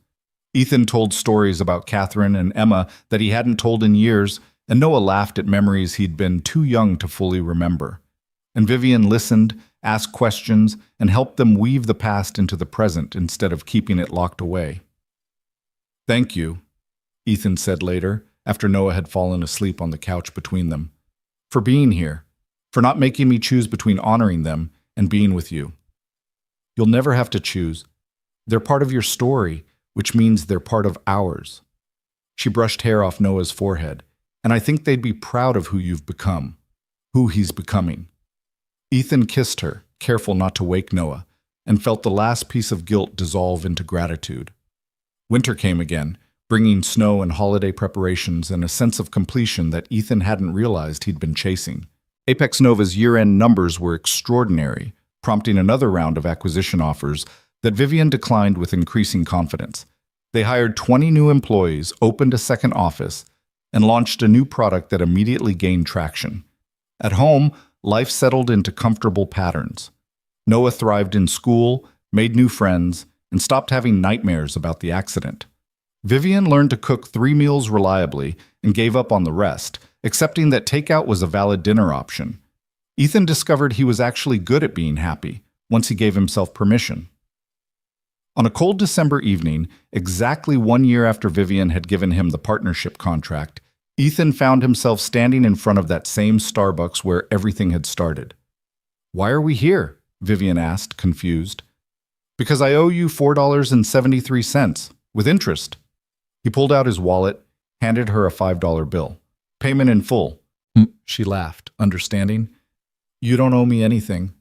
Ethan told stories about Catherine and Emma that he hadn't told in years, and Noah laughed at memories he'd been too young to fully remember. And Vivian listened, asked questions, and helped them weave the past into the present instead of keeping it locked away. "Thank you," Ethan said later, after Noah had fallen asleep on the couch between them, "for being here, for not making me choose between honoring them and being with you. You'll never have to choose. They're part of your story, which means they're part of ours." She brushed hair off Noah's forehead, "And I think they'd be proud of who you've become, who he's becoming." Ethan kissed her, careful not to wake Noah, and felt the last piece of guilt dissolve into gratitude. Winter came again, bringing snow and holiday preparations and a sense of completion that Ethan hadn't realized he'd been chasing. Apex Nova's year-end numbers were extraordinary, prompting another round of acquisition offers that Vivian declined with increasing confidence. They hired 20 new employees, opened a second office, and launched a new product that immediately gained traction. At home, life settled into comfortable patterns. Noah thrived in school, made new friends, and stopped having nightmares about the accident. Vivian learned to cook 3 meals reliably and gave up on the rest, accepting that takeout was a valid dinner option. Ethan discovered he was actually good at being happy once he gave himself permission. On a cold December evening, exactly 1 year after Vivian had given him the partnership contract, Ethan found himself standing in front of that same Starbucks where everything had started. "Why are we here?" Vivian asked, confused. "Because I owe you $4.73, with interest." He pulled out his wallet, handed her a $5 bill. "Payment in full." She laughed, understanding. "You don't owe me anything."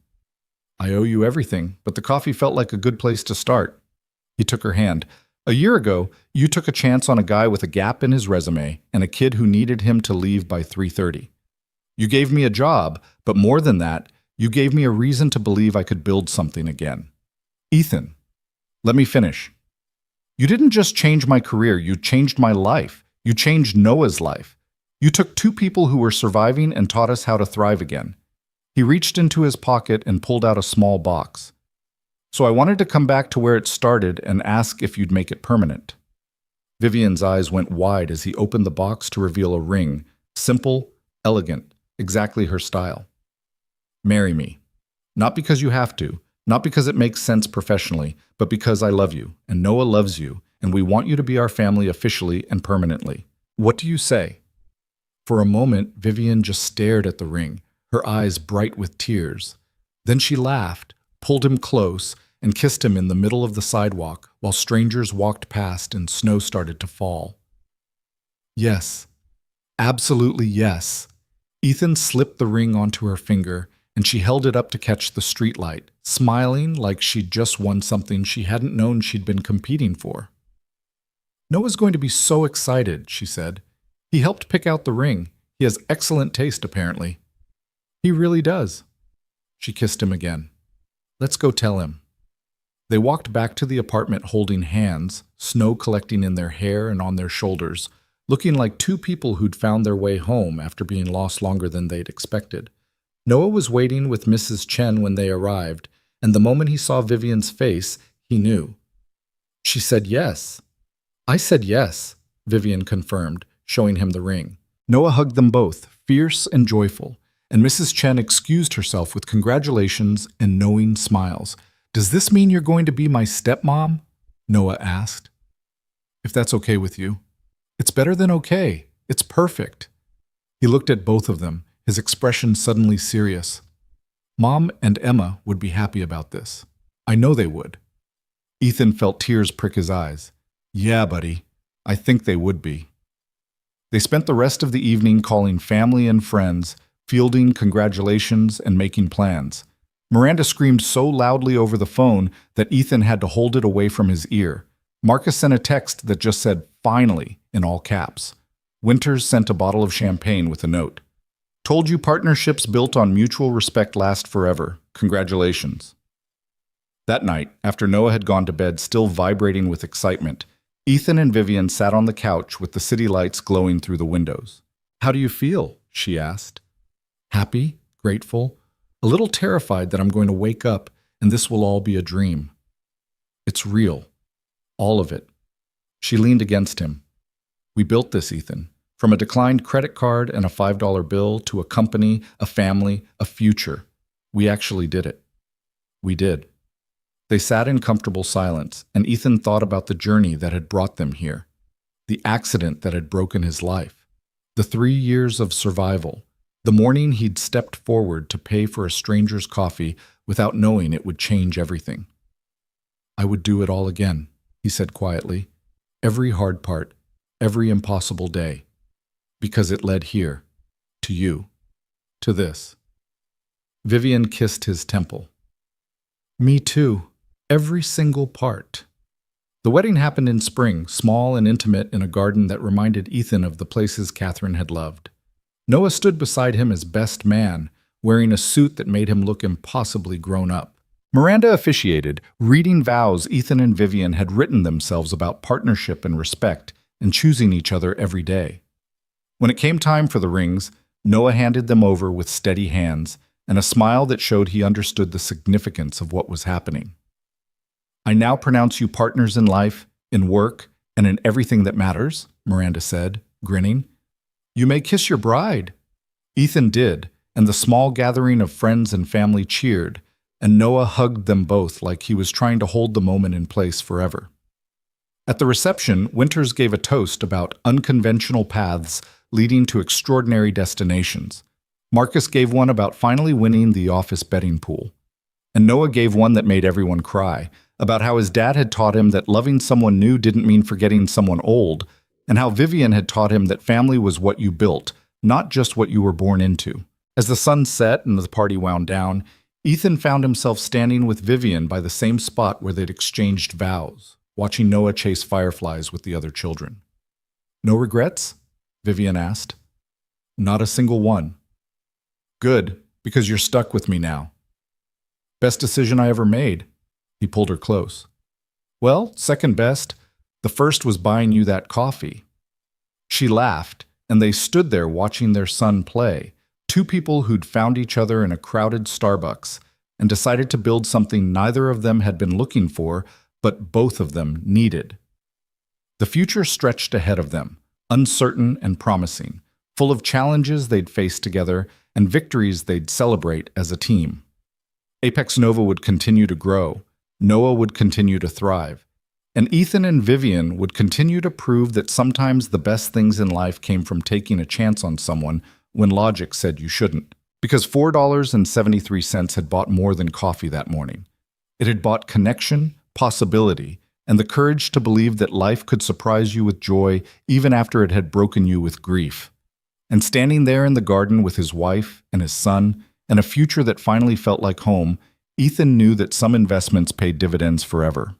"I owe you everything, but the coffee felt like a good place to start." He took her hand. "A year ago, you took a chance on a guy with a gap in his resume and a kid who needed him to leave by 3:30. You gave me a job, but more than that, you gave me a reason to believe I could build something again." "Ethan, let me finish. You didn't just change my career, you changed my life. You changed Noah's life. You took 2 people who were surviving and taught us how to thrive again." He reached into his pocket and pulled out a small box. "So I wanted to come back to where it started and ask if you'd make it permanent." Vivian's eyes went wide as he opened the box to reveal a ring, simple, elegant, exactly her style. "Marry me. Not because you have to, not because it makes sense professionally, but because I love you, and Noah loves you, and we want you to be our family officially and permanently. What do you say?" For a moment, Vivian just stared at the ring, her eyes bright with tears. Then she laughed, pulled him close, and kissed him in the middle of the sidewalk while strangers walked past and snow started to fall. "Yes, absolutely yes." Ethan slipped the ring onto her finger, and she held it up to catch the streetlight, smiling like she'd just won something she hadn't known she'd been competing for. "Noah's going to be so excited," she said. "He helped pick out the ring. He has excellent taste, apparently." "He really does." She kissed him again. "Let's go tell him." They walked back to the apartment holding hands, snow collecting in their hair and on their shoulders, looking like 2 people who'd found their way home after being lost longer than they'd expected. Noah was waiting with Mrs. Chen when they arrived, and the moment he saw Vivian's face, He knew. She said yes. I said yes, Vivian confirmed, showing him the ring. Noah hugged them both, fierce and joyful, and Mrs. Chen excused herself with congratulations and knowing smiles. Does this mean you're going to be my stepmom? Noah asked. If that's okay with you. It's better than okay. It's perfect. He looked at both of them, his expression suddenly serious. Mom and Emma would be happy about this. I know they would. Ethan felt tears prick his eyes. Yeah, buddy. I think they would be. They spent the rest of the evening calling family and friends, fielding congratulations and making plans. Miranda screamed so loudly over the phone that Ethan had to hold it away from his ear. Marcus sent a text that just said, "Finally," in all caps. Winters sent a bottle of champagne with a note. Told you partnerships built on mutual respect last forever. Congratulations. That night, after Noah had gone to bed still vibrating with excitement, Ethan and Vivian sat on the couch with the city lights glowing through the windows. How do you feel? She asked. Happy, grateful, a little terrified that I'm going to wake up and this will all be a dream. It's real. All of it. She leaned against him. We built this, Ethan. From a declined credit card and a $5 bill to a company, a family, a future. We actually did it. We did. They sat in comfortable silence, and Ethan thought about the journey that had brought them here, the accident that had broken his life, the 3 years of survival, the morning he'd stepped forward to pay for a stranger's coffee without knowing it would change everything. I would do it all again, he said quietly, every hard part, every impossible day, because it led here, to you, to this. Vivian kissed his temple. Me too. Every single part. The wedding happened in spring, small and intimate in a garden that reminded Ethan of the places Catherine had loved. Noah stood beside him as best man, wearing a suit that made him look impossibly grown up. Miranda officiated, reading vows Ethan and Vivian had written themselves about partnership and respect and choosing each other every day. When it came time for the rings, Noah handed them over with steady hands and a smile that showed he understood the significance of what was happening. I now pronounce you partners in life, in work, and in everything that matters, Miranda said, grinning. You may kiss your bride. Ethan did, and the small gathering of friends and family cheered, and Noah hugged them both like he was trying to hold the moment in place forever. At the reception, Winters gave a toast about unconventional paths leading to extraordinary destinations. Marcus gave one about finally winning the office betting pool. And Noah gave one that made everyone cry, about how his dad had taught him that loving someone new didn't mean forgetting someone old, and how Vivian had taught him that family was what you built, not just what you were born into. As the sun set and the party wound down, Ethan found himself standing with Vivian by the same spot where they'd exchanged vows, watching Noah chase fireflies with the other children. No regrets? Vivian asked. Not a single one. Good, because you're stuck with me now. Best decision I ever made. He pulled her close. Well, second best. The first was buying you that coffee. She laughed, and they stood there watching their son play, two people who'd found each other in a crowded Starbucks and decided to build something neither of them had been looking for, but both of them needed. The future stretched ahead of them, uncertain and promising, full of challenges they'd face together and victories they'd celebrate as a team. Apex Nova would continue to grow, Noah would continue to thrive, and Ethan and Vivian would continue to prove that sometimes the best things in life came from taking a chance on someone when logic said you shouldn't. Because $4.73 had bought more than coffee that morning. It had bought connection, possibility, and the courage to believe that life could surprise you with joy even after it had broken you with grief. And standing there in the garden with his wife and his son, and a future that finally felt like home, Ethan knew that some investments paid dividends forever.